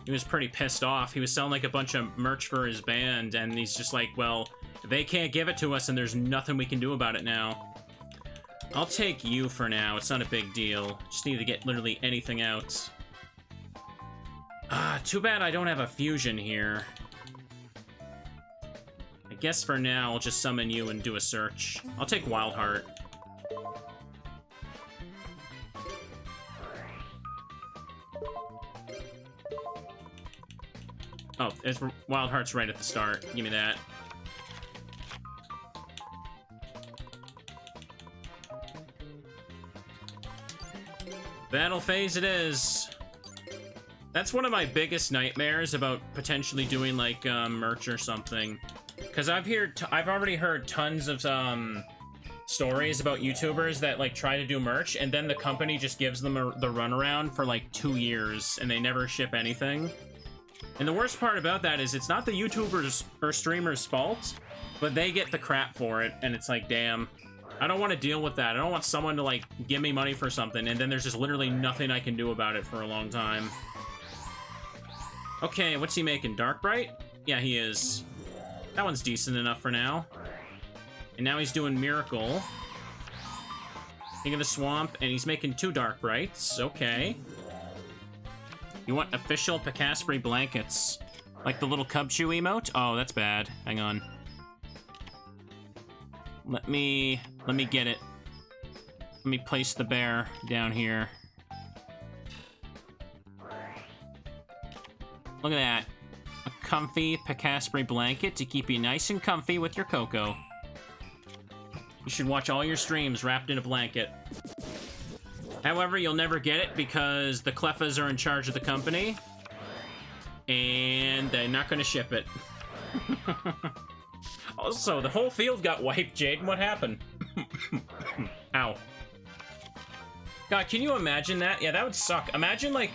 He was pretty pissed off. He was selling like a bunch of merch for his band, and he's just like, well, they can't give it to us, and there's nothing we can do about it now. I'll take you for now. It's not a big deal. Just need to get literally anything out. Too bad I don't have a fusion here. I guess for now, I'll just summon you and do a search. I'll take Wildheart. Oh, Wildheart's right at the start. Give me that. Battle phase it is. That's one of my biggest nightmares about potentially doing, like, merch or something. Because I've already heard tons of, stories about YouTubers that, like, try to do merch, and then the company just gives them the runaround for, like, 2 years, and they never ship anything. And the worst part about that is it's not the YouTubers or streamers' fault, but they get the crap for it, and it's like, damn. I don't want to deal with that. I don't want someone to, like, give me money for something, and then there's just literally nothing I can do about it for a long time. Okay, what's he making? Dark Bright? Yeah, he is. That one's decent enough for now. And now he's doing Miracle. King of the Swamp, and he's making 2 Dark Brights. Okay. You want official Picasserie blankets. Like the little Cub Chew emote? Oh, that's bad. Hang on. Let me get it. Let me place the bear down here. Look at that. A comfy Picasserie blanket to keep you nice and comfy with your cocoa. You should watch all your streams wrapped in a blanket. However, you'll never get it because the Cleffas are in charge of the company. And they're not going to ship it. Also, the whole field got wiped, Jaden. What happened? Ow. God, can you imagine that? Yeah, that would suck. Imagine, like,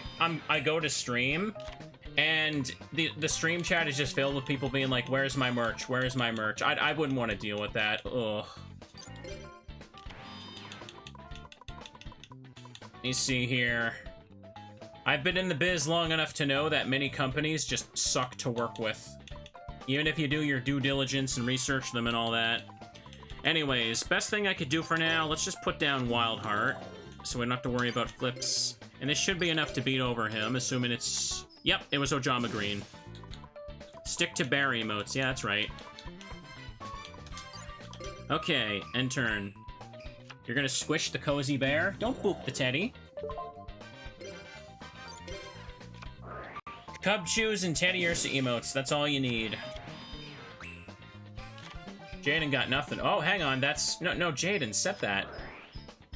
I go to stream, and the stream chat is just filled with people being like, where's my merch? Where's my merch? I wouldn't want to deal with that. Ugh. Let me see here. I've been in the biz long enough to know that many companies just suck to work with. Even if you do your due diligence and research them and all that. Anyways, best thing I could do for now, let's just put down Wildheart, so we don't have to worry about flips. And this should be enough to beat over him, assuming it's... Yep, it was Ojama Green. Stick to bear emotes, yeah, that's right. Okay, end turn. You're gonna squish the cozy bear? Don't boop the teddy. Cub Chews and Teddy Ursa emotes, that's all you need. Jaden got nothing. Oh, hang on, that's... No, Jaden, set that.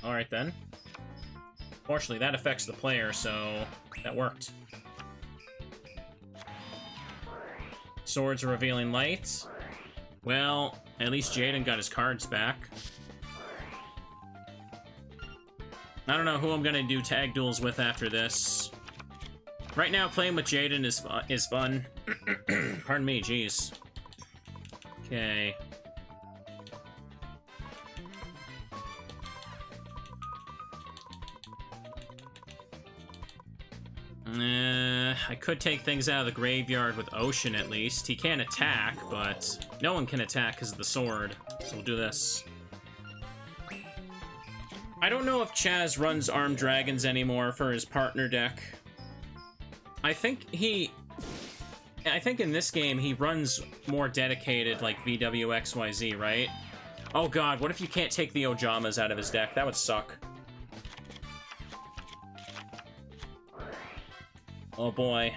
Alright then. Fortunately, that affects the player, so that worked. Swords revealing light. Well, at least Jaden got his cards back. I don't know who I'm gonna do tag duels with after this. Right now, playing with Jaden is fun. Pardon me, jeez. Okay. I could take things out of the graveyard with Ocean, at least. He can't attack, but no one can attack because of the sword. So we'll do this. I don't know if Chaz runs Armed Dragons anymore for his partner deck. I think in this game, he runs more dedicated, like VWXYZ, right? Oh god, what if you can't take the Ojamas out of his deck? That would suck. Oh boy.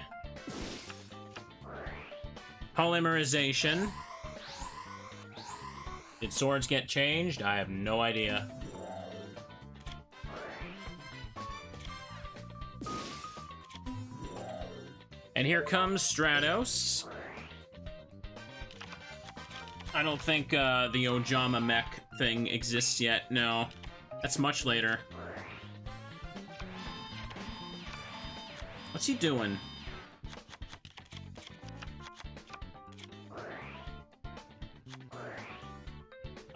Polymerization. Did swords get changed? I have no idea. And here comes Stratos. I don't think the Ojama mech thing exists yet, no. That's much later. What's he doing?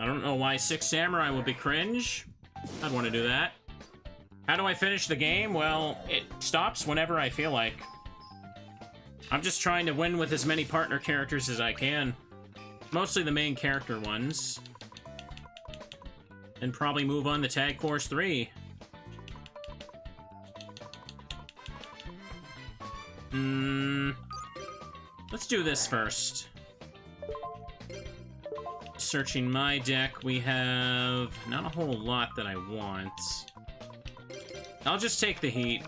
I don't know why 6 Samurai would be cringe. I'd want to do that. How do I finish the game? Well, it stops whenever I feel like. I'm just trying to win with as many partner characters as I can. Mostly the main character ones. And probably move on to Tag Force 3. Let's do this first. Searching my deck, we have not a whole lot that I want. I'll just take the heat.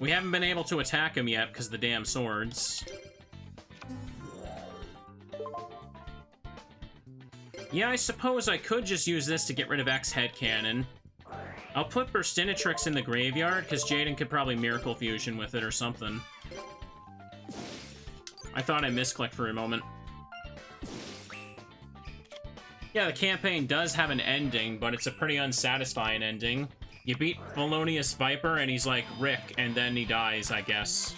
We haven't been able to attack him yet because of the damn swords. Yeah, I suppose I could just use this to get rid of X Headcannon. I'll put Burstinatrix in the graveyard, because Jaden could probably Miracle Fusion with it or something. I thought I misclicked for a moment. Yeah, the campaign does have an ending, but it's a pretty unsatisfying ending. You beat Felonious Viper, and he's like, Rick, and then he dies, I guess.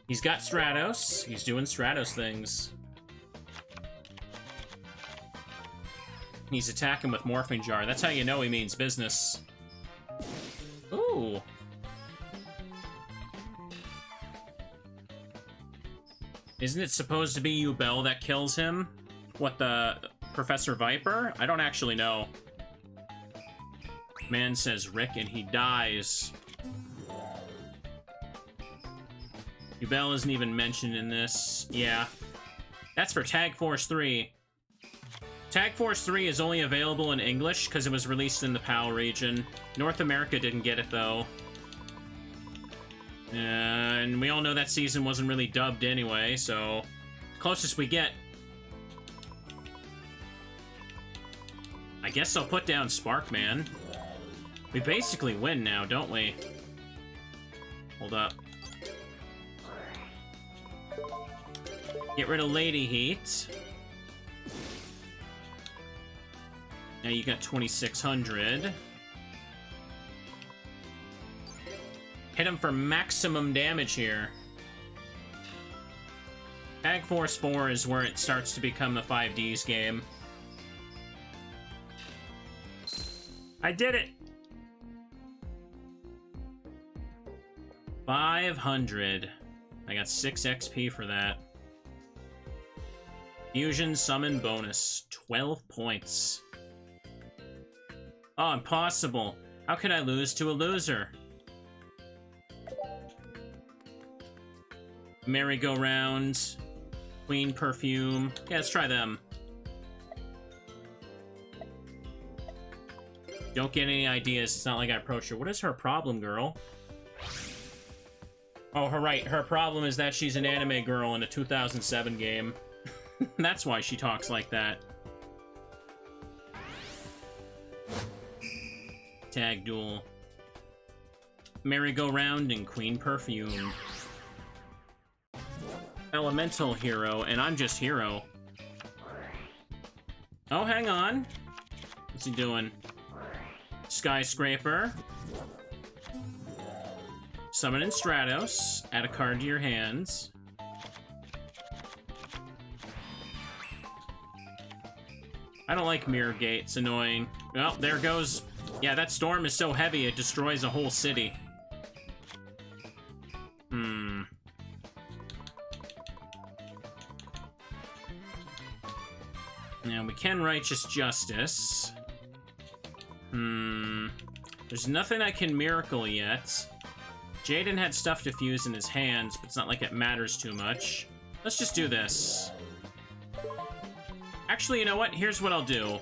He's got Stratos. He's doing Stratos things. He's attacking with Morphing Jar. That's how you know he means business. Ooh. Isn't it supposed to be Yubel that kills him? What, the Professor Viper? I don't actually know. Man says Rick and he dies. Yubel isn't even mentioned in this. Yeah. That's for Tag Force 3. Tag Force 3 is only available in English because it was released in the PAL region. North America didn't get it, though. And we all know that season wasn't really dubbed anyway, so... Closest we get. I guess I'll put down Sparkman. We basically win now, don't we? Hold up. Get rid of Lady Heat. Now you got 2,600. Hit him for maximum damage here. Tag Force 4 is where it starts to become a 5Ds game. I did it! 500. I got 6 XP for that. Fusion Summon bonus. 12 points. Oh, impossible. How could I lose to a loser? Merry-Go-Round. Queen Perfume. Yeah, let's try them. Don't get any ideas. It's not like I approached her. What is her problem, girl? Oh, her problem is that she's an anime girl in a 2007 game. That's why she talks like that. Tag Duel. Merry-Go-Round and Queen Perfume. Elemental Hero, and I'm just Hero. Oh, hang on. What's he doing? Skyscraper. Summon in Stratos. Add a card to your hands. I don't like Mirror Gate. It's annoying. Well, there goes... Yeah, that storm is so heavy it destroys a whole city. Now, we can Righteous Justice. There's nothing I can Miracle yet. Jaden had stuff to fuse in his hands, but it's not like it matters too much. Let's just do this. Actually, you know what? Here's what I'll do.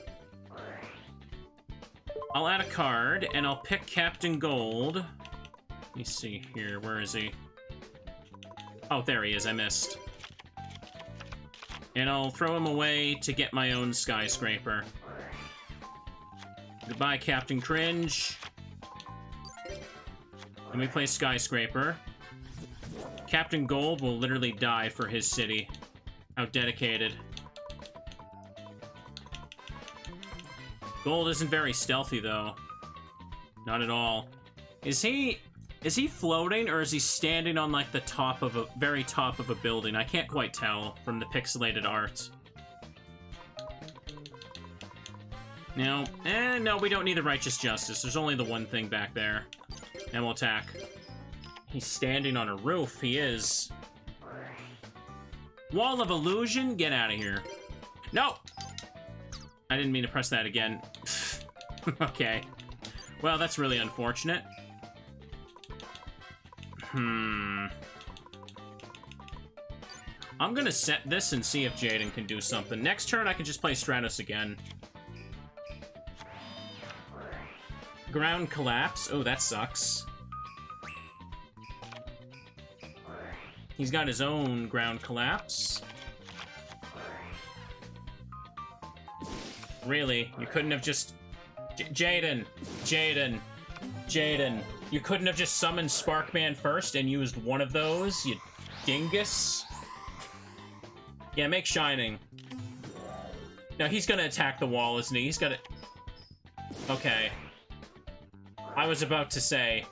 I'll add a card, and I'll pick Captain Gold. Let me see here. Where is he? Oh, there he is. I missed. And I'll throw him away to get my own Skyscraper. Goodbye, Captain Cringe. Let me play Skyscraper. Captain Gold will literally die for his city. How dedicated. Gold isn't very stealthy, though. Not at all. Is he floating, or is he standing on, like, the top of a... very top of a building? I can't quite tell from the pixelated art. No. No, we don't need the Righteous Justice. There's only the one thing back there. And we'll attack. He's standing on a roof. He is. Wall of Illusion? Get out of here. No! I didn't mean to press that again. Okay. Well, that's really unfortunate. I'm gonna set this and see if Jaden can do something. Next turn, I can just play Stratos again. Ground Collapse. Oh, that sucks. He's got his own Ground Collapse. Really? You couldn't have just Jaden! Jaden! Jaden! You couldn't have just summoned Sparkman first and used one of those, you dingus? Yeah, make Shining. No, he's gonna attack the wall, isn't he? He's gonna... Okay. I was about to say,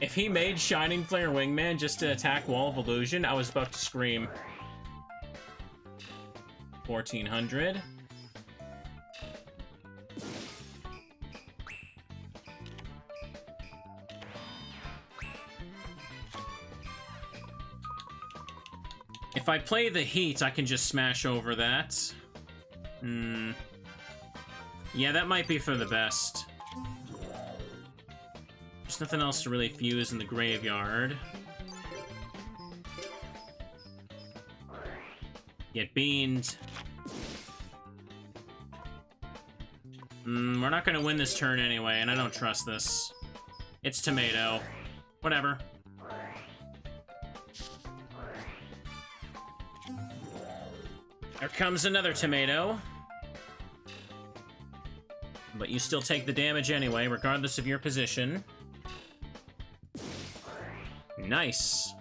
if he made Shining Flare Wingman just to attack Wall of Illusion, I was about to scream. 1400. If I play the heat, I can just smash over that. Yeah, that might be for the best. There's nothing else to really fuse in the graveyard. Get beamed. We're not gonna win this turn anyway, and I don't trust this. It's tomato. Whatever. There comes another tomato. But you still take the damage anyway, regardless of your position. Nice.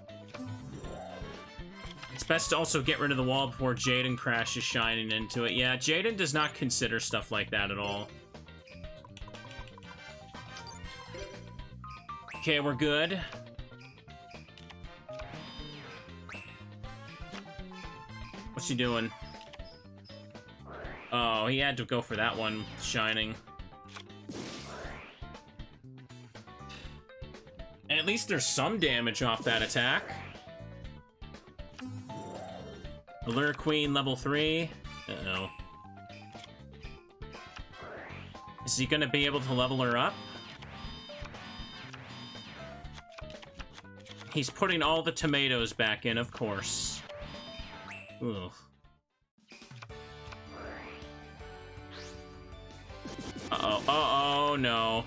It's best to also get rid of the wall before Jaden crashes Shining into it. Yeah, Jaden does not consider stuff like that at all. Okay, we're good. What's he doing? Oh, he had to go for that one, Shining. And at least there's some damage off that attack. Allure Queen, level 3. Uh-oh. Is he gonna be able to level her up? He's putting all the tomatoes back in, of course. Ugh. Uh-oh, uh-oh, no.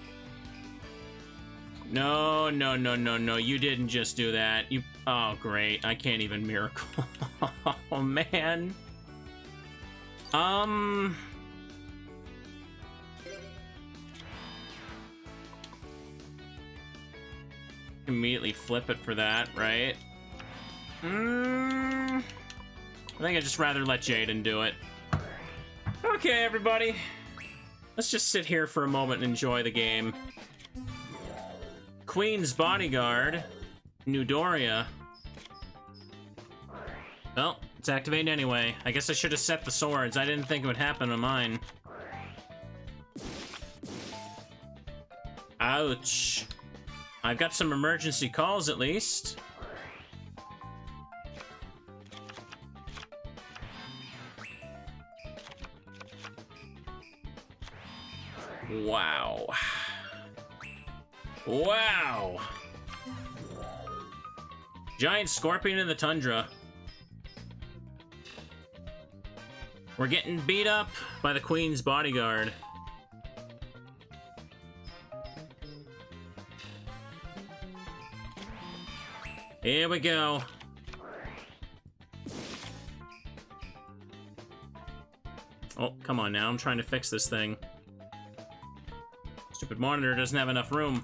No, no, no, no, no, you didn't just do that. You... Oh, great. I can't even miracle. Oh, man. Immediately flip it for that, right? I think I'd just rather let Jaden do it. Okay, everybody. Let's just sit here for a moment and enjoy the game. Queen's Bodyguard. Newdoria. Well, it's activating anyway. I guess I should have set the swords. I didn't think it would happen on mine. Ouch. I've got some emergency calls at least. Wow. Wow. Giant scorpion in the tundra. We're getting beat up by the Queen's Bodyguard. Here we go. Oh, come on now. I'm trying to fix this thing. Stupid monitor doesn't have enough room.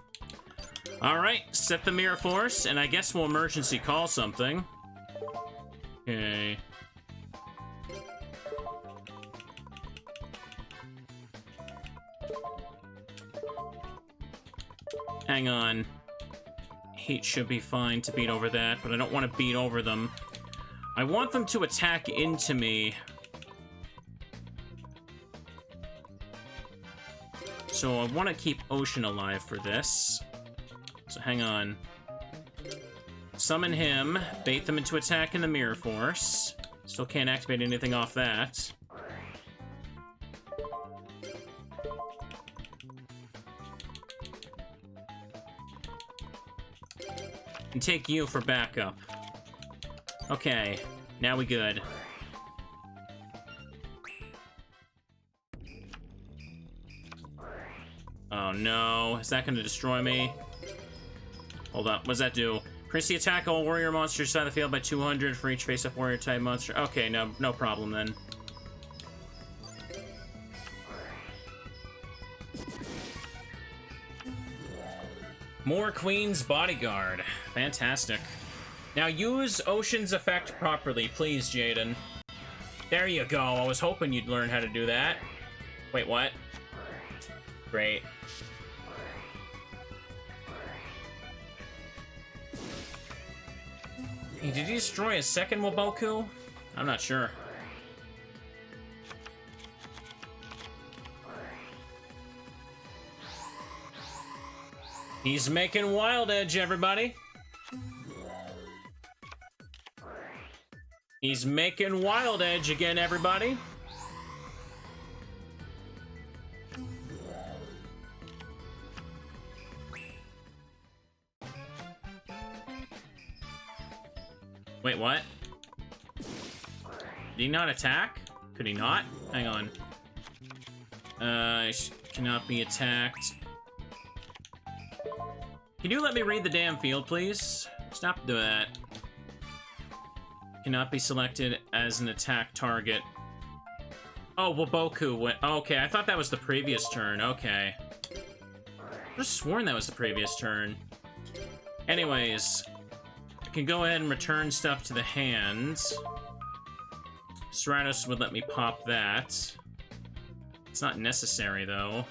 Alright, set the Mirror Force, and I guess we'll emergency call something. Okay. Hang on. Heat should be fine to beat over that, but I don't want to beat over them. I want them to attack into me. So I want to keep Ocean alive for this. So hang on. Summon him, bait them into attack in the Mirror Force. Still can't activate anything off that. And take you for backup. Okay, now we good. Oh no, is that gonna destroy me? Hold up, what does that do? Increase the attack all warrior monsters side of the field by 200 for each face-up warrior type monster. Okay, no problem then. More Queen's Bodyguard. Fantastic. Now use Ocean's Effect properly, please, Jaden. There you go. I was hoping you'd learn how to do that. Wait, what? Great. Hey, did he destroy a second Waboku? I'm not sure. He's making Wild Edge, everybody. He's making Wild Edge again, everybody. Wait, what? Did he not attack? Could he not? Hang on. Cannot be attacked. Can you let me read the damn field, please? Stop doing that. Cannot be selected as an attack target. Oh, Waboku went... Okay, I thought that was the previous turn. Okay. I just sworn that was the previous turn. Anyways, I can go ahead and return stuff to the hands. Stratos would let me pop that. It's not necessary, though.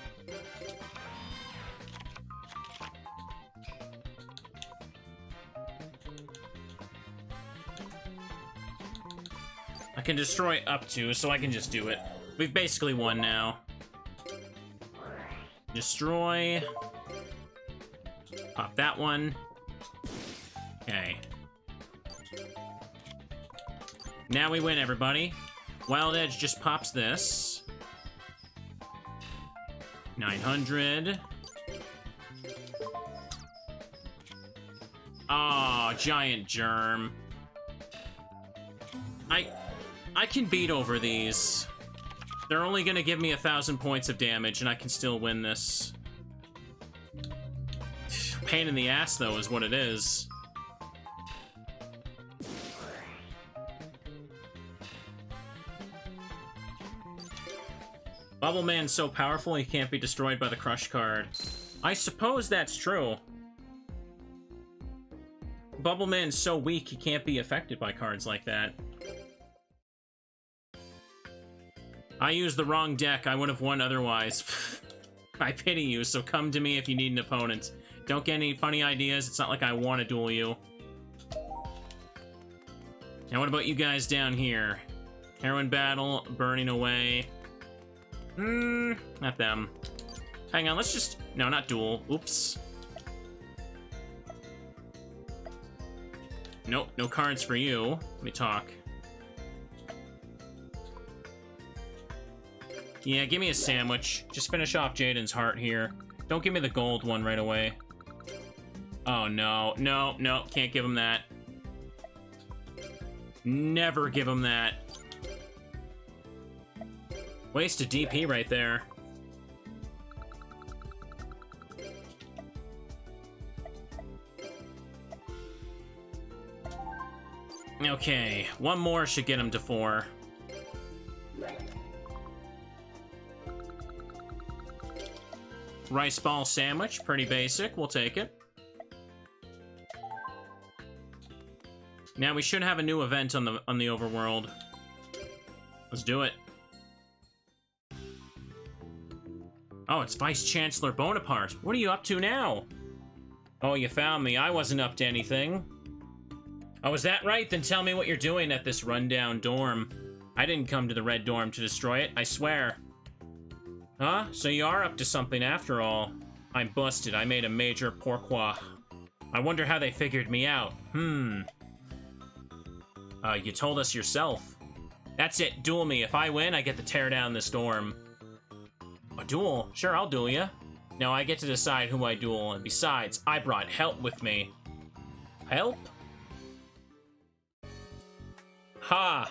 I can destroy up to, so I can just do it. We've basically won now. Destroy. Pop that one. Okay. Now we win, everybody. Wild Edge just pops this. 900. Oh, giant germ. I can beat over these. They're only gonna give me 1,000 points of damage, and I can still win this. Pain in the ass, though, is what it is. Bubble Man's so powerful he can't be destroyed by the Crush card. I suppose that's true. Bubble Man's so weak he can't be affected by cards like that. I used the wrong deck. I would have won otherwise. I pity you, so come to me if you need an opponent. Don't get any funny ideas. It's not like I want to duel you. Now what about you guys down here? Heroin Battle, Burning Away. Not them. Hang on, let's just... No, not duel. Oops. Nope, no cards for you. Let me talk. Yeah, give me a sandwich. Just finish off Jaden's heart here. Don't give me the gold one right away. Oh, no. No, no. Can't give him that. Never give him that. Waste of DP right there. Okay, one more should get him to 4. Rice ball sandwich, pretty basic. We'll take it. Now we should have a new event on the overworld. Let's do it. Oh, it's Vice Chancellor Bonaparte. What are you up to now? Oh, you found me. I wasn't up to anything. Oh, is that right? Then tell me what you're doing at this rundown dorm. I didn't come to the red dorm to destroy it, I swear. Huh? So you are up to something after all. I'm busted. I made a major pourquoi. I wonder how they figured me out. You told us yourself. That's it. Duel me. If I win, I get to tear down this dorm. A duel? Sure, I'll duel you. No, I get to decide who I duel, and besides, I brought help with me. Help? Ha!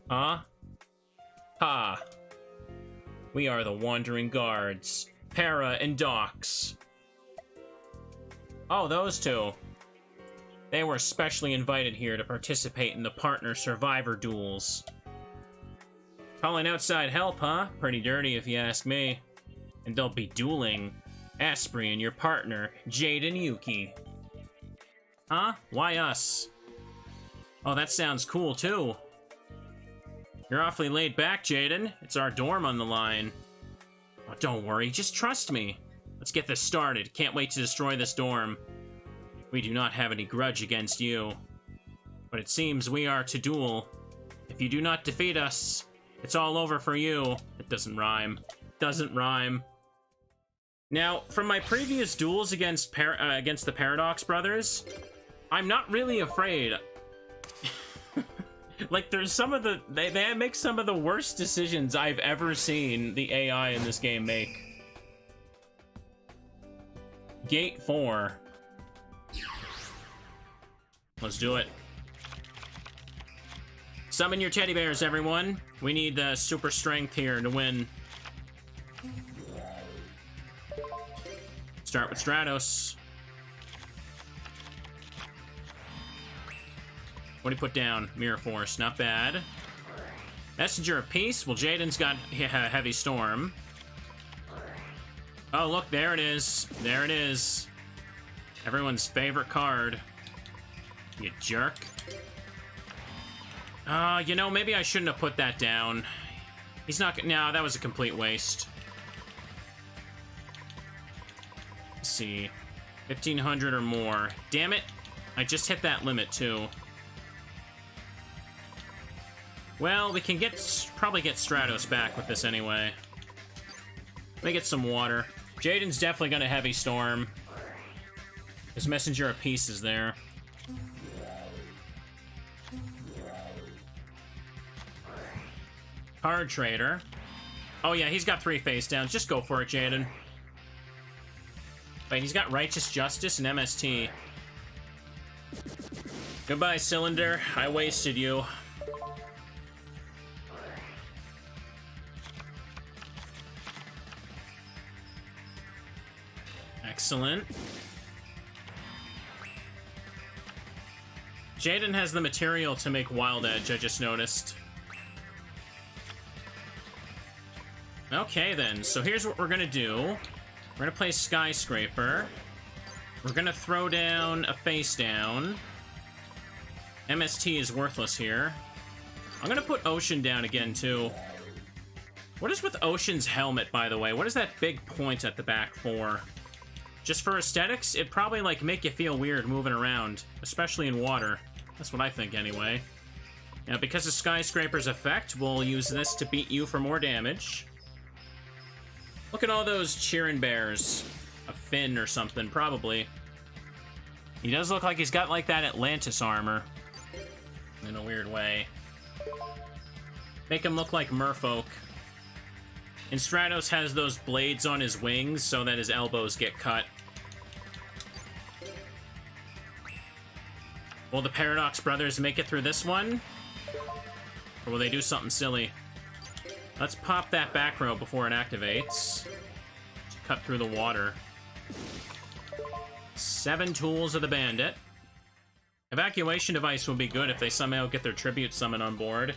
Huh? Ha! We are the Wandering Guards. Para and Dox. Oh, those two. They were specially invited here to participate in the partner survivor duels. Calling outside help, huh? Pretty dirty if you ask me. And they'll be dueling. Asprey and your partner, Jaden Yuki. Huh? Why us? Oh, that sounds cool, too. You're awfully laid back, Jaden. It's our dorm on the line. Oh, don't worry, just trust me. Let's get this started. Can't wait to destroy this dorm. We do not have any grudge against you. But it seems we are to duel. If you do not defeat us, it's all over for you. It doesn't rhyme. Doesn't rhyme. Now, from my previous duels against the Paradox Brothers, I'm not really afraid. Like, there's some of the... They make some of the worst decisions I've ever seen the AI in this game make. Gate 4. Let's do it. Summon your teddy bears, everyone. We need super strength here to win. Start with Stratos. What do you put down? Mirror Force, not bad. Messenger of Peace. Well, Jaden's got Heavy Storm. Oh, look, there it is. There it is. Everyone's favorite card. You jerk. You know, maybe I shouldn't have put that down. He's not... No, that was a complete waste. Let's see. 1,500 or more. Damn it. I just hit that limit, too. Well, we can probably get Stratos back with this anyway. Let me get some water. Jaden's definitely gonna Heavy Storm. His Messenger of Peace is there. Card Trader. Oh yeah, he's got 3 face downs. Just go for it, Jaden. Wait, he's got Righteous Justice and MST. Goodbye, Cylinder. I wasted you. Excellent. Jaden has the material to make Wild Edge, I just noticed. Okay, then. So here's what we're gonna do. We're gonna play Skyscraper. We're gonna throw down a face down. MST is worthless here. I'm gonna put Ocean down again, too. What is with Ocean's helmet, by the way? What is that big point at the back for? Just for aesthetics? It'd probably, like, make you feel weird moving around. Especially in water. That's what I think, anyway. Now, because of Skyscraper's effect, we'll use this to beat you for more damage. Look at all those cheering bears. A fin or something, probably. He does look like he's got, like, that Atlantis armor. In a weird way. Make him look like merfolk. And Stratos has those blades on his wings so that his elbows get cut. Will the Paradox Brothers make it through this one? Or will they do something silly? Let's pop that back row before it activates. Cut through the water. 7 Tools of the Bandit. Evacuation Device would be good if they somehow get their Tribute Summon on board.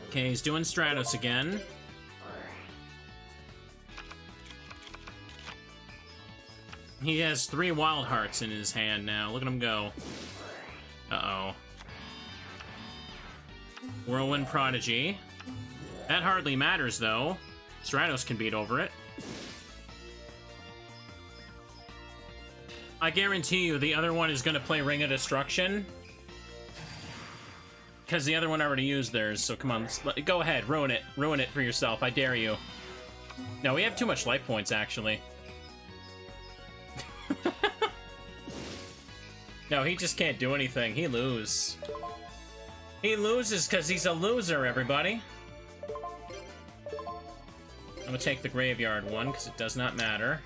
Okay, he's doing Stratos again. He has 3 Wild Hearts in his hand now. Look at him go. Uh-oh. Whirlwind Prodigy. That hardly matters, though. Stratos can beat over it. I guarantee you the other one is going to play Ring of Destruction. Because the other one already used theirs, so come on, go ahead, ruin it. Ruin it for yourself, I dare you. No, we have too much life points, actually. No, he just can't do anything. He loses. He loses because he's a loser, everybody. I'm gonna take the graveyard one, because it does not matter.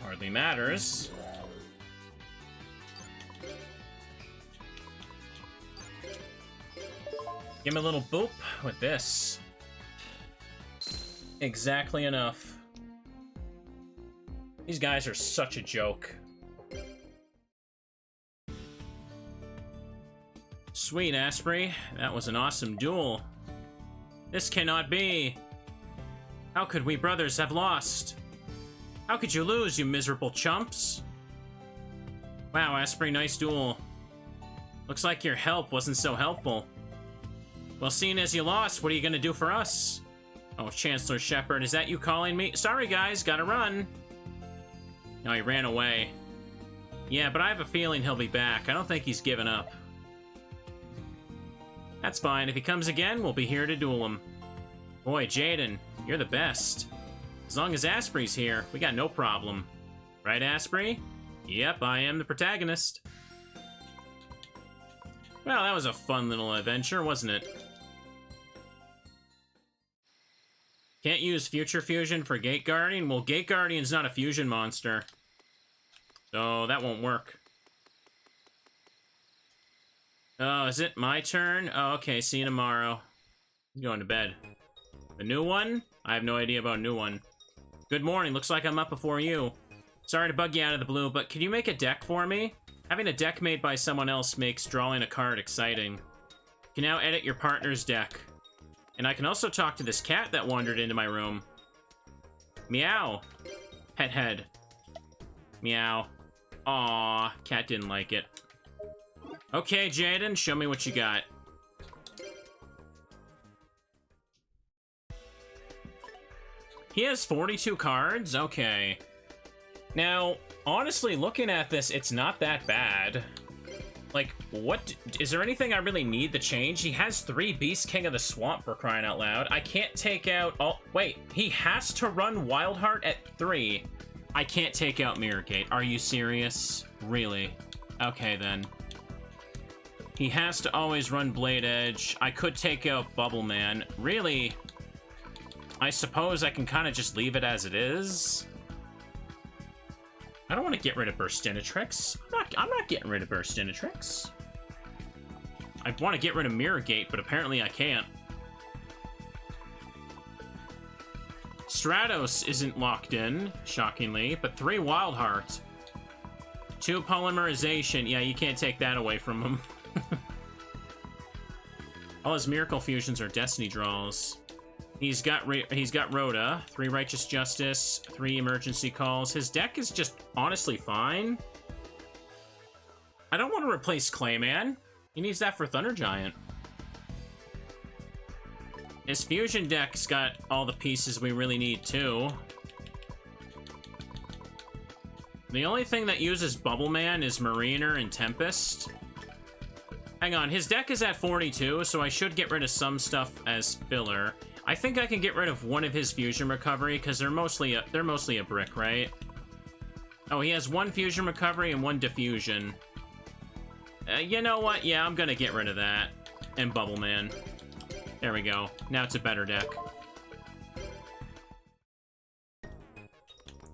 Hardly matters. Give him a little boop with this. Exactly enough. These guys are such a joke. Sweet, Asprey. That was an awesome duel. This cannot be. How could we brothers have lost? How could you lose, you miserable chumps? Wow, Asprey, nice duel. Looks like your help wasn't so helpful. Well, seeing as you lost, what are you gonna do for us? Oh, Chancellor Shepard, is that you calling me? Sorry, guys, gotta run. No, he ran away. Yeah, but I have a feeling he'll be back. I don't think he's given up. That's fine. If he comes again, we'll be here to duel him. Boy, Jaden, you're the best. As long as Asprey's here, we got no problem. Right, Asprey? Yep, I am the protagonist. Well, that was a fun little adventure, wasn't it? Can't use Future Fusion for Gate Guardian? Well, Gate Guardian's not a fusion monster. So that won't work. Oh, is it my turn? Oh, okay, see you tomorrow. I'm going to bed. The new one? I have no idea about a new one. Good morning, looks like I'm up before you. Sorry to bug you out of the blue, but can you make a deck for me? Having a deck made by someone else makes drawing a card exciting. You can now edit your partner's deck. And I can also talk to this cat that wandered into my room. Meow. Pet head. Meow. Aww, cat didn't like it. Okay, Jaden, show me what you got. He has 42 cards? Okay. Now, honestly, looking at this, it's not that bad. Like, what? Is there anything I really need to change? He has 3 Beast King of the Swamp, for crying out loud. I can't take out... Oh, wait. He has to run Wildheart at 3. I can't take out Mirror Gate. Are you serious? Really? Okay, then. He has to always run Blade Edge. I could take out Bubble Man. Really? I suppose I can kind of just leave it as it is. I don't want to get rid of Burstinatrix. I'm not getting rid of Burstinatrix. I want to get rid of Mirror Gate, but apparently I can't. Stratos isn't locked in, shockingly, but 3 Wildheart. 2 Polymerization. Yeah, you can't take that away from him. All his Miracle Fusions are Destiny draws. He's got Rhoda, 3 Righteous Justice, 3 Emergency Calls. His deck is just honestly fine. I don't want to replace Clayman. He needs that for Thunder Giant. His fusion deck's got all the pieces we really need, too. The only thing that uses Bubble Man is Mariner and Tempest. Hang on, his deck is at 42, so I should get rid of some stuff as filler. I think I can get rid of one of his fusion recovery, because they're mostly a brick, right? Oh, he has 1 fusion recovery and 1 diffusion. You know what? Yeah, I'm gonna get rid of that. And Bubble Man. There we go. Now it's a better deck.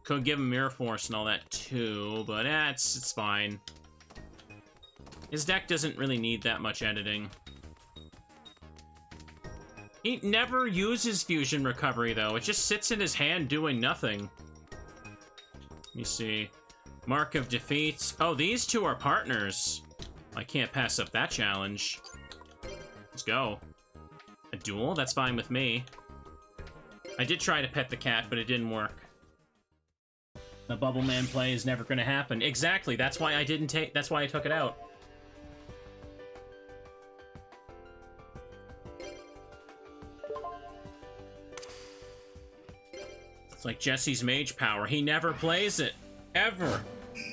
Could give him Mirror Force and all that too, but it's fine. His deck doesn't really need that much editing. He never uses Fusion Recovery, though. It just sits in his hand doing nothing. Let me see. Mark of Defeat. Oh, these 2 are partners. I can't pass up that challenge. Let's go. A duel? That's fine with me. I did try to pet the cat, but it didn't work. The Bubble Man play is never going to happen. Exactly. That's why I didn't take... That's why I took it out. It's like Jesse's Mage Power. He never plays it. Ever. Here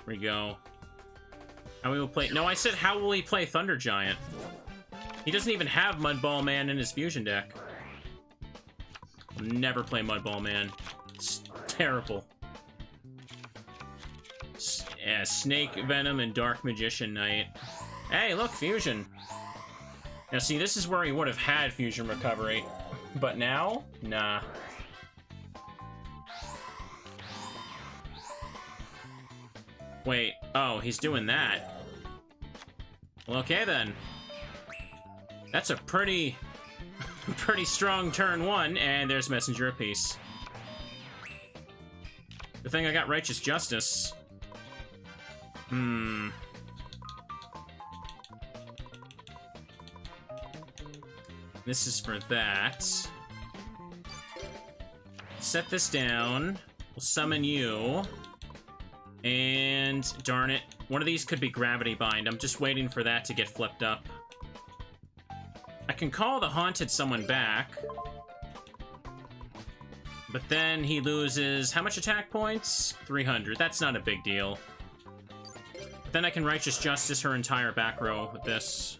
we go. How we will play... No, I said how will he play Thunder Giant? He doesn't even have Mudball Man in his fusion deck. I'll never play Mudball Man. It's terrible. Yeah, Snake Venom and Dark Magician Knight. Hey, look, fusion. Now, see, this is where he would have had fusion recovery. But now? Nah. Wait. Oh, he's doing that. Well, okay, then. That's a pretty strong turn 1, and there's Messenger of Peace. The thing I got Righteous Justice. This is for that. Set this down. We'll summon you. And darn it, one of these could be Gravity Bind. I'm just waiting for that to get flipped up. I can call the Haunted someone back. But then he loses how much attack points? 300. That's not a big deal. But then I can Righteous Justice her entire back row with this.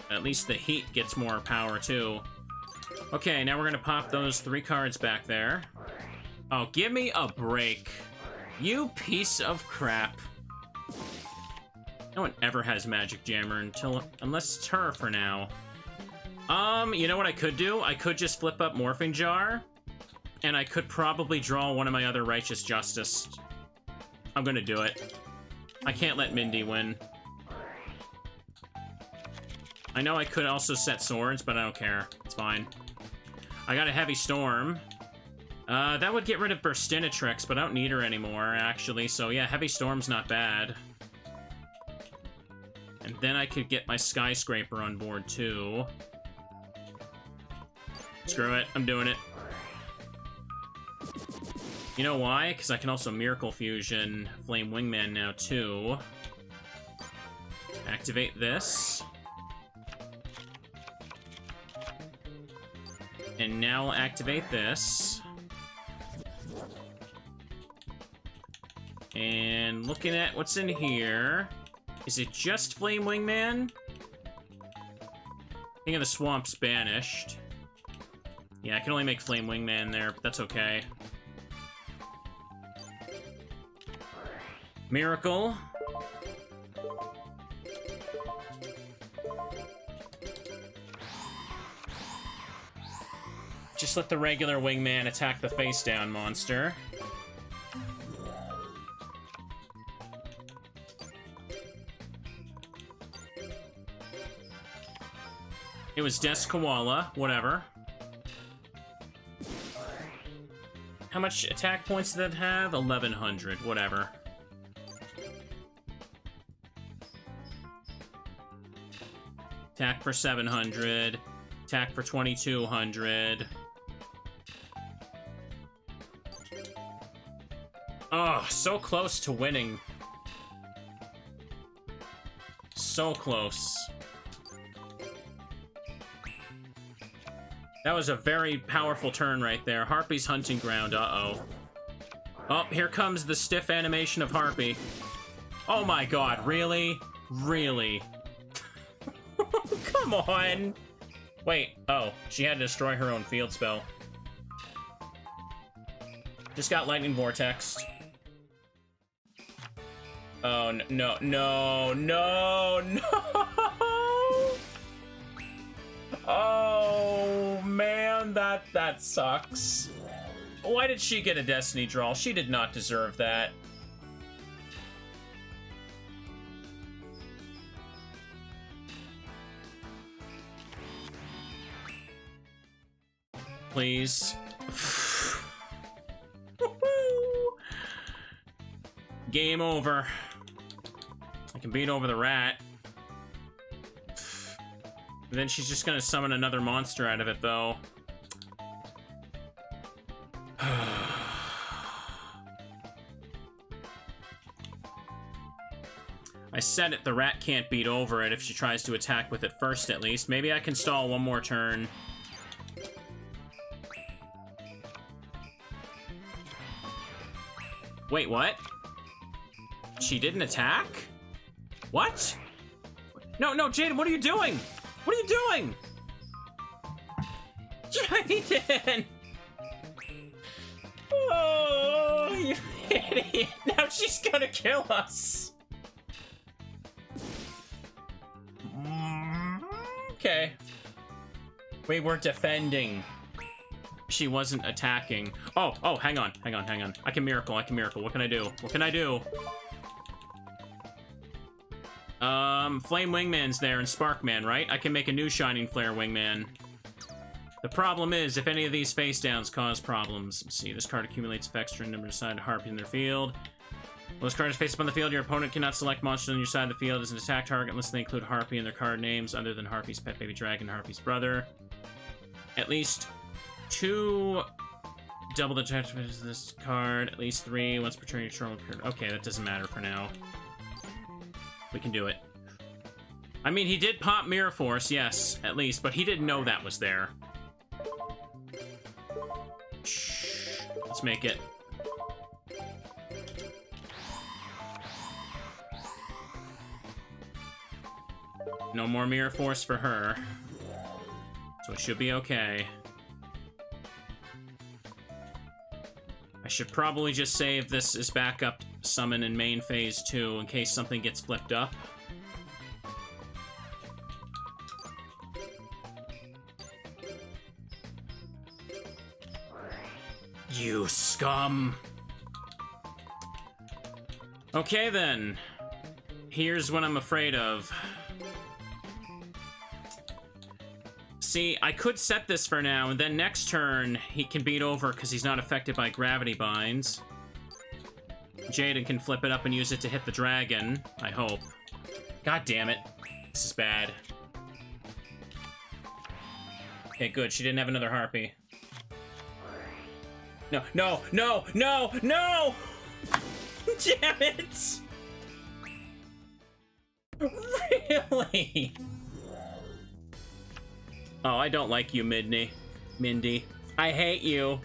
At least the heat gets more power too. Okay, now we're gonna pop those 3 cards back there. Oh, give me a break. You piece of crap. No one ever has Magic Jammer unless it's her for now. You know what I could do? I could just flip up Morphing Jar, and I could probably draw one of my other Righteous Justice. I'm gonna do it. I can't let Mindy win. I know I could also set swords, but I don't care. It's fine. I got a Heavy Storm. That would get rid of Burstinatrix, but I don't need her anymore, actually. So yeah, Heavy Storm's not bad. And then I could get my Skyscraper on board, too. Screw it, I'm doing it. You know why? Because I can also Miracle Fusion Flame Wingman now, too. Activate this. And now I'll activate this. And looking at what's in here... Is it just Flame Wingman? King of the Swamp's banished. Yeah, I can only make Flame Wingman there, but that's okay. Miracle. Just let the regular Wingman attack the face-down monster. It was Desk Koala, whatever. How much attack points did that have? 1100, whatever. Attack for 700. Attack for 2200. Oh, so close to winning. So close. That was a very powerful turn right there. Harpy's Hunting Ground, uh-oh. Oh, here comes the stiff animation of Harpy. Oh my god, really? Really? Come on! Wait, oh, she had to destroy her own field spell. Just got Lightning Vortex. Oh, no, no, no, no! Oh, man, that sucks. Why did she get a Destiny draw? She did not deserve that. Please. Game over. I can beat over the rat. Then she's just gonna summon another monster out of it, though. I said it, the rat can't beat over it if she tries to attack with it first, at least. Maybe I can stall one more turn. Wait, what? She didn't attack? What? No, no, Jaden, what are you doing? What are you doing? Jaden! Oh, you idiot. Now she's gonna kill us. Okay. We were defending. She wasn't attacking. Oh, hang on. I can miracle. What can I do? What can I do? Flame Wingman's there and Sparkman, right? I can make a new Shining Flare Wingman. The problem is, if any of these face downs cause problems. Let's see, this card accumulates effects during number assigned to Harpy in their field. When this card is faced up on the field, your opponent cannot select monsters on your side of the field as an attack target unless they include Harpy in their card names other than Harpy's pet baby dragon, Harpy's brother. At least 2 double the attachments of this card. At least 3 once per turn your turn. Okay, that doesn't matter for now. We can do it. I mean, he did pop Mirror Force, yes, at least, but he didn't know that was there. Shh. Let's make it. No more Mirror Force for her. So it should be okay. I should probably just save this as backup summon in main phase 2 in case something gets flipped up. You scum! Okay then. Here's what I'm afraid of. See, I could set this for now, and then next turn, he can beat over because he's not affected by gravity binds. Jaden can flip it up and use it to hit the dragon, I hope. God damn it. This is bad. Okay, good. She didn't have another Harpy. No, no, no, no, no! Damn it! Really? Oh, I don't like you, Mindy. I hate you.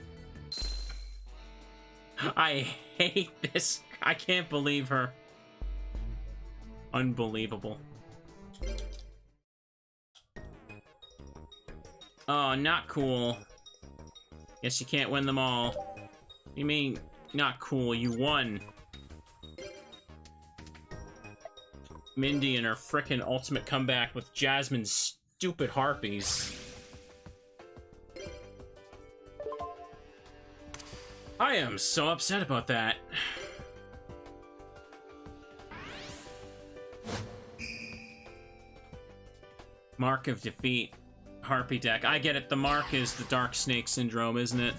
I hate this. I can't believe her. Unbelievable. Oh, not cool. Guess you can't win them all. You mean, not cool, you won. Mindy and her frickin' ultimate comeback with Jasmine's stupid Harpies. I am so upset about that. Mark of defeat. Harpy deck. I get it. The mark is the Dark Snake Syndrome, isn't it?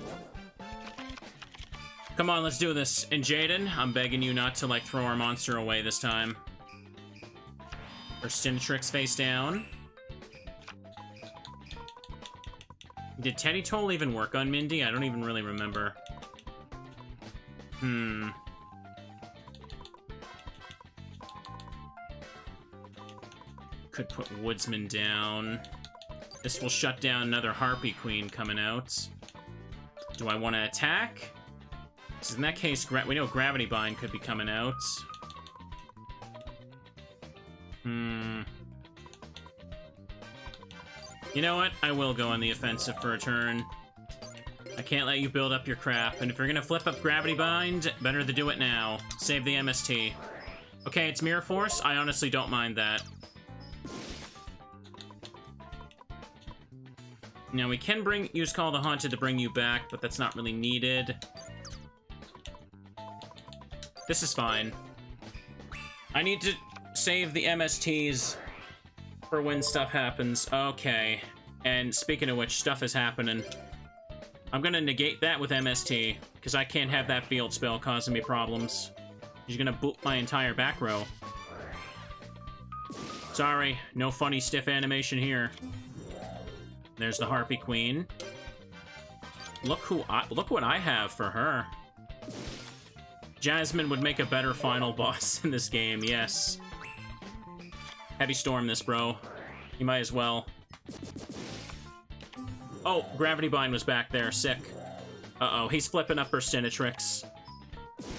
Come on, let's do this. And Jaden, I'm begging you not to, like, throw our monster away this time. Or Stinatrix face down. Did Teddy Toll even work on Mindy? I don't even really remember. Could put Woodsman down. This will shut down another Harpy Queen coming out. Do I want to attack? So in that case, we know Gravity Bind could be coming out. You know what? I will go on the offensive for a turn. I can't let you build up your crap. And if you're gonna flip up Gravity Bind, better to do it now. Save the MST. Okay, it's Mirror Force. I honestly don't mind that. Now, we can use Call the Haunted to bring you back, but that's not really needed. This is fine. I need to save the MSTs for when stuff happens. Okay. And speaking of which, stuff is happening. I'm gonna negate that with MST, because I can't have that field spell causing me problems. He's gonna boot my entire back row. Sorry, no funny stiff animation here. There's the Harpy Queen. Look what I have for her. Jasmine would make a better final boss in this game, yes. Heavy Storm this, bro. You might as well. Oh, Gravity Bind was back there, sick. Uh-oh, he's flipping up her Stinatrix.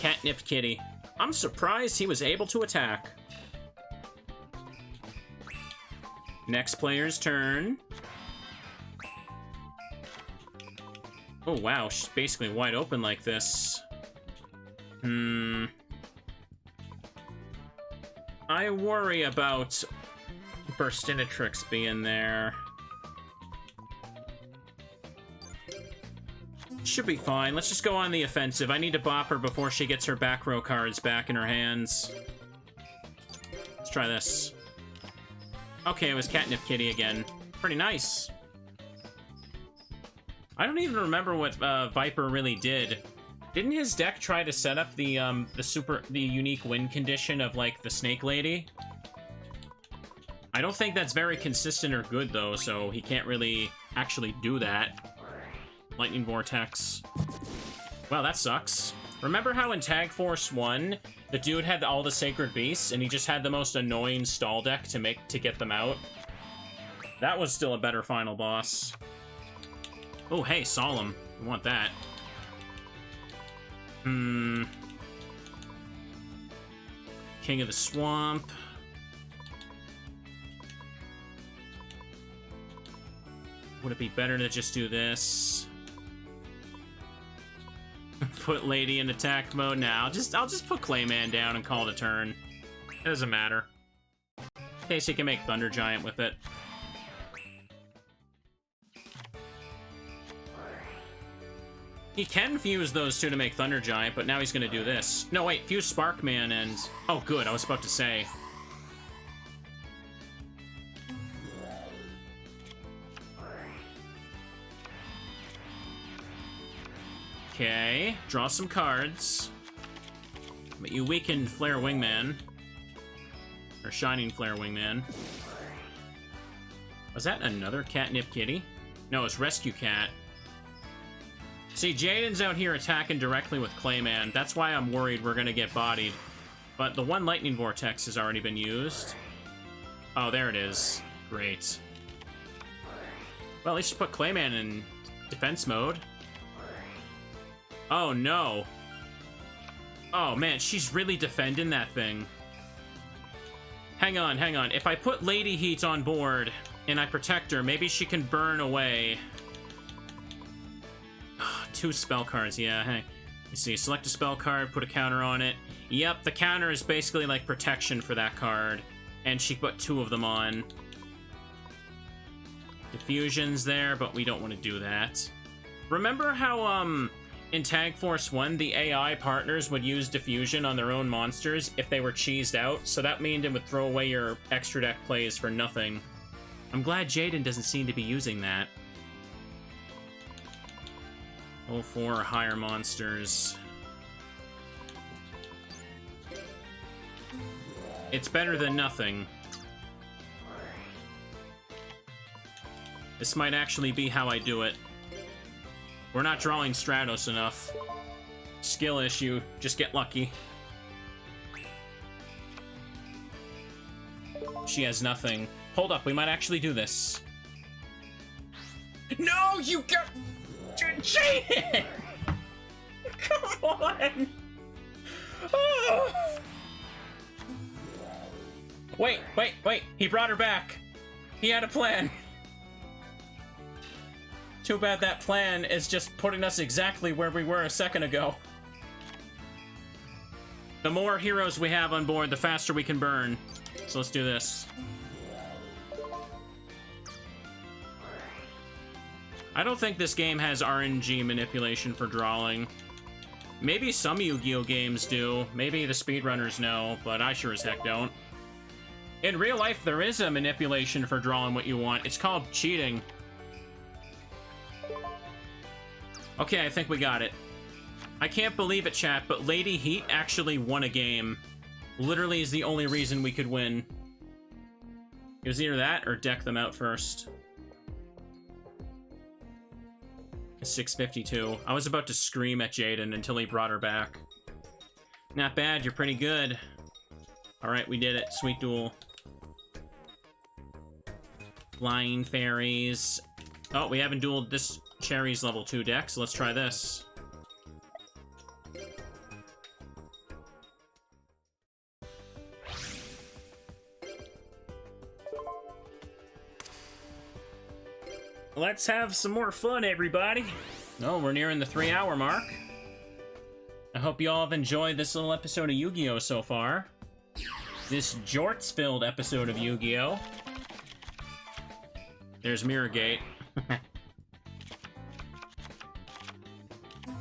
Catnipped Kitty. I'm surprised he was able to attack. Next player's turn. Oh, wow, she's basically wide open like this. I worry about Burstinatrix being there. Should be fine. Let's just go on the offensive. I need to bop her before she gets her back row cards back in her hands. Let's try this. Okay, it was Catnip Kitty again. Pretty nice. I don't even remember what Viper really did. Didn't his deck try to set up the unique win condition of, like, the Snake Lady? I don't think that's very consistent or good, though, so he can't really actually do that. Lightning Vortex. Wow, that sucks. Remember how in Tag Force 1, the dude had all the Sacred Beasts, and he just had the most annoying stall deck to get them out? That was still a better final boss. Oh, hey, Solemn. We want that. King of the Swamp. Would it be better to just do this? Put Lady in attack mode now. I'll just put Clayman down and call it a turn. It doesn't matter. In case he can make Thunder Giant with it. He can fuse those two to make Thunder Giant, but now he's gonna do this. No, wait, fuse Sparkman and... Oh, good, I was about to say. Okay, draw some cards. But you weakened Flare Wingman. Or Shining Flare Wingman. Was that another Catnip Kitty? No, it's Rescue Cat. See, Jaden's out here attacking directly with Clayman. That's why I'm worried we're gonna get bodied. But the one Lightning Vortex has already been used. Oh, there it is. Great. Well, at least put Clayman in defense mode. Oh, no. Oh, man, she's really defending that thing. Hang on, hang on. If I put Lady Heat on board and I protect her, maybe she can burn away. 2 spell cards, yeah, hey. You see, select a spell card, put a counter on it. Yep, the counter is basically like protection for that card. And she put 2 of them on. Diffusion's there, but we don't want to do that. Remember how, in Tag Force 1, the AI partners would use diffusion on their own monsters if they were cheesed out, so that means it would throw away your extra deck plays for nothing. I'm glad Jaden doesn't seem to be using that. Oh, 4 higher monsters. It's better than nothing. This might actually be how I do it. We're not drawing Stratos enough. Skill issue. Just get lucky. She has nothing. Hold up, we might actually do this. No, you got... Jaden! Come on! Oh. Wait. He brought her back. He had a plan. Too bad that plan is just putting us exactly where we were a second ago. The more heroes we have on board, the faster we can burn. So let's do this. I don't think this game has RNG manipulation for drawing. Maybe some Yu-Gi-Oh games do. Maybe the speedrunners know, but I sure as heck don't. In real life, there is a manipulation for drawing what you want. It's called cheating. Okay, I think we got it. I can't believe it, chat, but Lady Heat actually won a game. Literally is the only reason we could win. It was either that or deck them out first. 652. I was about to scream at Jaden until he brought her back. Not bad, you're pretty good. Alright, we did it. Sweet duel. Flying fairies. Oh, we haven't dueled this Cherry's level 2 deck, so let's try this. Let's have some more fun, everybody. Oh, we're nearing the 3-hour mark. I hope you all have enjoyed this little episode of Yu-Gi-Oh! So far. This jorts-filled episode of Yu-Gi-Oh! There's Mirror Gate.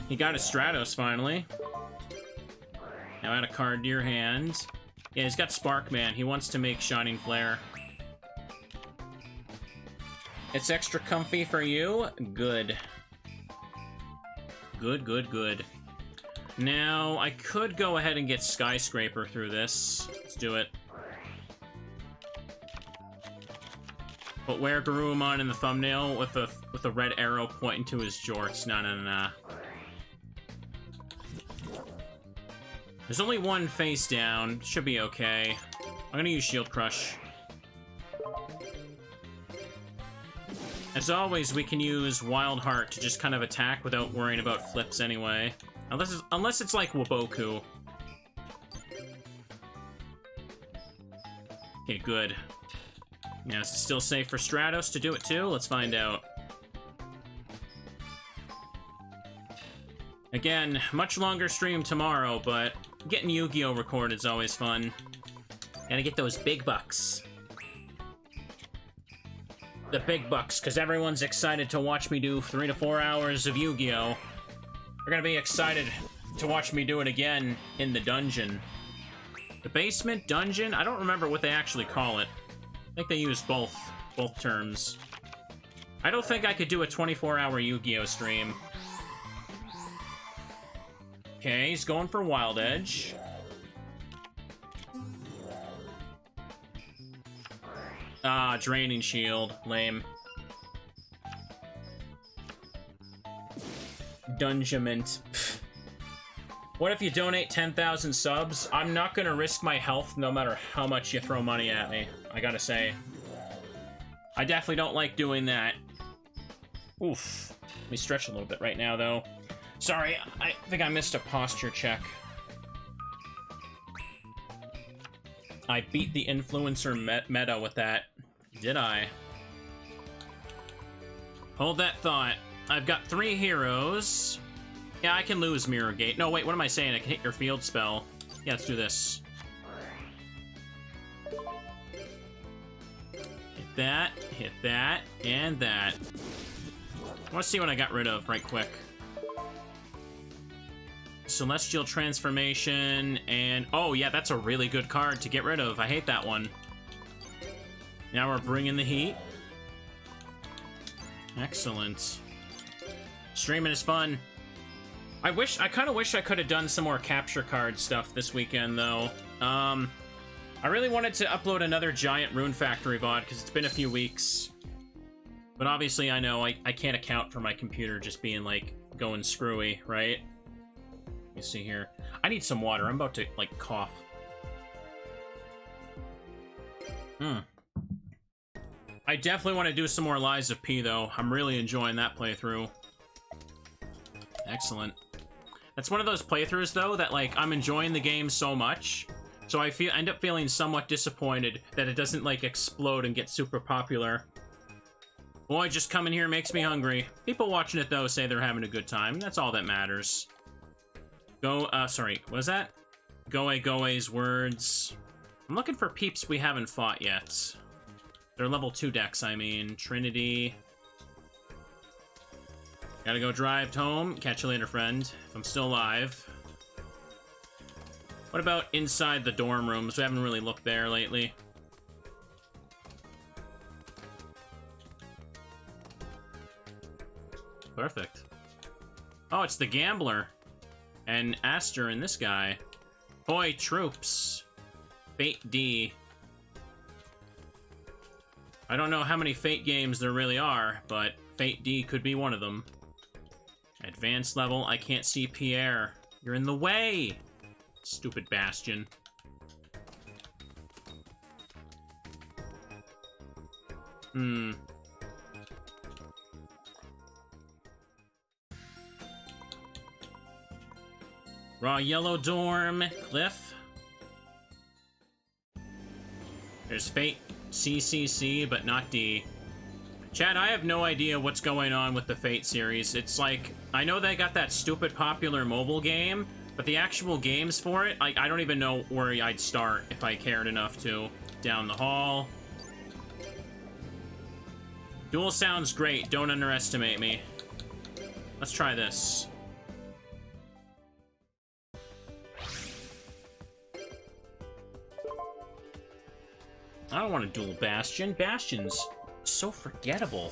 He got his Stratos, finally. Now add a card to your hand. Yeah, he's got Sparkman. He wants to make Shining Flare. It's extra comfy for you? Good. Good. Now, I could go ahead and get Skyscraper through this. Let's do it. But where Garurumon in the thumbnail with the red arrow pointing to his jorts. No. There's only one face down. Should be okay. I'm gonna use Shield Crush. As always, we can use Wild Heart to just kind of attack without worrying about flips anyway. Unless it's like Waboku. Okay, good. Now, is it still safe for Stratos to do it too? Let's find out. Again, much longer stream tomorrow, but getting Yu-Gi-Oh! Recorded is always fun. Gotta get those big bucks. The big bucks, because everyone's excited to watch me do 3 to 4 hours of Yu-Gi-Oh! They're gonna be excited to watch me do it again in the dungeon. The basement dungeon? I don't remember what they actually call it. I think they use both terms. I don't think I could do a 24-hour Yu-Gi-Oh! Stream. Okay, he's going for Wild Edge. Ah, Draining Shield. Lame. Dungeonment. What if you donate 10,000 subs? I'm not gonna risk my health no matter how much you throw money at me. I gotta say. I definitely don't like doing that. Oof. Let me stretch a little bit right now, though. Sorry, I think I missed a posture check. I beat the influencer meta with that. Did I? Hold that thought. I've got 3 heroes. Yeah, I can lose Mirror Gate. No, wait, what am I saying? I can hit your field spell. Yeah, let's do this. Hit that, and that. I want to see what I got rid of right quick. Celestial Transformation, and... oh, yeah, that's a really good card to get rid of. I hate that one. Now we're bringing the heat. Excellent. Streaming is fun. I kind of wish I could have done some more capture card stuff this weekend, though. I really wanted to upload another giant Rune Factory VOD, because it's been a few weeks. But obviously, I know I can't account for my computer just being, like, going screwy, right? Let me see here. I need some water. I'm about to, like, cough. I definitely want to do some more Lies of P, though. I'm really enjoying that playthrough. Excellent. That's one of those playthroughs, though, that, like, I'm enjoying the game so much, so I end up feeling somewhat disappointed that it doesn't, like, explode and get super popular. Boy, just coming here makes me hungry. People watching it, though, say they're having a good time. That's all that matters. Sorry, what is that? Goe's words. I'm looking for peeps we haven't fought yet. They're level 2 decks, I mean. Trinity. Gotta go drive home. Catch you later, friend. If I'm still alive. What about inside the dorm rooms? We haven't really looked there lately. Perfect. Oh, it's the Gambler. And Aster and this guy. Boy, Troops. Fate D. I don't know how many Fate games there really are, but Fate D could be one of them. Advanced level, I can't see Pierre. You're in the way! Stupid Bastion. Raw Yellow Dorm, Cliff. There's Fate CCC, but not D. Chad, I have no idea what's going on with the Fate series. It's like, I know they got that stupid popular mobile game, but the actual games for it, I don't even know where I'd start if I cared enough to. Down the hall. Duel sounds great, don't underestimate me. Let's try this. I don't want to duel Bastion. Bastion's so forgettable.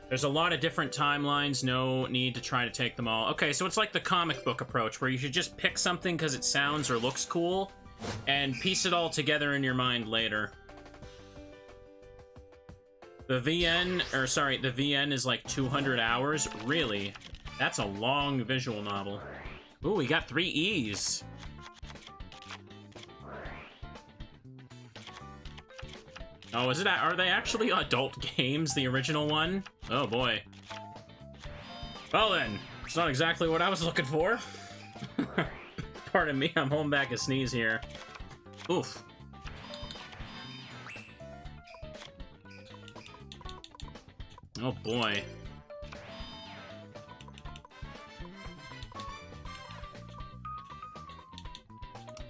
There's a lot of different timelines, no need to try to take them all. Okay, so it's like the comic book approach, where you should just pick something because it sounds or looks cool, and piece it all together in your mind later. The VN is like 200 hours? Really? That's a long visual novel. Ooh, we got 3 E's. Oh, is it? Are they actually adult games, the original one? Oh, boy. Well, then. It's not exactly what I was looking for. Pardon me, I'm holding back a sneeze here. Oof. Oh, boy.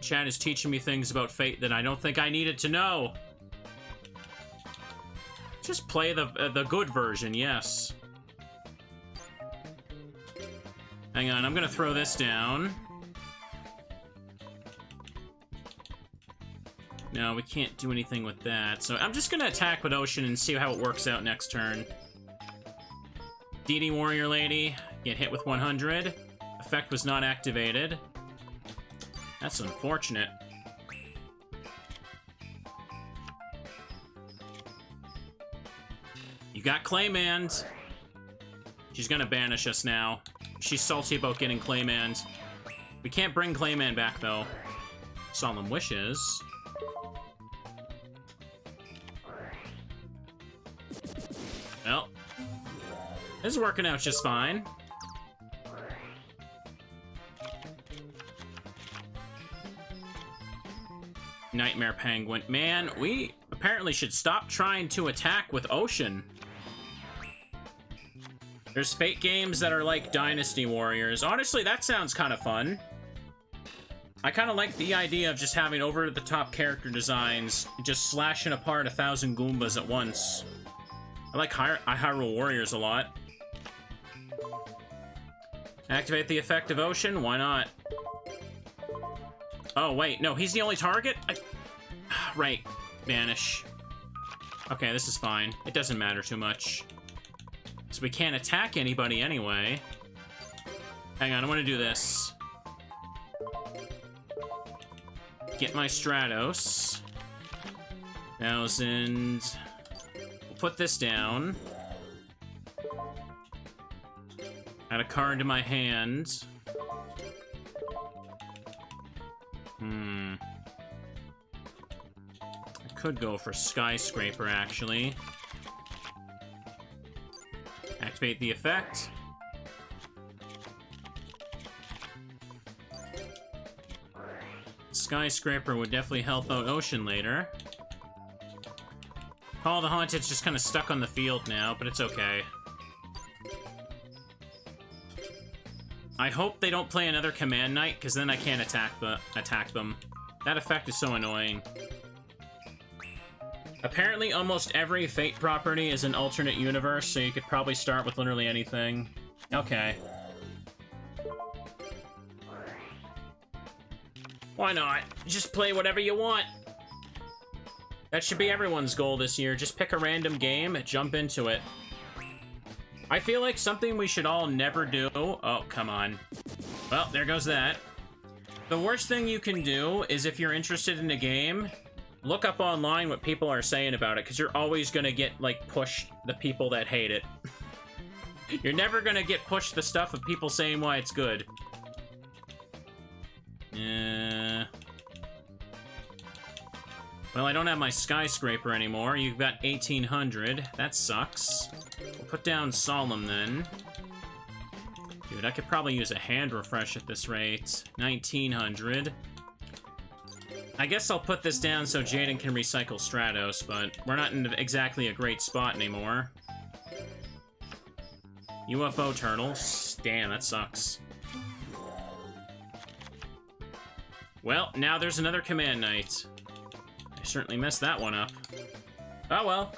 Chad is teaching me things about Fate that I don't think I needed to know. Just play the good version, yes. Hang on, I'm gonna throw this down. No, we can't do anything with that. So I'm just gonna attack with Ocean and see how it works out next turn. DD Warrior Lady, get hit with 100. Effect was not activated. That's unfortunate. You got Claymand. She's gonna banish us now. She's salty about getting Claymand. We can't bring Clayman back, though. Solemn Wishes. Well, this is working out just fine. Nightmare Penguin. Man, we apparently should stop trying to attack with Ocean. There's Fate games that are like Dynasty Warriors. Honestly, that sounds kind of fun. I kind of like the idea of just having over-the-top character designs, just slashing apart 1,000 Goombas at once. I like Hyrule Warriors a lot. Activate the effect of Ocean? Why not? Oh, wait. No, he's the only target? Right. Vanish. Okay, this is fine. It doesn't matter too much. So we can't attack anybody anyway. Hang on, I want to do this. Get my Stratos. 1,000. We'll put this down. Add a card to my hand. I could go for Skyscraper, actually. Activate the effect. Skyscraper would definitely help out Ocean later. Call the Haunted's just kind of stuck on the field now, but it's okay. I hope they don't play another Command Knight, because then I can't attack them. That effect is so annoying. Apparently, almost every Fate property is an alternate universe, so you could probably start with literally anything. Okay. Why not? Just play whatever you want. That should be everyone's goal this year. Just pick a random game, jump into it. I feel like something we should all never do... Oh, come on. Well, there goes that. The worst thing you can do is if you're interested in a game, look up online what people are saying about it, because you're always going to get, like, pushed the people that hate it. You're never going to get pushed the stuff of people saying why it's good. Well, I don't have my Skyscraper anymore. You've got 1,800. That sucks. We'll put down Solemn, then. Dude, I could probably use a hand refresh at this rate. 1,900. I guess I'll put this down so Jaden can recycle Stratos, but we're not in exactly a great spot anymore. UFO Turtles. Damn, that sucks. Well, now there's another Command Knight. I certainly messed that one up. Oh well.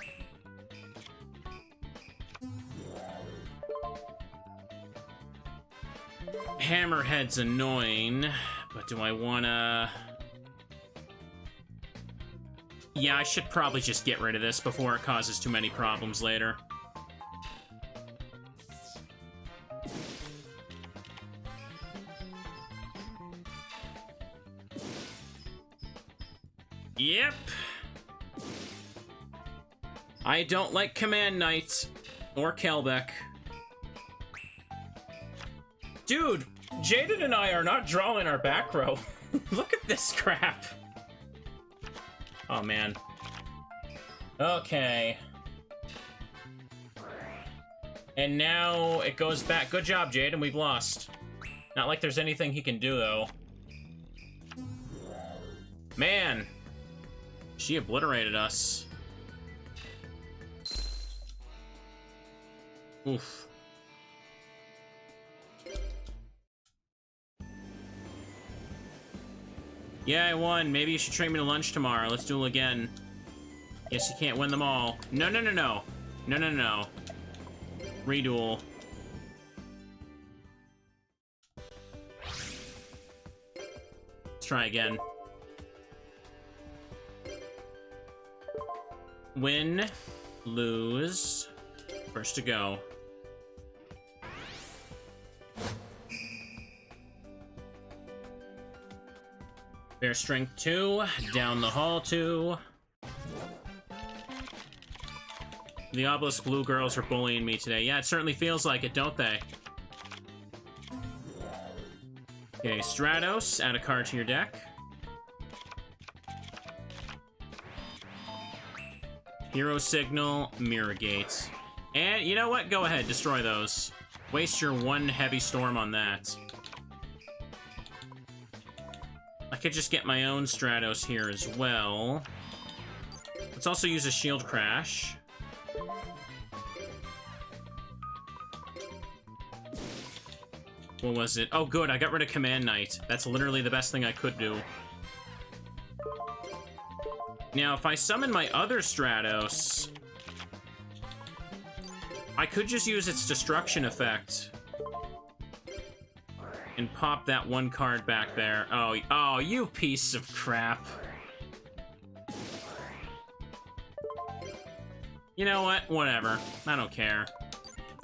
Hammerhead's annoying, but do I wanna... Yeah, I should probably just get rid of this before it causes too many problems later. Yep. I don't like Command Knight or Kelbeck. Dude, Jaden and I are not drawing our back row. Look at this crap. Oh, man. Okay. And now it goes back. Good job, Jaden. We've lost. Not like there's anything he can do, though. Man. She obliterated us. Oof. Yeah, I won. Maybe you should treat me to lunch tomorrow. Let's duel again. Yes, you can't win them all. No, no, no, no. No, no, no. Reduel. Let's try again. Win, lose, first to go. Bear strength 2, down the hall 2. The obelisk blue girls are bullying me today. Yeah, it certainly feels like it, don't they? Okay, Stratos, add a card to your deck. Hero Signal, Mirror Gate. And you know what? Go ahead, destroy those. Waste your one heavy storm on that. I could just get my own Stratos here as well. Let's also use a Shield Crash. What was it? Oh, good, I got rid of Command Knight. That's literally the best thing I could do. Now, if I summon my other Stratos, I could just use its destruction effect and pop that one card back there. Oh, you piece of crap. You know what? Whatever. I don't care.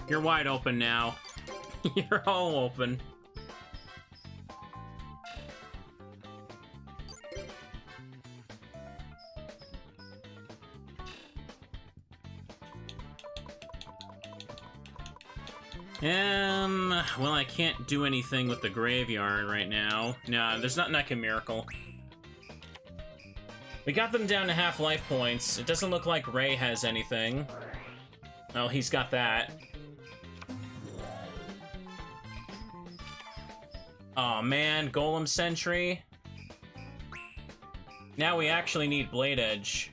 You're wide open now. You're all open. Well, I can't do anything with the graveyard right now. No, there's nothing I can miracle. We got them down to half life points. It doesn't look like Ray has anything. Oh, he's got that. Aw, man, Golem Sentry. Now we actually need Blade Edge.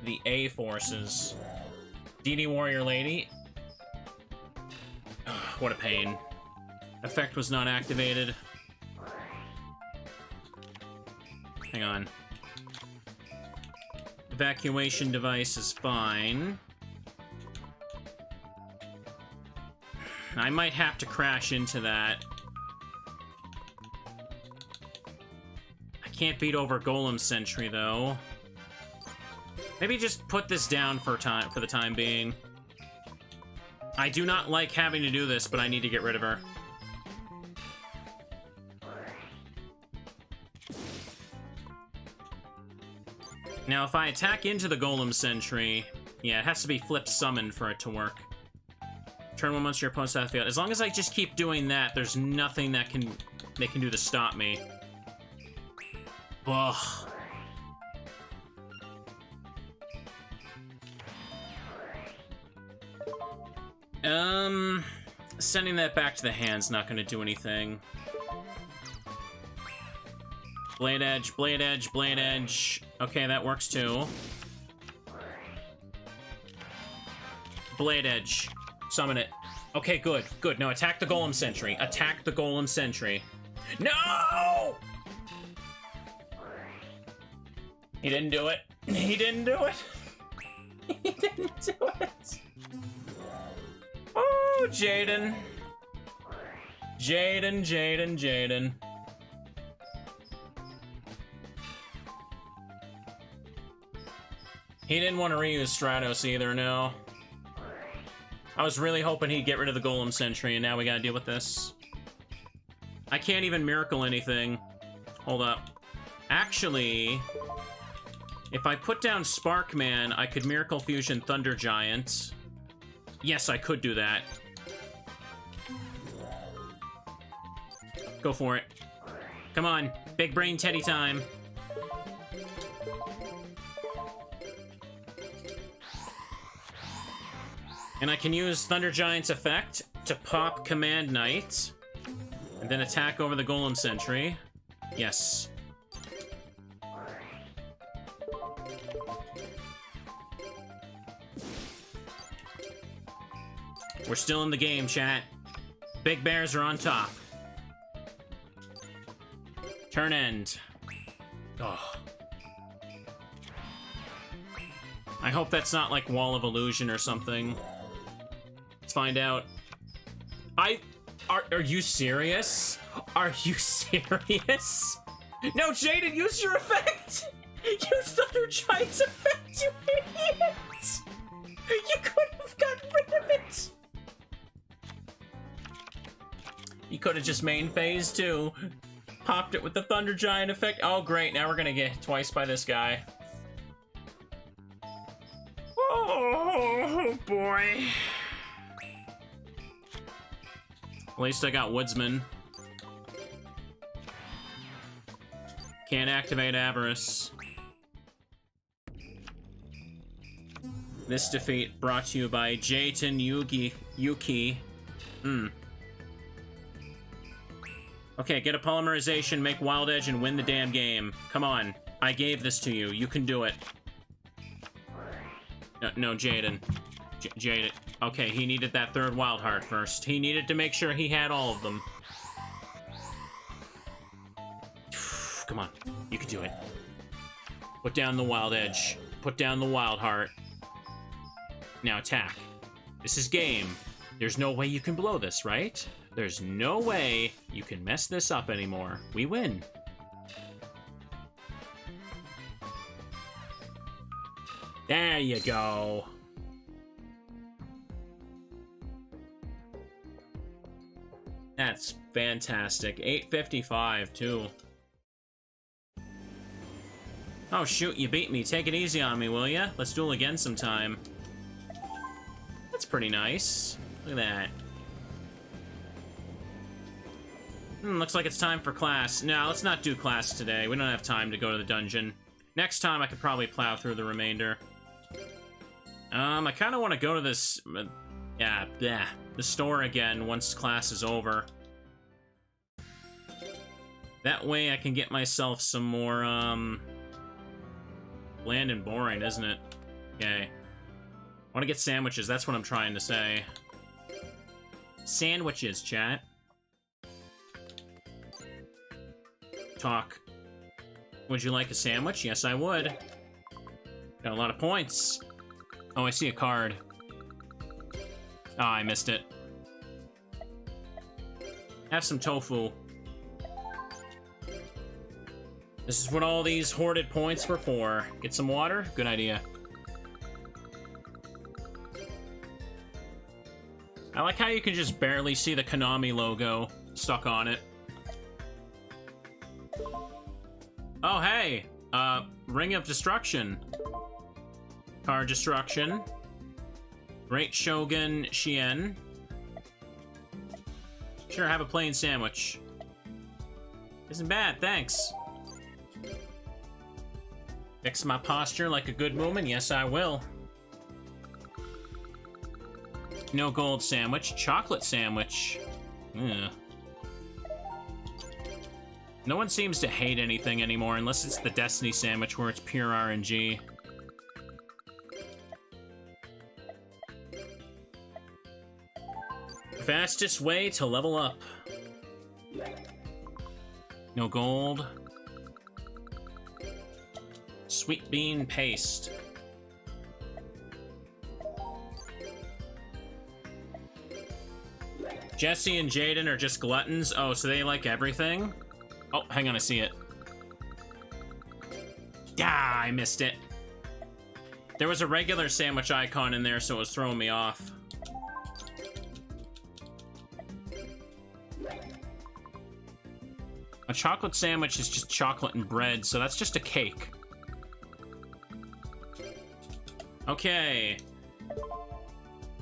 The A forces. DD Warrior Lady. Ugh, what a pain. Effect was not activated. Hang on. Evacuation device is fine. I might have to crash into that. I can't beat over Golem Sentry, though. Maybe just put this down for the time being. I do not like having to do this, but I need to get rid of her. Now, if I attack into the Golem Sentry, yeah, it has to be flip summoned for it to work. Turn one monster your opponent's battlefield. As long as I just keep doing that, there's nothing that they can do to stop me. Ugh. Sending that back to the hand's not gonna do anything. Blade Edge, Blade Edge, Blade Edge. Okay, that works too. Blade Edge. Summon it. Okay, good, good. No, attack the Golem Sentry. Attack the Golem Sentry. No! He didn't do it. He didn't do it. He didn't do it. Oh, Jaden. Jaden, Jaden, Jaden. He didn't want to reuse Stratos either, no. I was really hoping he'd get rid of the Golem Sentry, and now we gotta deal with this. I can't even miracle anything. Hold up. Actually, if I put down Sparkman, I could Miracle Fusion Thunder Giant. Yes, I could do that. Go for it. Come on, big brain Teddy time. And I can use Thunder Giant's effect to pop Command Knight, and then attack over the Golem Sentry. Yes. We're still in the game, chat. Big Bears are on top. Turn end. Oh. I hope that's not like Wall of Illusion or something. Let's find out. Are you serious? Are you serious? No, Jaden, use your effect! Use Thunder Giant's effect, you idiot! You could have gotten rid of it! You could have just main phase too. Popped it with the Thunder Giant effect. Oh, great. Now we're gonna get hit twice by this guy. Oh, boy. At least I got Woodsman. Can't activate Avarice. This defeat brought to you by Jaden Yuki. Okay, get a polymerization, make Wild Edge, and win the damn game. Come on. I gave this to you. You can do it. No, Jaden. Jaden. Okay, he needed that third Wild Heart first. He needed to make sure he had all of them. Come on. You can do it. Put down the Wild Edge. Put down the Wild Heart. Now attack. This is game. There's no way you can blow this, right? There's no way you can mess this up anymore. We win. There you go. That's fantastic. 855, too. Oh, shoot, you beat me. Take it easy on me, will ya? Let's duel again sometime. That's pretty nice. Look at that. Looks like it's time for class. No, let's not do class today. We don't have time to go to the dungeon. Next time, I could probably plow through the remainder. I kind of want to go to this... the store again once class is over. That way I can get myself some more, bland and boring, isn't it? Okay. I want to get sandwiches, that's what I'm trying to say. Sandwiches, chat. Talk. Would you like a sandwich? Yes, I would. Got a lot of points. Oh, I see a card. Ah, I missed it. Have some tofu. This is what all these hoarded points were for. Get some water? Good idea. I like how you can just barely see the Konami logo stuck on it. Oh, hey! Ring of Destruction. Card Destruction. Great Shogun Shien. Sure, have a plain sandwich. Isn't bad, thanks. Fix my posture like a good woman? Yes, I will. No gold sandwich. Chocolate sandwich. Ugh. No one seems to hate anything anymore, unless it's the Destiny sandwich where it's pure RNG. Fastest way to level up. No gold. Sweet bean paste. Jesse and Jaden are just gluttons. Oh, so they like everything? Oh, hang on, I see it. Ah, I missed it. There was a regular sandwich icon in there, so it was throwing me off. A chocolate sandwich is just chocolate and bread, so that's just a cake. Okay.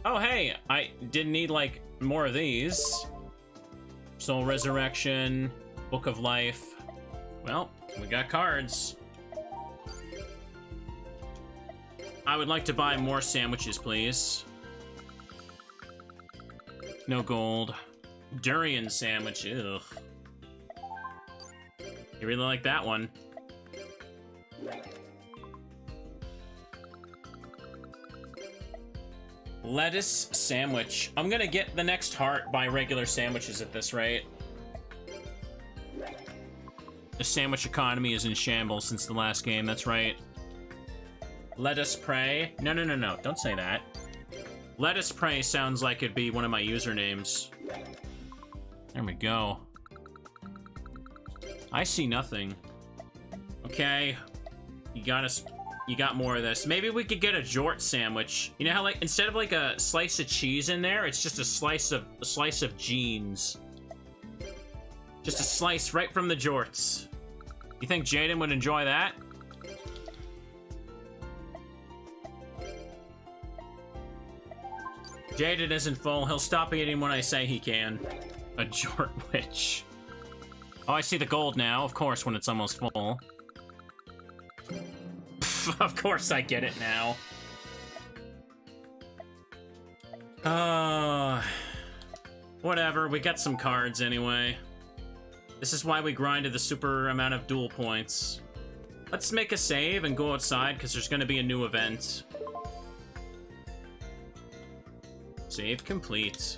Oh, hey, I didn't need, like, more of these. Soul Resurrection, Book of Life. Well, we got cards. I would like to buy more sandwiches, please. No gold. Durian sandwich, ugh. You really like that one. Lettuce sandwich. I'm gonna get the next heart by regular sandwiches at this rate. The sandwich economy is in shambles since the last game, that's right. Let us pray. No, no, no, no, don't say that. Let us pray sounds like it'd be one of my usernames. There we go. I see nothing. Okay. You got more of this. Maybe we could get a Jort sandwich. You know how, like, instead of like a slice of cheese in there, it's just a slice of jeans. Just a slice right from the Jorts. You think Jaden would enjoy that? Jaden isn't full. He'll stop eating when I say he can. A Jort witch. Oh, I see the gold now. Of course, when it's almost full. Of course I get it now. Whatever, we got some cards anyway. This is why we grinded the super amount of duel points. Let's make a save and go outside, because there's going to be a new event. Save complete.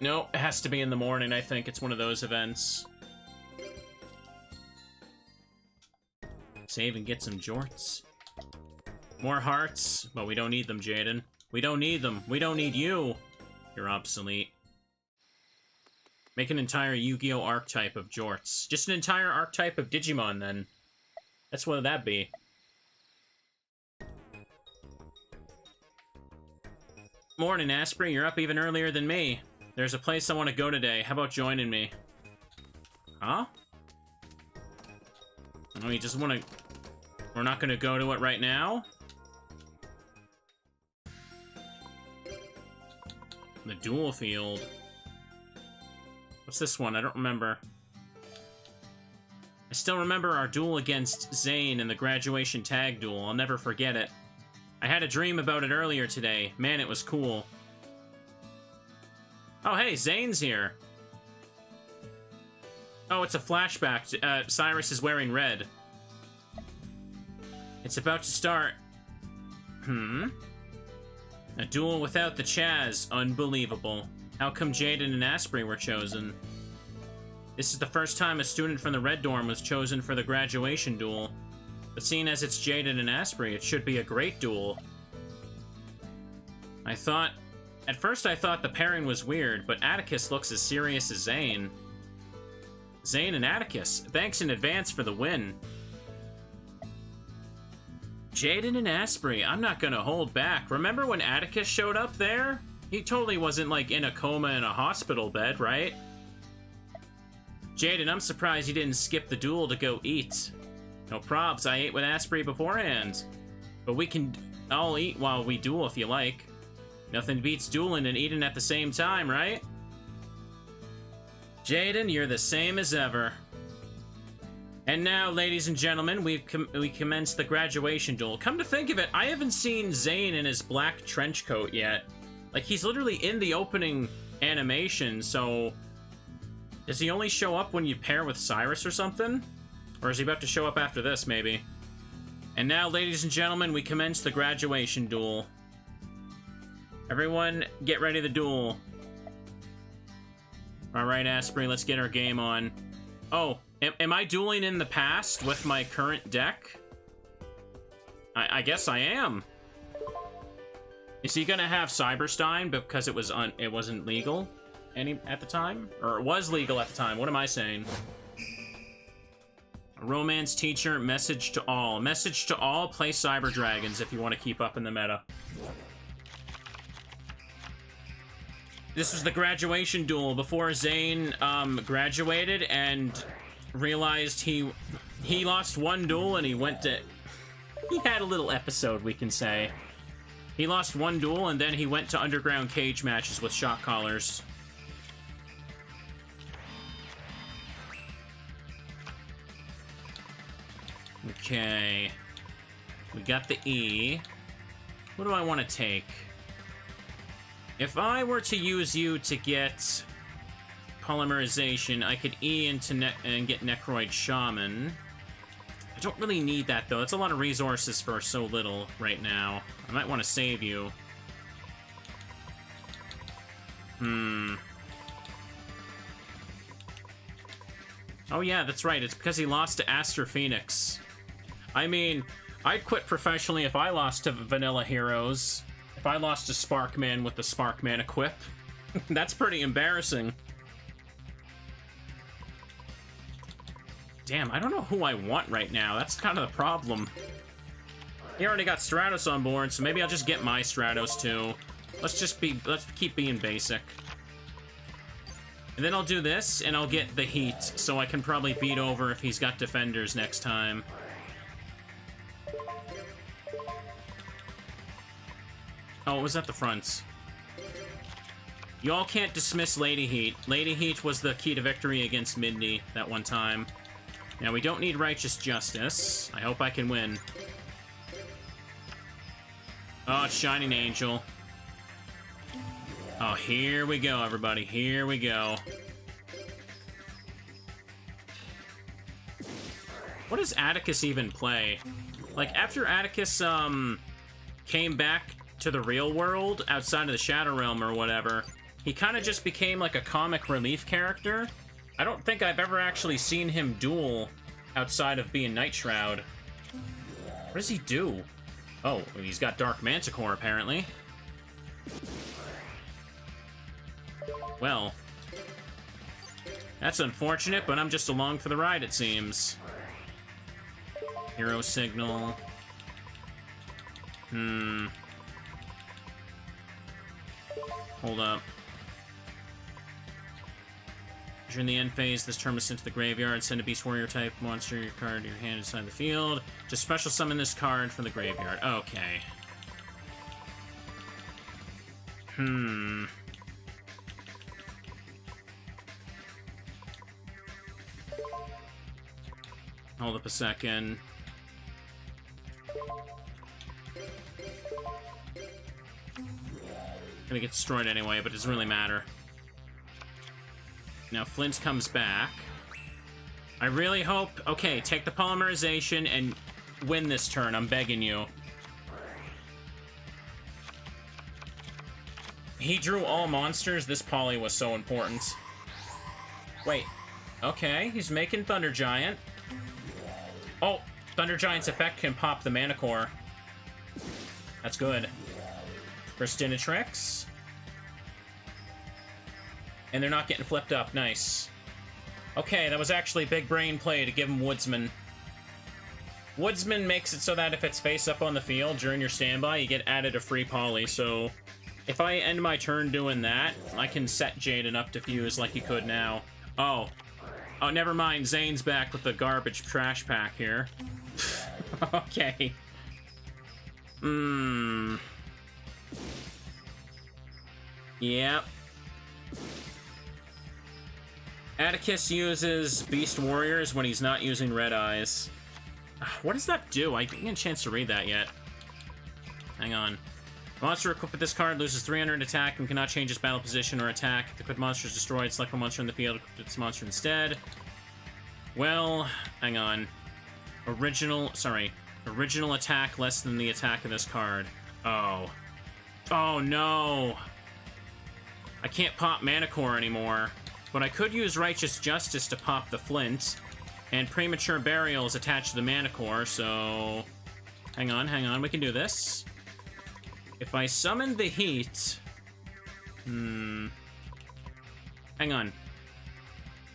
No, it has to be in the morning, I think. It's one of those events. Save and get some jorts. More hearts, but we don't need them, Jaden. We don't need them. We don't need you. You're obsolete. Make an entire Yu-Gi-Oh! Archetype of jorts. Just an entire archetype of Digimon, then. That's what that'd be. Morning, Asprey. You're up even earlier than me. There's a place I want to go today. How about joining me? Huh? Oh, you just want to... We're not going to go to it right now? The duel field. What's this one? I don't remember. I still remember our duel against Zane in the graduation tag duel. I'll never forget it. I had a dream about it earlier today. Man, it was cool. Oh, hey, Zane's here. Oh, it's a flashback. Cyrus is wearing red. It's about to start. A duel without the Chaz. Unbelievable. How come Jaden and Asprey were chosen? This is the first time a student from the Red Dorm was chosen for the graduation duel. But seeing as it's Jaden and Asprey, it should be a great duel. At first I thought the pairing was weird, but Atticus looks as serious as Zane. Zane and Atticus, thanks in advance for the win. Jaden and Asprey, I'm not gonna hold back. Remember when Atticus showed up there? He totally wasn't, like, in a coma in a hospital bed, right? Jaden, I'm surprised you didn't skip the duel to go eat. No probs, I ate with Asprey beforehand. But we can all eat while we duel if you like. Nothing beats dueling and eating at the same time, right? Jaden, you're the same as ever. And now, ladies and gentlemen, we commence the graduation duel. Come to think of it, I haven't seen Zane in his black trench coat yet. Like, he's literally in the opening animation, so... Does he only show up when you pair with Cyrus or something? Or is he about to show up after this, maybe? And now, ladies and gentlemen, we commence the graduation duel. Everyone, get ready to duel. Alright, Asprey, let's get our game on. Oh, am I dueling in the past with my current deck? I guess I am. Is he gonna have Cyberstein because it wasn't legal at the time? Or it was legal at the time, what am I saying? A romance teacher, message to all. Message to all, play Cyber Dragons if you want to keep up in the meta. This was the graduation duel before Zane graduated and realized he lost one duel and he had a little episode, we can say. He lost one duel and then he went to underground cage matches with shot callers. Okay. We got the E. What do I want to take? If I were to use you to get polymerization, I could E into and get Necroid Shaman. I don't really need that, though. That's a lot of resources for so little right now. I might want to save you. Oh, yeah, that's right. It's because he lost to Aster Phoenix. I mean, I'd quit professionally if I lost to Vanilla Heroes. If I lost to Sparkman with the Sparkman equip. That's pretty embarrassing. Damn, I don't know who I want right now. That's kind of the problem. He already got Stratos on board, so maybe I'll just get my Stratos too. Let's keep being basic. And then I'll do this, and I'll get the Heat, so I can probably beat over if he's got Defenders next time. Oh, it was at the front. You all can't dismiss Lady Heat. Lady Heat was the key to victory against Mindy that one time. Now, we don't need Righteous Justice. I hope I can win. Oh, it's Shining Angel. Oh, here we go, everybody. Here we go. What does Atticus even play? Like, after Atticus, came back to the real world, outside of the Shadow Realm or whatever, he kind of just became like a comic relief character. I don't think I've ever actually seen him duel outside of being Night Shroud. What does he do? Oh, he's got Dark Manticore, apparently. Well, that's unfortunate, but I'm just along for the ride, it seems. Hero Signal. Hold up. During the end phase, this turn is sent to the graveyard. Send a Beast Warrior type monster your card to your hand inside the field. Just special summon this card from the graveyard. Okay. Hold up a second. Gonna get destroyed anyway, but it doesn't really matter. Now Flint comes back. I really hope... Okay, take the polymerization and win this turn. I'm begging you. He drew all monsters. This poly was so important. Wait. Okay, he's making Thunder Giant. Oh, Thunder Giant's effect can pop the Manicore. That's good. Christinatrix. And they're not getting flipped up. Nice. Okay, that was actually big brain play to give him Woodsman. Woodsman makes it so that if it's face up on the field during your standby, you get added a free poly, so if I end my turn doing that, I can set Jaden up to fuse like he could now. Oh. Oh, never mind. Zane's back with the garbage trash pack here. Okay. Yep. Atticus uses Beast Warriors when he's not using Red Eyes. What does that do? I didn't get a chance to read that yet. Hang on. Monster equipped with this card loses 300 attack and cannot change its battle position or attack. If the equipped monster is destroyed, select a monster in the field, equip this monster instead. Well, hang on. Original attack less than the attack of this card. Oh. Oh no! I can't pop Manicore anymore. But I could use Righteous Justice to pop the Flint. And Premature Burial is attached to the Manicore, so... Hang on, we can do this. If I summon the Heat... Hang on.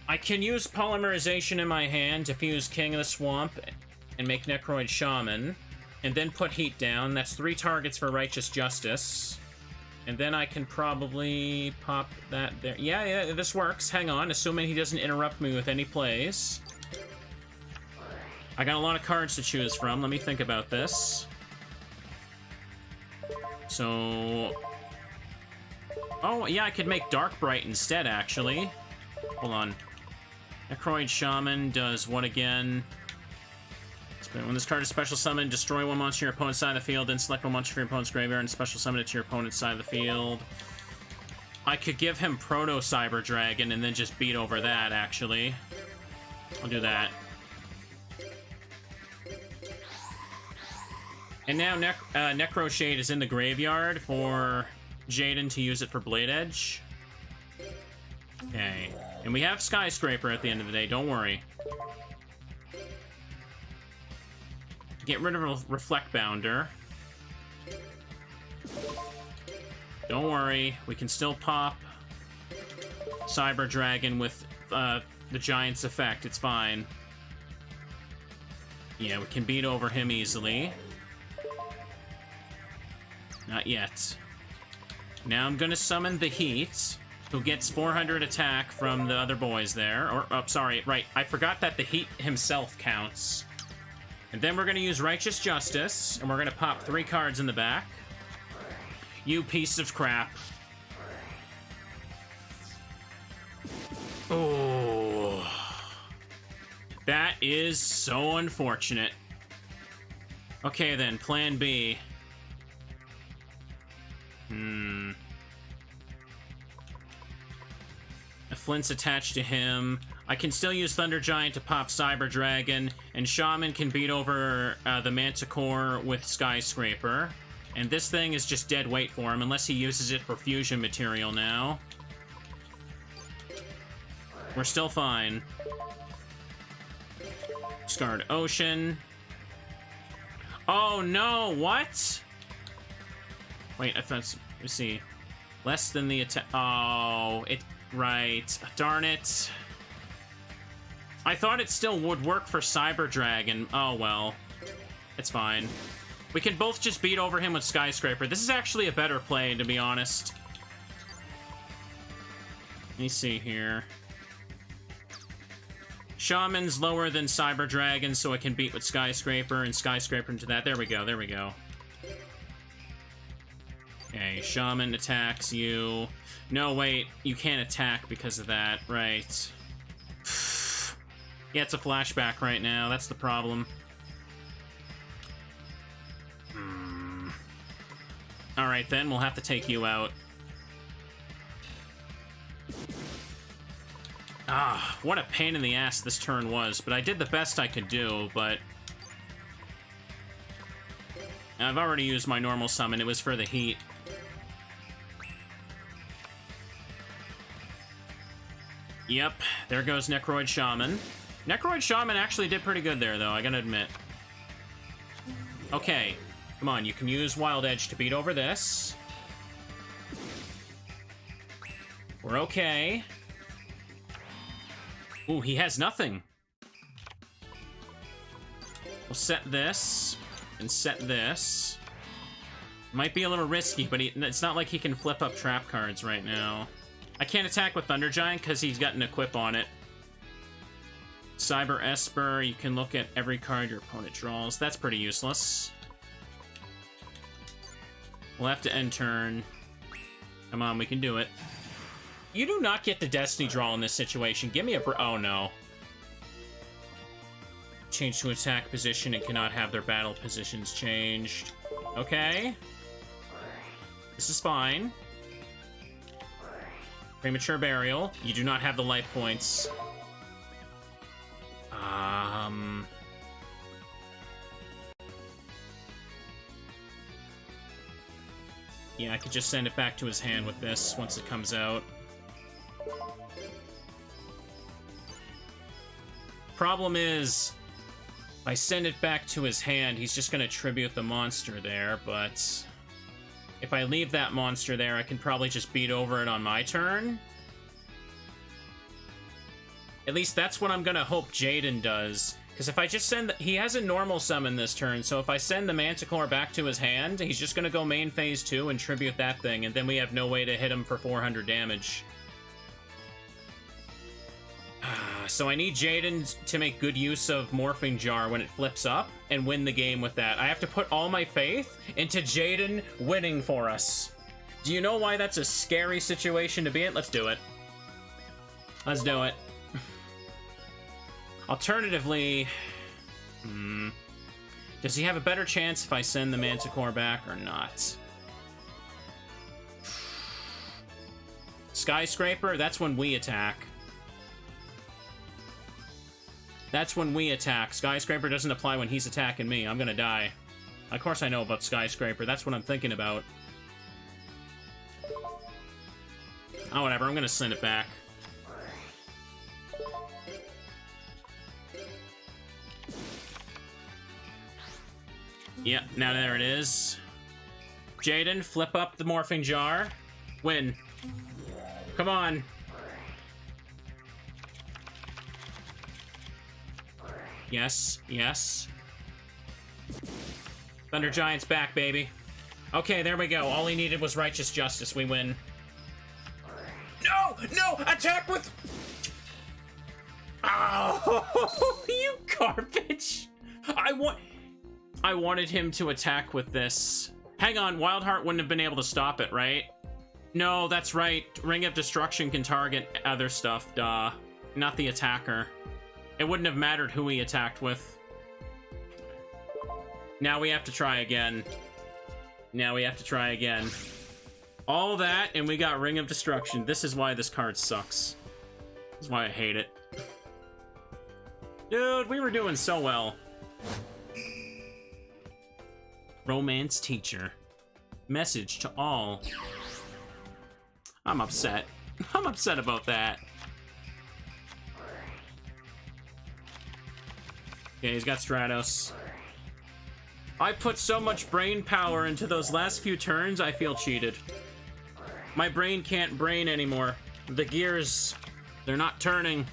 I can use Polymerization in my hand to fuse King of the Swamp and make Necroid Shaman. And then put Heat down. That's 3 targets for Righteous Justice. And then I can probably pop that there. Yeah, this works. Hang on, assuming he doesn't interrupt me with any plays. I got a lot of cards to choose from. Let me think about this. So... Oh, yeah, I could make Dark Bright instead, actually. Hold on. Necroid Shaman does what again? When this card is special summoned, destroy one monster on your opponent's side of the field, then select one monster from your opponent's graveyard and special summon it to your opponent's side of the field. I could give him Proto Cyber Dragon and then just beat over that, actually. I'll do that. And now Necro Shade is in the graveyard for Jaden to use it for Blade Edge. Okay. And we have Skyscraper at the end of the day, don't worry. Get rid of Reflect Bounder. Don't worry, we can still pop Cyber Dragon with the Giant's effect, it's fine. Yeah, we can beat over him easily. Not yet. Now I'm gonna summon the Heat, who gets 400 attack from the other boys there. Or, oh, sorry, right, I forgot that the Heat himself counts. And then we're gonna use Righteous Justice, and we're gonna pop 3 cards in the back. You piece of crap. Oh. That is so unfortunate. Okay then, plan B. A Flint's attached to him. I can still use Thunder Giant to pop Cyber Dragon, and Shaman can beat over the Manticore with Skyscraper. And this thing is just dead weight for him, unless he uses it for fusion material now. We're still fine. Scarred Ocean. Oh no, what? Wait, I thought, let's see. Less than the attack. Oh, it, right. Darn it. I thought it still would work for Cyber Dragon. Oh well. It's fine. We can both just beat over him with Skyscraper. This is actually a better play, to be honest. Let me see here. Shaman's lower than Cyber Dragon, so it can beat with Skyscraper, and Skyscraper into that. There we go, there we go. Okay, Shaman attacks you. No, wait, you can't attack because of that, right. Yeah, it's a flashback right now, that's the problem. Alright then, we'll have to take you out. Ah, what a pain in the ass this turn was, but I did the best I could do, but... I've already used my normal summon, it was for the heat. Yep, there goes Necroid Shaman. Necroid Shaman actually did pretty good there, though, I gotta admit. Okay, come on, you can use Wild Edge to beat over this. We're okay. Ooh, he has nothing. We'll set this, and set this. Might be a little risky, but it's not like he can flip up trap cards right now. I can't attack with Thunder Giant because he's got an equip on it. Cyber Esper, you can look at every card your opponent draws. That's pretty useless. We'll have to end turn. Come on, we can do it. You do not get the Destiny draw in this situation. Give me a oh no. Change to attack position and cannot have their battle positions changed. Okay. This is fine. Premature Burial. You do not have the life points. Yeah, I could just send it back to his hand with this once it comes out. Problem is, if I send it back to his hand, he's just gonna tribute the monster there, but... if I leave that monster there, I can probably just beat over it on my turn. At least that's what I'm gonna hope Jaden does, Because if I just send... He has a normal summon this turn, so if I send the Manticore back to his hand, he's just going to go main phase 2 and tribute that thing, and then we have no way to hit him for 400 damage. So I need Jaden to make good use of Morphing Jar when it flips up and win the game with that. I have to put all my faith into Jaden winning for us. Do you know why that's a scary situation to be in? Let's do it. Let's do it. Alternatively, does he have a better chance if I send the Manticore back or not? Skyscraper, that's when we attack. That's when we attack. Skyscraper doesn't apply when he's attacking me. I'm gonna die. Of course I know about Skyscraper. That's what I'm thinking about. Oh, whatever. I'm gonna send it back. Yep, now there it is. Jaden, flip up the Morphing Jar. Win. Come on. Yes, yes. Thunder Giant's back, baby. Okay, there we go. All he needed was Righteous Justice. We win. No! No! Attack with... Oh, you garbage! I wanted him to attack with this. Hang on, Wildheart wouldn't have been able to stop it, right? No, that's right. Ring of Destruction can target other stuff, duh. Not the attacker. It wouldn't have mattered who he attacked with. Now we have to try again. Now we have to try again. All that, and we got Ring of Destruction. This is why this card sucks. This is why I hate it. Dude, we were doing so well. Romance Teacher. Message to all. I'm upset. I'm upset about that. Okay, he's got Stratos. I put so much brain power into those last few turns, I feel cheated. My brain can't brain anymore. The gears, they're not turning.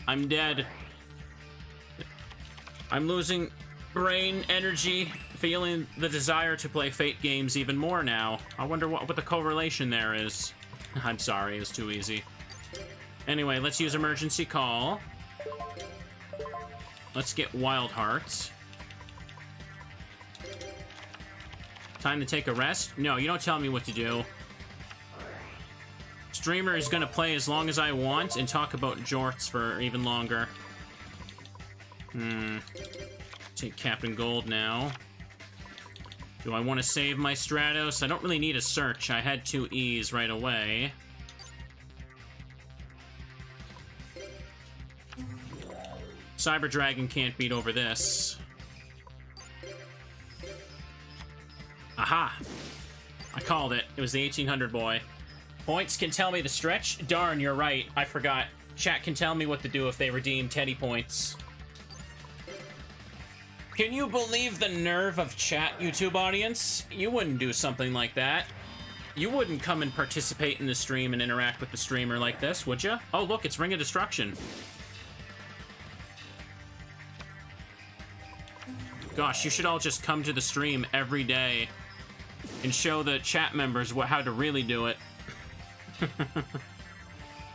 I'm dead. I'm losing brain energy, feeling the desire to play Fate games even more now. I wonder what the correlation there is. I'm sorry, it was too easy. Anyway, let's use Emergency Call. Let's get Wildheart. Time to take a rest? No, you don't tell me what to do. Streamer is gonna play as long as I want and talk about jorts for even longer. Take Captain Gold now. Do I want to save my Stratos? I don't really need a search. I had 2 E's right away. Cyber Dragon can't beat over this. Aha! I called it. It was the 1800 boy. Points can tell me to stretch? Darn, you're right. I forgot. Chat can tell me what to do if they redeem Teddy points. Can you believe the nerve of chat, YouTube audience? You wouldn't do something like that. You wouldn't come and participate in the stream and interact with the streamer like this, would you? Oh, look, it's Ring of Destruction. Gosh, you should all just come to the stream every day and show the chat members how to really do it.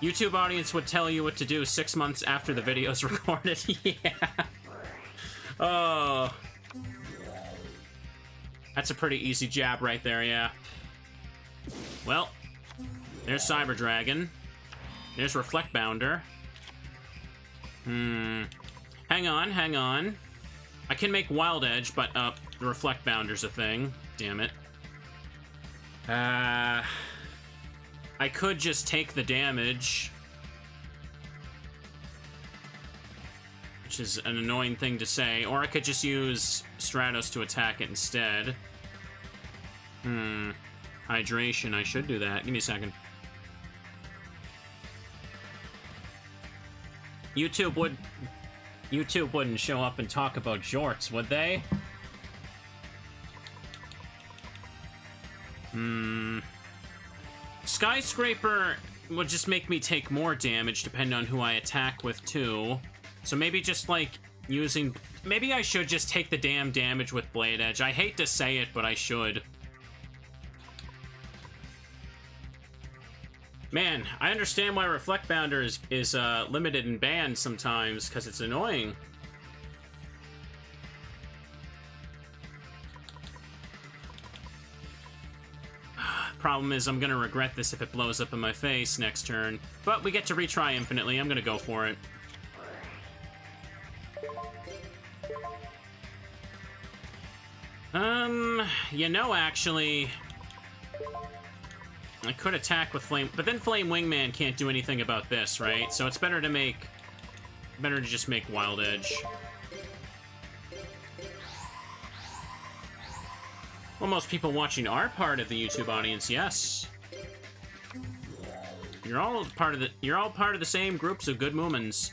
YouTube audience would tell you what to do 6 months after the video's recorded. Yeah. Oh. That's a pretty easy jab right there, yeah. Well, there's Cyber Dragon. There's Reflect Bounder. Hang on, hang on. I can make Wild Edge, but the Reflect Bounder's a thing. Damn it. I could just take the damage, which is an annoying thing to say, or I could just use Stratos to attack it instead. Hydration, I should do that. Give me a second. YouTube wouldn't show up and talk about jorts, would they? Skyscraper would just make me take more damage depending on who I attack with, too. So maybe just, like, using... Maybe I should just take the damn damage with Blade Edge. I hate to say it, but I should. Man, I understand why Reflect Bounder is limited and banned sometimes, because it's annoying. Problem is, I'm gonna regret this if it blows up in my face next turn. But we get to retry infinitely. I'm gonna go for it. You know, actually... I could attack with Flame... But then Flame Wingman can't do anything about this, right? So it's better to make... Better to just make Wild Edge. Well, most people watching are part of the YouTube audience, yes. You're all part of the same groups of good Moomins.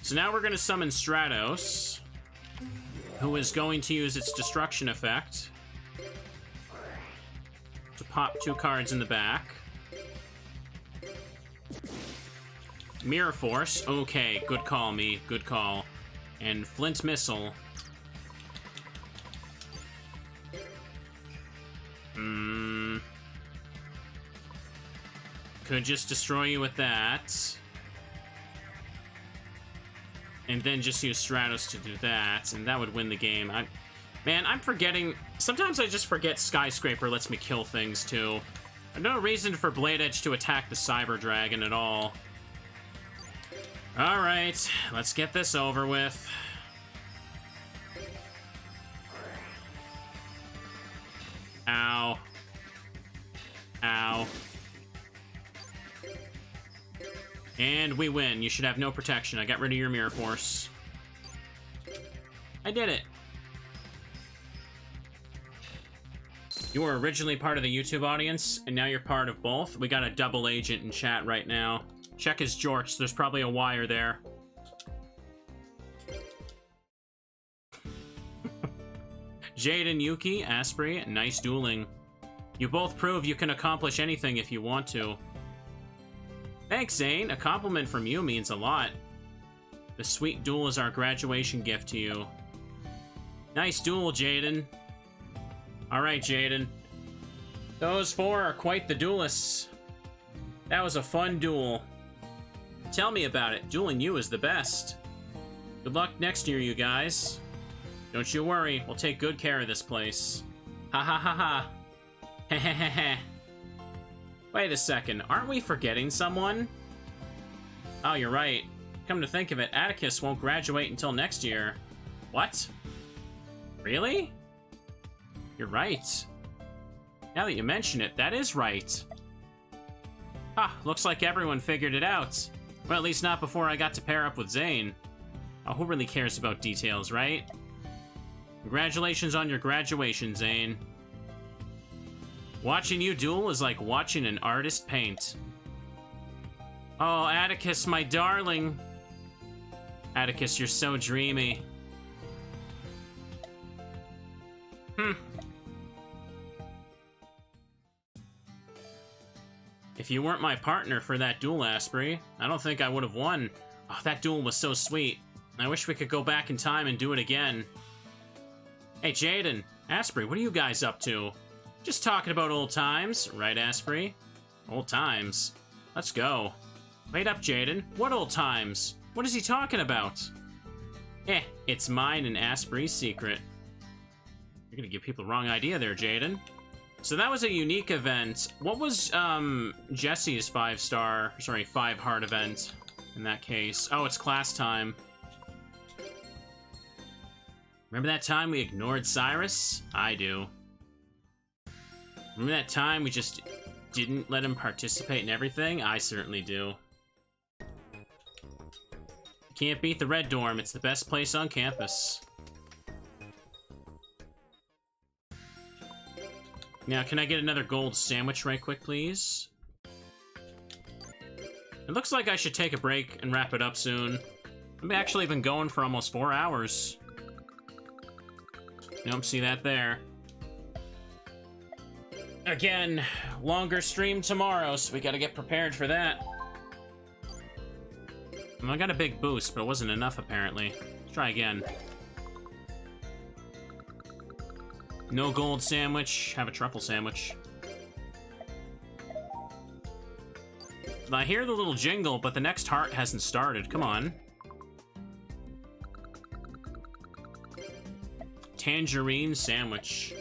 So now we're gonna summon Stratos, who is going to use its destruction effect to pop 2 cards in the back. Mirror Force, okay, good call, me, good call. And Flint Missile. Could just destroy you with that. And then just use Stratos to do that, and that would win the game. Man, I'm forgetting... Sometimes I just forget Skyscraper lets me kill things, too. There's no reason for Blade Edge to attack the Cyber Dragon at all. Alright, let's get this over with. Ow. Ow. And we win. You should have no protection. I got rid of your Mirror Force. I did it. You were originally part of the YouTube audience, and now you're part of both. We got a double agent in chat right now. Check his jorts. There's probably a wire there. Jaden, Yuki, Asprey, nice dueling. You both prove you can accomplish anything if you want to. Thanks, Zane. A compliment from you means a lot. The sweet duel is our graduation gift to you. Nice duel, Jaden. Alright, Jaden. Those 4 are quite the duelists. That was a fun duel. Tell me about it. Dueling you is the best. Good luck next year, you guys. Don't you worry. We'll take good care of this place. Ha ha ha ha. Heh heh heh heh. Wait a second, aren't we forgetting someone? Oh, you're right. Come to think of it, Atticus won't graduate until next year. What? Really? You're right. Now that you mention it, that is right. Ah, looks like everyone figured it out. Well, at least not before I got to pair up with Zane. Oh, who really cares about details, right? Congratulations on your graduation, Zane. Watching you duel is like watching an artist paint. Oh, Atticus, my darling. Atticus, you're so dreamy. If you weren't my partner for that duel, Asprey, I don't think I would have won. Oh, that duel was so sweet. I wish we could go back in time and do it again. Hey, Jaden, Asprey, what are you guys up to? Just talking about old times, right, Asprey? Old times. Let's go. Wait up, Jaden. What old times? What is he talking about? It's mine and Asprey's secret. You're gonna give people the wrong idea there, Jaden. So that was a unique event. What was, Jesse's 5-heart event in that case? Oh, it's class time. Remember that time we ignored Cyrus? I do. Remember that time we just didn't let him participate in everything? I certainly do. Can't beat the Red Dorm. It's the best place on campus. Now, can I get another gold sandwich right quick, please? It looks like I should take a break and wrap it up soon. I've actually been going for almost 4 hours. Nope, see that there. Again, longer stream tomorrow, so we gotta get prepared for that. I got a big boost, but it wasn't enough, apparently. Let's try again. No gold sandwich. Have a truffle sandwich. I hear the little jingle, but the next heart hasn't started. Come on. Tangerine sandwich.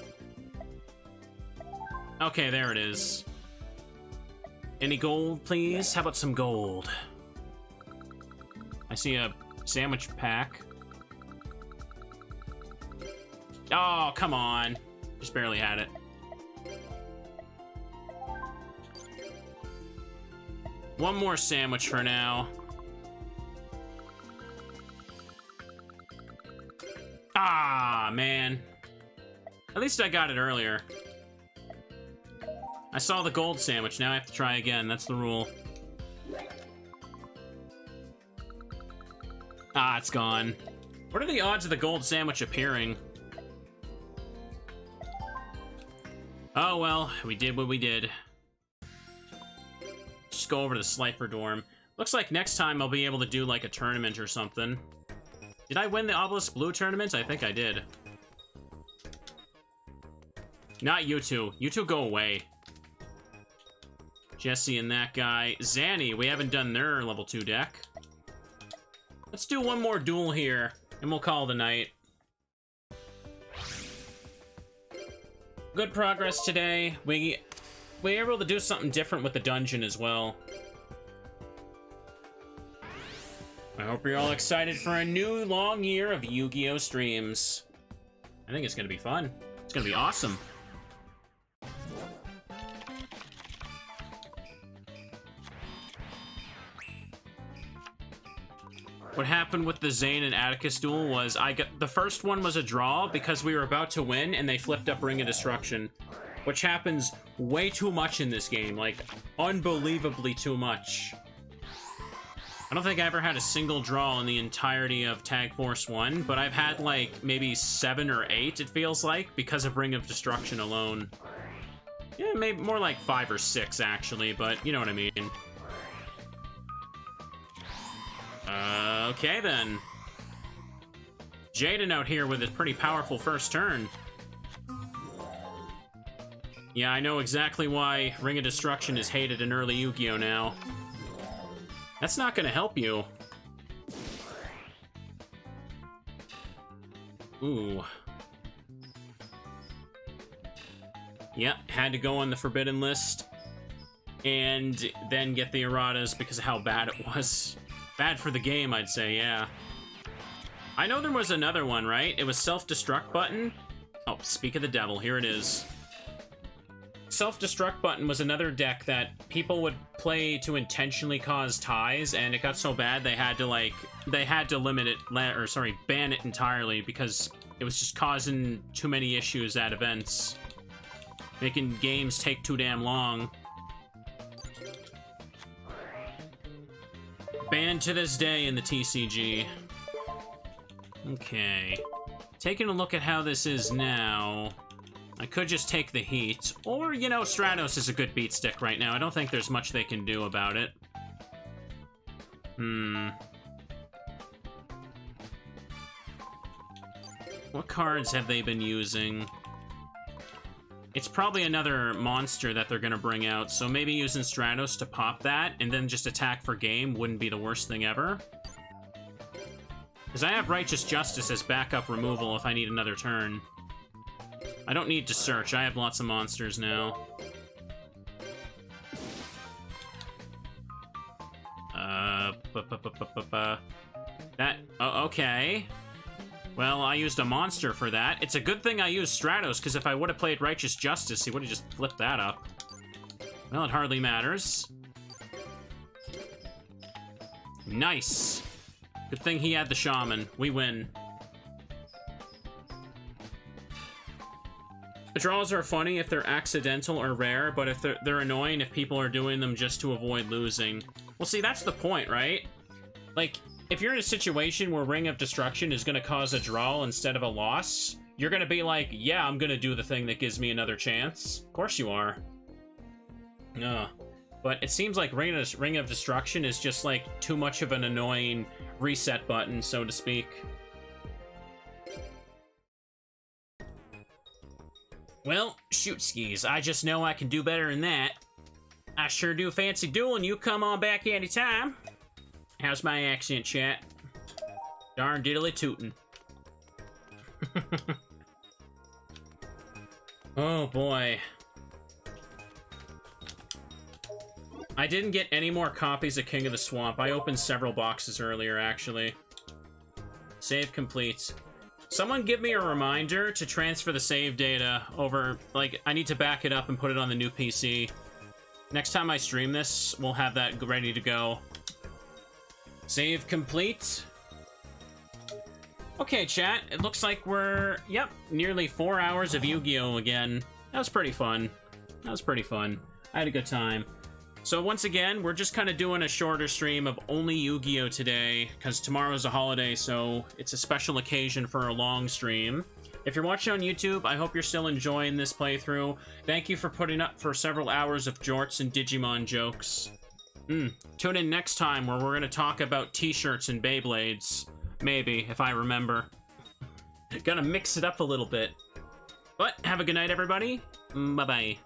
Okay, there it is. Any gold, please? How about some gold? I see a sandwich pack. Oh, come on. Just barely had it. One more sandwich for now. Ah, man. At least I got it earlier. I saw the gold sandwich. Now I have to try again. That's the rule. Ah, it's gone. What are the odds of the gold sandwich appearing? Oh, well, we did what we did. Just go over to the Slifer dorm. Looks like next time I'll be able to do, like, a tournament or something. Did I win the Obelisk Blue tournament? I think I did. Not you two. You two go away. Jesse and that guy. Zanny, we haven't done their level 2 deck. Let's do one more duel here, and we'll call it a night. Good progress today. We were able to do something different with the dungeon as well. I hope you're all excited for a new long year of Yu-Gi-Oh! Streams. I think it's gonna be fun. It's gonna be awesome. What happened with the Zane and Atticus duel was the first one was a draw because we were about to win and they flipped up Ring of Destruction, which happens way too much in this game, like unbelievably too much. I don't think I ever had a single draw in the entirety of Tag Force 1, but I've had like maybe 7 or 8, it feels like, because of Ring of Destruction alone. Yeah, maybe more like 5 or 6 actually, but you know what I mean. Okay then. Jaden out here with a pretty powerful first turn. Yeah, I know exactly why Ring of Destruction is hated in early Yu-Gi-Oh! Now. That's not gonna help you. Ooh. Yeah, had to go on the forbidden list. And then get the erratas because of how bad it was. Bad for the game, I'd say, yeah. I know there was another one, right? It was self-destruct button. Oh, speak of the devil, here it is. Self-destruct button was another deck that people would play to intentionally cause ties, and it got so bad they had to limit it, or sorry, ban it entirely because it was just causing too many issues at events. Making games take too damn long. Banned to this day in the TCG. Okay. Taking a look at how this is now. I could just take the heat. Or, you know, Stratos is a good beat stick right now. I don't think there's much they can do about it. What cards have they been using? It's probably another monster that they're gonna bring out, so maybe using Stratos to pop that, and then just attack for game wouldn't be the worst thing ever. Because I have Righteous Justice as backup removal if I need another turn. I don't need to search, I have lots of monsters now. Okay. Well, I used a monster for that. It's a good thing I used Stratos, because if I would have played Righteous Justice, he would have just flipped that up. Well, it hardly matters. Nice. Good thing he had the Shaman. We win. The draws are funny if they're accidental or rare, but if they're annoying if people are doing them just to avoid losing. Well, see, that's the point, right? Like, if you're in a situation where Ring of Destruction is going to cause a draw instead of a loss, you're going to be like, yeah, I'm going to do the thing that gives me another chance. Of course you are. But it seems like Ring of Destruction is just like too much of an annoying reset button, so to speak. Well, shoot skis, I just know I can do better than that. I sure do fancy dueling you. Come on back anytime. How's my accent, chat? Darn diddly tootin'. Oh boy. I didn't get any more copies of King of the Swamp. I opened several boxes earlier, actually. Save complete. Someone give me a reminder to transfer the save data over, like, I need to back it up and put it on the new PC. Next time I stream this, we'll have that ready to go. Save complete. Okay, chat, it looks like we're, yep, nearly 4 hours of Yu-Gi-Oh! Again. That was pretty fun. That was pretty fun. I had a good time. So once again, we're just kind of doing a shorter stream of only Yu-Gi-Oh! Today, because tomorrow's a holiday, so it's a special occasion for a long stream. If you're watching on YouTube, I hope you're still enjoying this playthrough. Thank you for putting up for several hours of jorts and Digimon jokes. Tune in next time where we're going to talk about t-shirts and Beyblades. Maybe, if I remember. Gonna mix it up a little bit. But have a good night, everybody. Bye-bye.